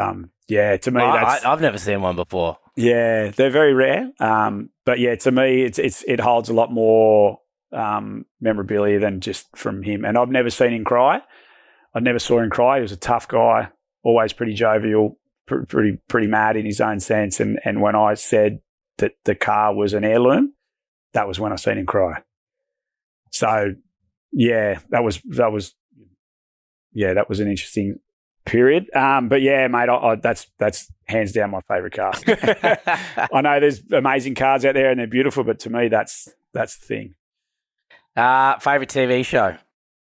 yeah, to me, I've never seen one before. Yeah, they're very rare. But yeah, to me, it holds a lot more memorabilia than just from him. And I've never seen him cry. I never saw him cry. He was a tough guy, always pretty jovial, pretty mad in his own sense. And when I said that the car was an heirloom, that was when I seen him cry. So yeah, that was an interesting period. But yeah, mate, that's hands down my favourite car. I know there's amazing cars out there and they're beautiful, but to me, that's the thing. Favourite TV show?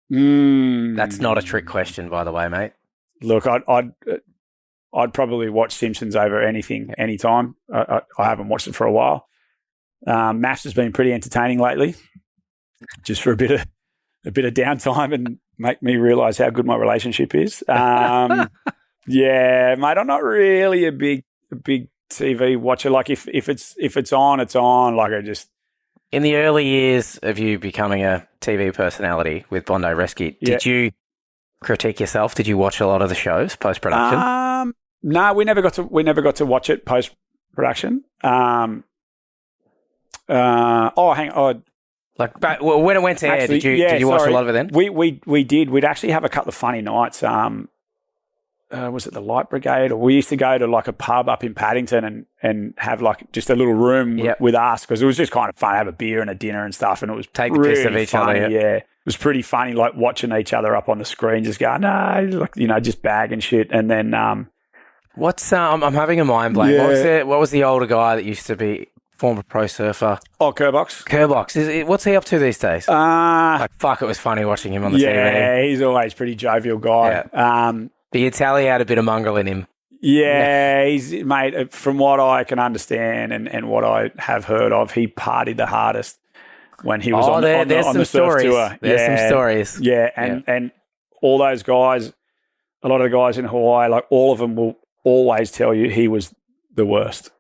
That's not a trick question, by the way, mate. Look, I'd probably watch Simpsons over anything, anytime. I haven't watched it for a while. MAFS has been pretty entertaining lately, just for a bit of downtime and make me realise how good my relationship is. Yeah, mate, I'm not really a big TV watcher. Like if it's on, it's on. Like I just. In the early years of you becoming a TV personality with Bondi Rescue, did you critique yourself? Did you watch a lot of the shows post production? No, we never got to watch it post production. Hang on. Like when it went to air, did you watch a lot of it then? We did. We'd actually have a couple of funny nights. Was it the Light Brigade? Or we used to go to like a pub up in Paddington and have like just a little room with us, because it was just kind of fun to have a beer and a dinner and stuff, and it was take the piss of each funny, other. Yeah, it was pretty funny, like watching each other up on the screen, just going just bag and shit, and then what's I'm having a mind blank. Yeah. What was the older guy that used to be former pro surfer? Oh, Kerbox. What's he up to these days? Fuck, it was funny watching him on the TV. Yeah, he's always a pretty jovial guy. Yeah. The Italian had a bit of mongrel in him. Yeah, he's, mate, from what I can understand and what I have heard of, he partied the hardest when he was on the surf tour. There's some stories. Yeah, and all those guys, a lot of the guys in Hawaii, like all of them will always tell you he was the worst.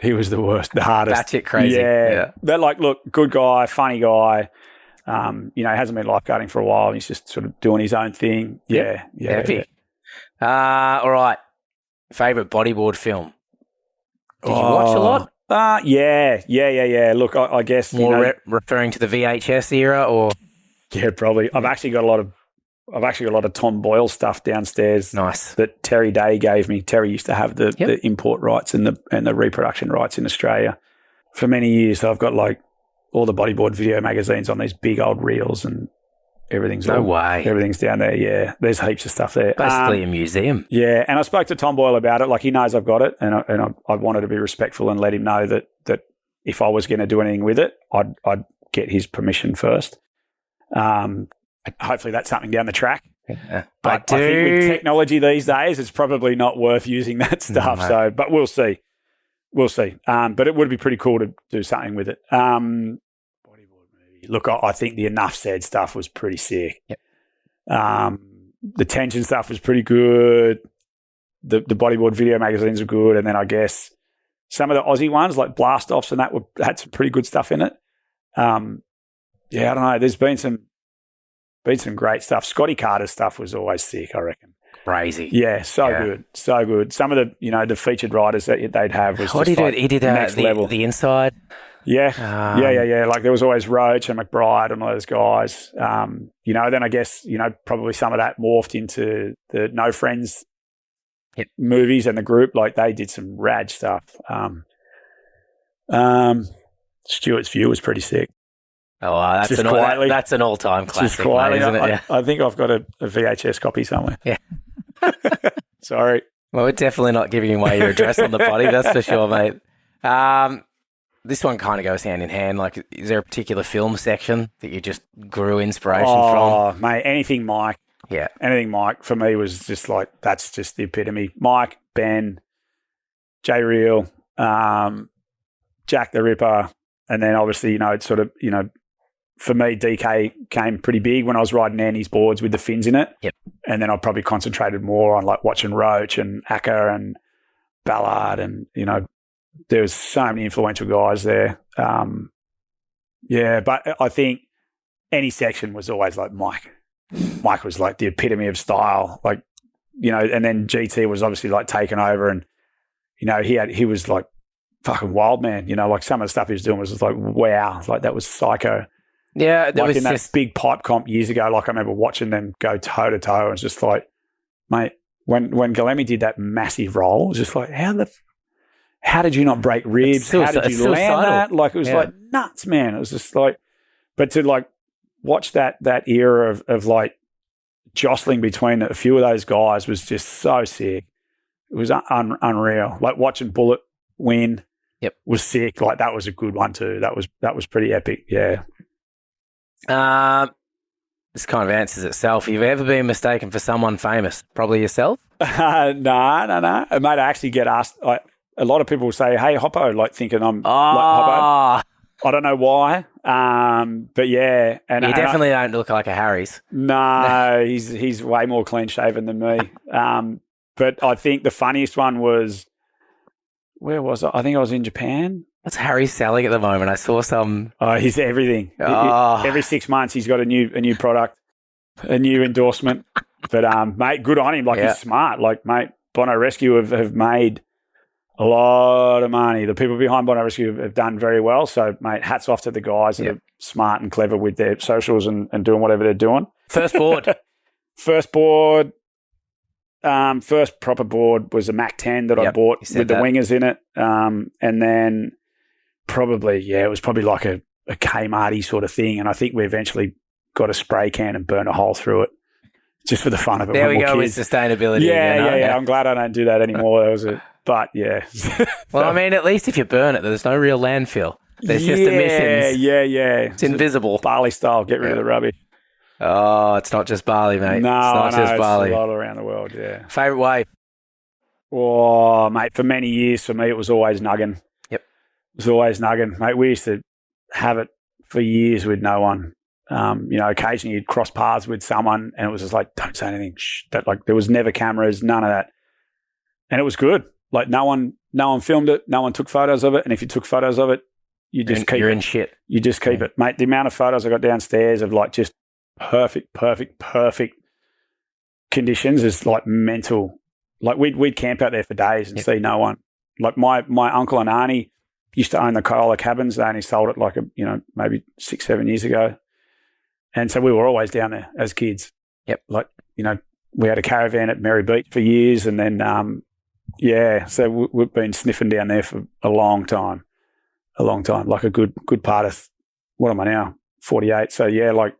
He was the worst, the hardest. Batshit crazy. Yeah. But like, look, good guy, funny guy. He hasn't been lifeguarding for a while. He's just sort of doing his own thing. Yeah. Epic. All right. Favorite bodyboard film? Did you watch a lot? Yeah. Look, I guess More referring to the VHS era, or yeah, probably. I've actually got a lot of Tom Boyle stuff downstairs. Nice. That Terry Day gave me. Terry used to have the import rights and the reproduction rights in Australia for many years. So I've got like all the bodyboard video magazines on these big old reels, and everything's down there. Yeah, there's heaps of stuff there. Basically a museum. Yeah, and I spoke to Tom Boyle about it. Like, he knows I've got it, and I wanted to be respectful and let him know that if I was going to do anything with it, I'd get his permission first. Hopefully that's something down the track. Yeah. But I think with technology these days, it's probably not worth using that stuff. No. So, but we'll see. But it would be pretty cool to do something with it. Bodyboard movie. Look, I think the Enough Said stuff was pretty sick. Yep. The Tension stuff was pretty good. The bodyboard video magazines are good, and then I guess some of the Aussie ones like Blast Offs and that had some pretty good stuff in it. I don't know. There's been some great stuff. Scotty Carter's stuff was always sick, I reckon. Crazy. Yeah, good. So good. Some of the the featured writers that they'd have was What just did he did next level. The Inside. Yeah. Like there was always Roach and McBride and all those guys. Then I guess, probably some of that morphed into the No Friends movies and the group. Like they did some rad stuff. Stuart's View was pretty sick. Oh, that's an all-time classic, mate, isn't it? Yeah. I think I've got a VHS copy somewhere. Yeah. Sorry. Well, we're definitely not giving away your address on the body, that's for sure, mate. This one kind of goes hand in hand. Like, is there a particular film section that you just grew inspiration from? Oh, mate, anything Mike. Yeah. Anything Mike for me was just like, that's just the epitome. Mike, Ben, Jay Reel, Jack the Ripper, and then obviously, it's sort of, for me, DK came pretty big when I was riding Annie's boards with the fins in it. Yep. And then I probably concentrated more on like watching Roach and Acker and Ballard, and, there was so many influential guys there. But I think any section was always like Mike. Mike was like the epitome of style, like, and then GT was obviously like taken over, and, he was like fucking wild man, like some of the stuff he was doing was just like, wow, like that was psycho. Yeah, that was in that big pipe comp years ago. Like I remember watching them go toe to toe, and it's just like, mate, when Galemi did that massive roll, it was just like, how did you not break ribs? How did you land that? Like it was like nuts, man. It was just like, but to like watch that era of like jostling between a few of those guys was just so sick. It was unreal. Like watching Bullet win was sick. Like that was a good one too. That was pretty epic. Yeah. This kind of answers itself. Have you ever been mistaken for someone famous? Probably yourself? No. Mate, I actually get asked, a lot of people say, hey, Hoppo, like thinking I'm like Hoppo. I don't know why. But yeah. And you definitely don't look like a Harry's. No, he's way more clean shaven than me. But I think the funniest one was, where was I? I think I was in Japan. What's Harry selling at the moment? I saw some. Oh, he's everything. Every 6 months, he's got a new product, a new endorsement. But mate, good on him. Like he's smart. Like mate, Bondi Rescue have made a lot of money. The people behind Bondi Rescue have done very well. So mate, hats off to the guys that are smart and clever with their socials and doing whatever they're doing. First board. First proper board was a Mac 10 that I bought with the wingers in it. And then it was probably like a Kmarty sort of thing. And I think we eventually got a spray can and burned a hole through it just for the fun of it. There we go with sustainability. Yeah. I'm glad I don't do that anymore. But yeah. Well, I mean, at least if you burn it, there's no real landfill. There's just emissions. Yeah. It's invisible. Barley style. Get rid of the rubbish. Oh, it's not just barley, mate. No, it's not just barley. It's a lot around the world, yeah. Favourite wave? Oh, mate, for many years, for me, it was always nuggin. Yep. It was always nuggin. Mate, we used to have it for years with no one. Occasionally you'd cross paths with someone and it was just like, don't say anything. Shh. There was never cameras, none of that. And it was good. Like no one filmed it, no one took photos of it. And if you took photos of it, you just keep you're it. in shit. You just keep it, mate. The amount of photos I got downstairs of like just perfect conditions is like mental. Like we'd camp out there for days and see no one. Like my uncle and auntie used to own the Koala cabins. They only sold it like maybe 6-7 years ago, and so we were always down there as kids. Yep. Like we had a caravan at Merry Beach for years, and then so we've been sniffing down there for a long time, like a good part of, what am I now, 48, so like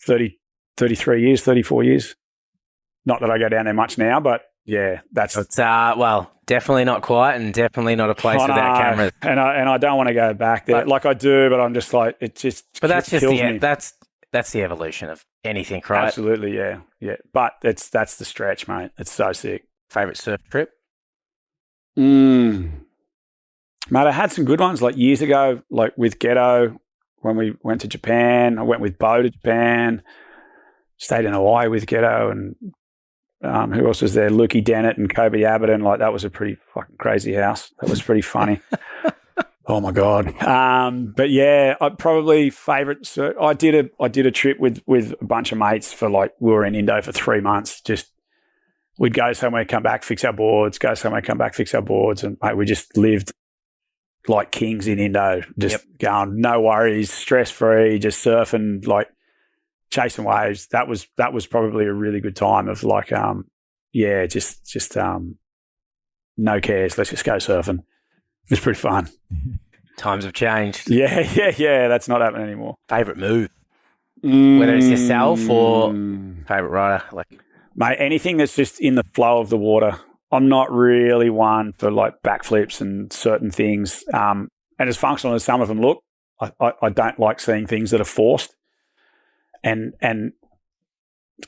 30, 33 years, 34 years. Not that I go down there much now, but that's... It's, definitely not quite, and definitely not a place without cameras. And I don't want to go back there. Like I do, but I'm just like, it just But that's just kills me. that's the evolution of anything, right? Absolutely, yeah. But that's the stretch, mate. It's so sick. Favorite surf trip? Mate, I had some good ones like years ago, like with Ghetto when we went to Japan. I went with Bo to Japan, stayed in Hawaii with Ghetto, and who else was there? Lukey Dennett and Kobe Abbott, like that was a pretty fucking crazy house. That was pretty funny. Oh my God. But yeah, I probably favorite. So I did a trip with a bunch of mates for like, we were in Indo for 3 months. Just we'd go somewhere, come back, fix our boards, go somewhere, come back, fix our boards. And mate, we just lived like kings in Indo, just going, no worries, stress free, just surfing, like chasing waves. That was probably a really good time of like, just no cares. Let's just go surfing. It was pretty fun. Times have changed. Yeah. That's not happening anymore. Favorite move, whether it's yourself or favorite rider, like mate, anything that's just in the flow of the water. I'm not really one for like backflips and certain things. And as functional as some of them look, I don't like seeing things that are forced and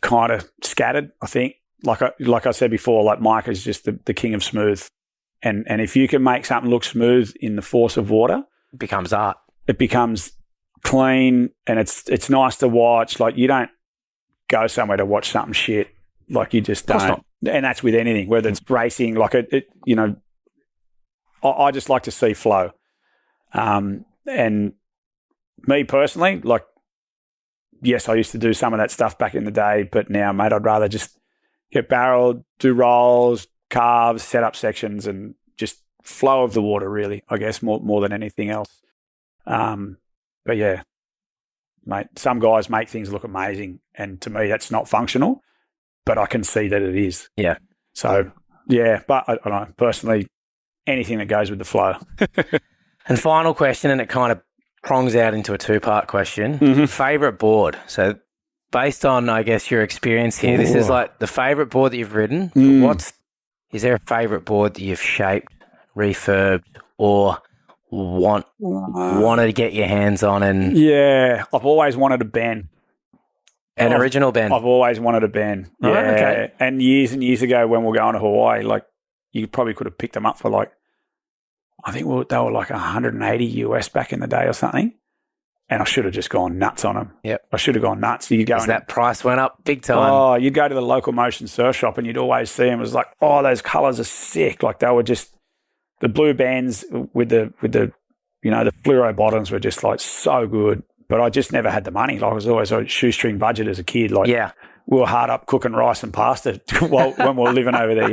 kind of scattered. I think, like I said before, like Mike is just the king of smooth. And if you can make something look smooth in the force of water, it becomes art. It becomes clean, and it's nice to watch. Like you don't go somewhere to watch something shit. Like you just don't. And that's with anything, whether it's racing, like I just like to see flow. And me personally, like, yes, I used to do some of that stuff back in the day, but now, mate, I'd rather just get barreled, do rolls, carves, set up sections, and just flow of the water, really, I guess, more than anything else. But yeah, mate, some guys make things look amazing, and to me, that's not functional, but I can see that it is. Yeah. So, yeah, but I don't know, personally, anything that goes with the flow. And final question, and it kind of prongs out into a two-part question. Favorite board. So based on, I guess, your experience here, this is like the favorite board that you've ridden. Is there a favorite board that you've shaped, refurbed, or wanted to get your hands on? And yeah, I've always wanted a Ben. An original Ben? I've always wanted a Ben. Yeah. Oh, okay. And years ago when we were going to Hawaii, like you probably could have picked them up for like, I think they were like 180 US back in the day or something. And I should have just gone nuts on them. Yep. I should have gone nuts. You'd go that price went up big time. Oh, you'd go to the local motion surf shop and you'd always see them. It was like, oh, those colours are sick. Like they were just, the blue bands with the the fluoro bottoms were just like so good. But I just never had the money. Like I was always a shoestring budget as a kid. Like we were hard up cooking rice and pasta when we were living over there,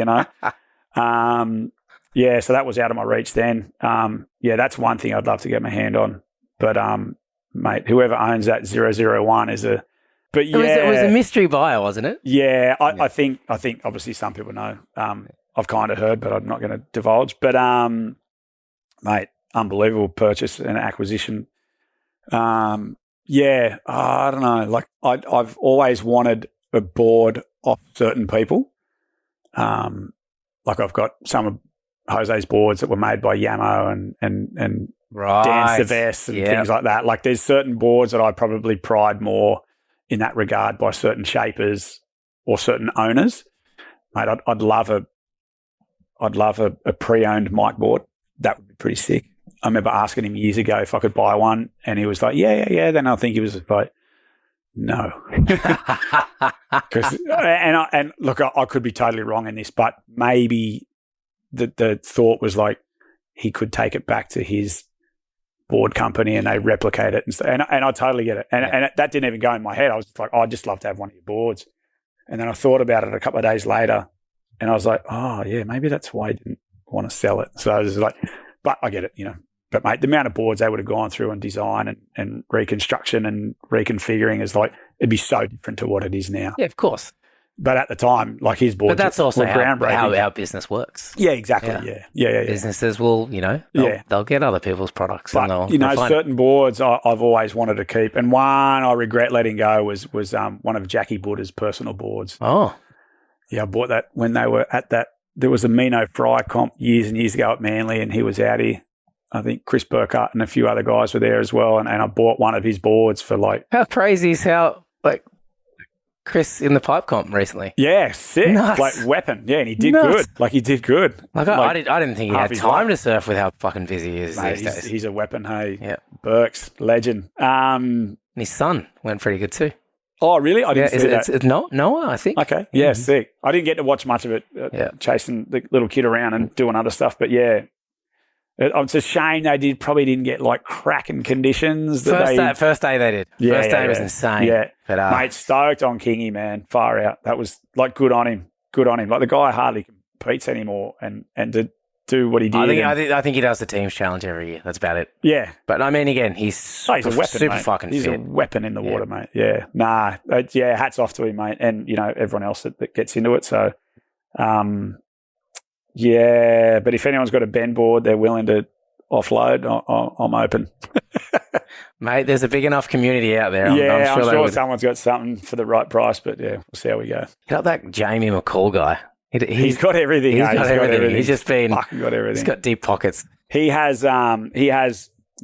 so that was out of my reach then. That's one thing I'd love to get my hand on. But mate, whoever owns that 001 is a... But yeah, it was a mystery buyer, wasn't it? Yeah, I think obviously some people know. I've kind of heard, but I'm not going to divulge. But mate, unbelievable purchase and acquisition. I don't know. Like I've always wanted a board off certain people. Like I've got some of Jose's boards that were made by Yamo and right. Dan Seves and things like that. Like there's certain boards that I probably pride more in that regard by certain shapers or certain owners. Mate, I'd love a pre-owned Mike board. That would be pretty sick. I remember asking him years ago if I could buy one, and he was like, yeah. Then I think he was like, no. And look, I could be totally wrong in this, but maybe the thought was like he could take it back to his board company and they replicate it. And I totally get it. And that didn't even go in my head. I was just like, oh, I'd just love to have one of your boards. And then I thought about it a couple of days later and I was like, oh, yeah, maybe that's why I didn't want to sell it. So I was like, but I get it, you know. But, mate, the amount of boards they would have gone through and design and reconstruction and reconfiguring is like, it'd be so different to what it is now. Yeah, of course. But at the time, like his boards, but that's also were groundbreaking. how our business works. Yeah, exactly. Yeah. Businesses will, you know, they'll get other people's products. But, and you know, certain boards I've always wanted to keep. And one I regret letting go was one of Jackie Buddha's personal boards. Oh. Yeah, I bought that when they were at that. There was a Mino Fry comp years and years ago at Manly and he was out here. I think Chris Burkhardt and a few other guys were there as well. And I bought one of his boards for like... How crazy is how, like... Chris in the pipe comp recently. Yeah, sick. Nuts. Like weapon. Yeah, and he did good. Like he did good. Like I didn't think he had time to surf with how fucking busy he is Mate, these days. He's a weapon, hey. Yeah. Burks, legend. And his son went pretty good too. Oh, really? I didn't see that. It's Noah, I think. Okay. Yeah, sick. I didn't get to watch much of it, chasing the little kid around and doing other stuff, but yeah. It's a shame they probably didn't get like cracking conditions. First day they did. Yeah, first day was insane. Yeah. But, mate, stoked on Kingy, man. Far out. That was like good on him. Good on him. Like the guy hardly competes anymore and to do what he did. I think he does the team's challenge every year. That's about it. Yeah. But I mean, again, he's a weapon, super mate. fucking he's fit. He's a weapon in the water, mate. Yeah. Nah. Hats off to him, mate. And, you know, everyone else that gets into it. So, yeah. But if anyone's got a bend board, they're willing to offload, I'm open. Mate, there's a big enough community out there. I'm sure someone's got something for the right price, but yeah, we'll see how we go. You know that Jamie McCall guy? He's got everything. He's got everything. He's just been fucking got everything. He's got deep pockets. He has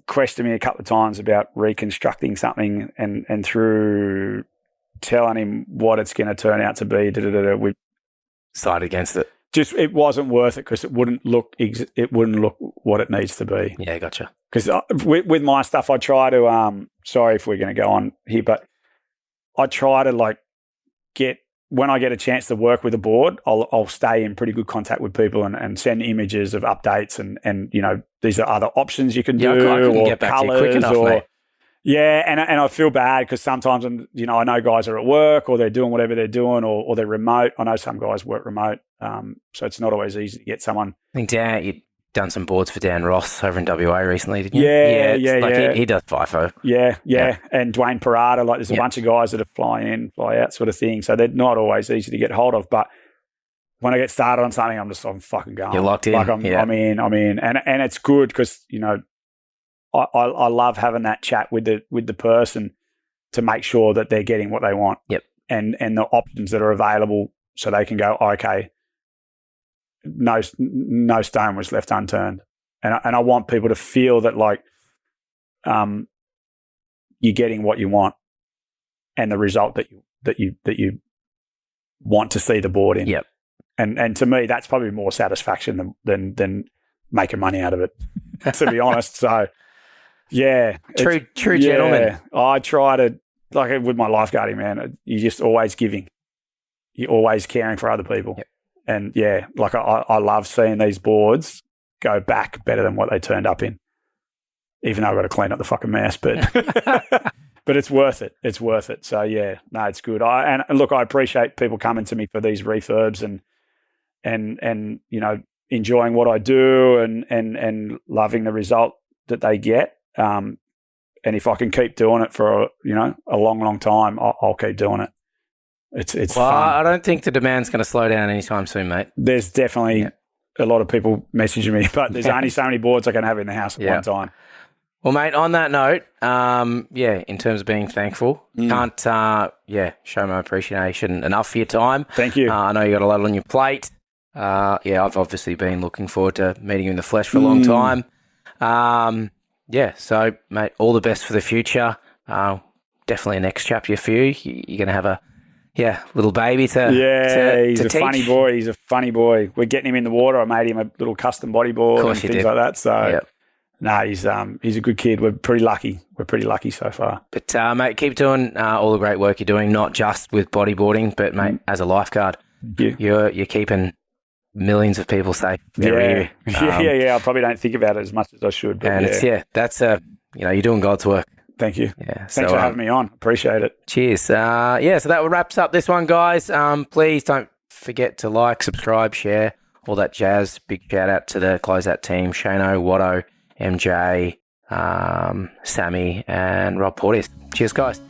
questioned me a couple of times about reconstructing something and through telling him what it's going to turn out to be, we sided against it. Just it wasn't worth it because it wouldn't look what it needs to be. Yeah, gotcha. Because with my stuff, I try to sorry if we're going to go on here, but I try to like when I get a chance to work with a board, I'll stay in pretty good contact with people and send images of updates and you know these are other options you can do or get back colours to you quick enough, mate. Yeah, and I feel bad because sometimes you know I know guys are at work or they're doing whatever they're doing or they're remote. I know some guys work remote, so it's not always easy to get someone. I think Dan, you've done some boards for Dan Ross over in WA recently, didn't you? Yeah. He does FIFO. Yeah. And Dwayne Parada, like there's a bunch of guys that are fly in, fly out sort of thing. So they're not always easy to get hold of. But when I get started on something, I'm fucking going. You're locked in. Like I'm in. And it's good because, you know, I love having that chat with the person to make sure that they're getting what they want. Yep. And the options that are available so they can go, okay, no stone was left unturned. And I want people to feel that like you're getting what you want and the result that you want to see the board in. Yep. And to me, that's probably more satisfaction than making money out of it, to be honest. So, yeah. True gentleman. I try to, like with my lifeguarding, man, you're just always giving. You're always caring for other people. Yep. And, yeah, like I love seeing these boards go back better than what they turned up in, even though I've got to clean up the fucking mess. But but it's worth it. It's worth it. So, yeah, no, it's good. And look, I appreciate people coming to me for these refurbs and you know, enjoying what I do and loving the result that they get. And if I can keep doing it for a long, long time, I'll keep doing it. It's fun. I don't think the demand's going to slow down anytime soon, mate. There's definitely a lot of people messaging me, but there's only so many boards I can have in the house at one time. Well, mate, on that note, in terms of being thankful, can't show my appreciation enough for your time. Thank you. I know you got a lot on your plate. I've obviously been looking forward to meeting you in the flesh for a long time. So, mate, all the best for the future. Definitely a next chapter for you. You're going to have a little baby to he's a teach. funny boy. He's a funny boy. We're getting him in the water. I made him a little custom bodyboard and things like that. So, he's a good kid. We're pretty lucky. We're pretty lucky so far. But, mate, keep doing all the great work you're doing, not just with bodyboarding, but, mate, as a lifeguard. You're keeping millions of people safe every year. I probably don't think about it as much as I should. But and that's a you're doing God's work. Thank you. Yeah. Thanks for having me on. Appreciate it. Cheers. So that wraps up this one, guys. Please don't forget to like, subscribe, share, all that jazz. Big shout out to the Closeout team, Shano, Watto, MJ, Sammy, and Rob Portis. Cheers, guys.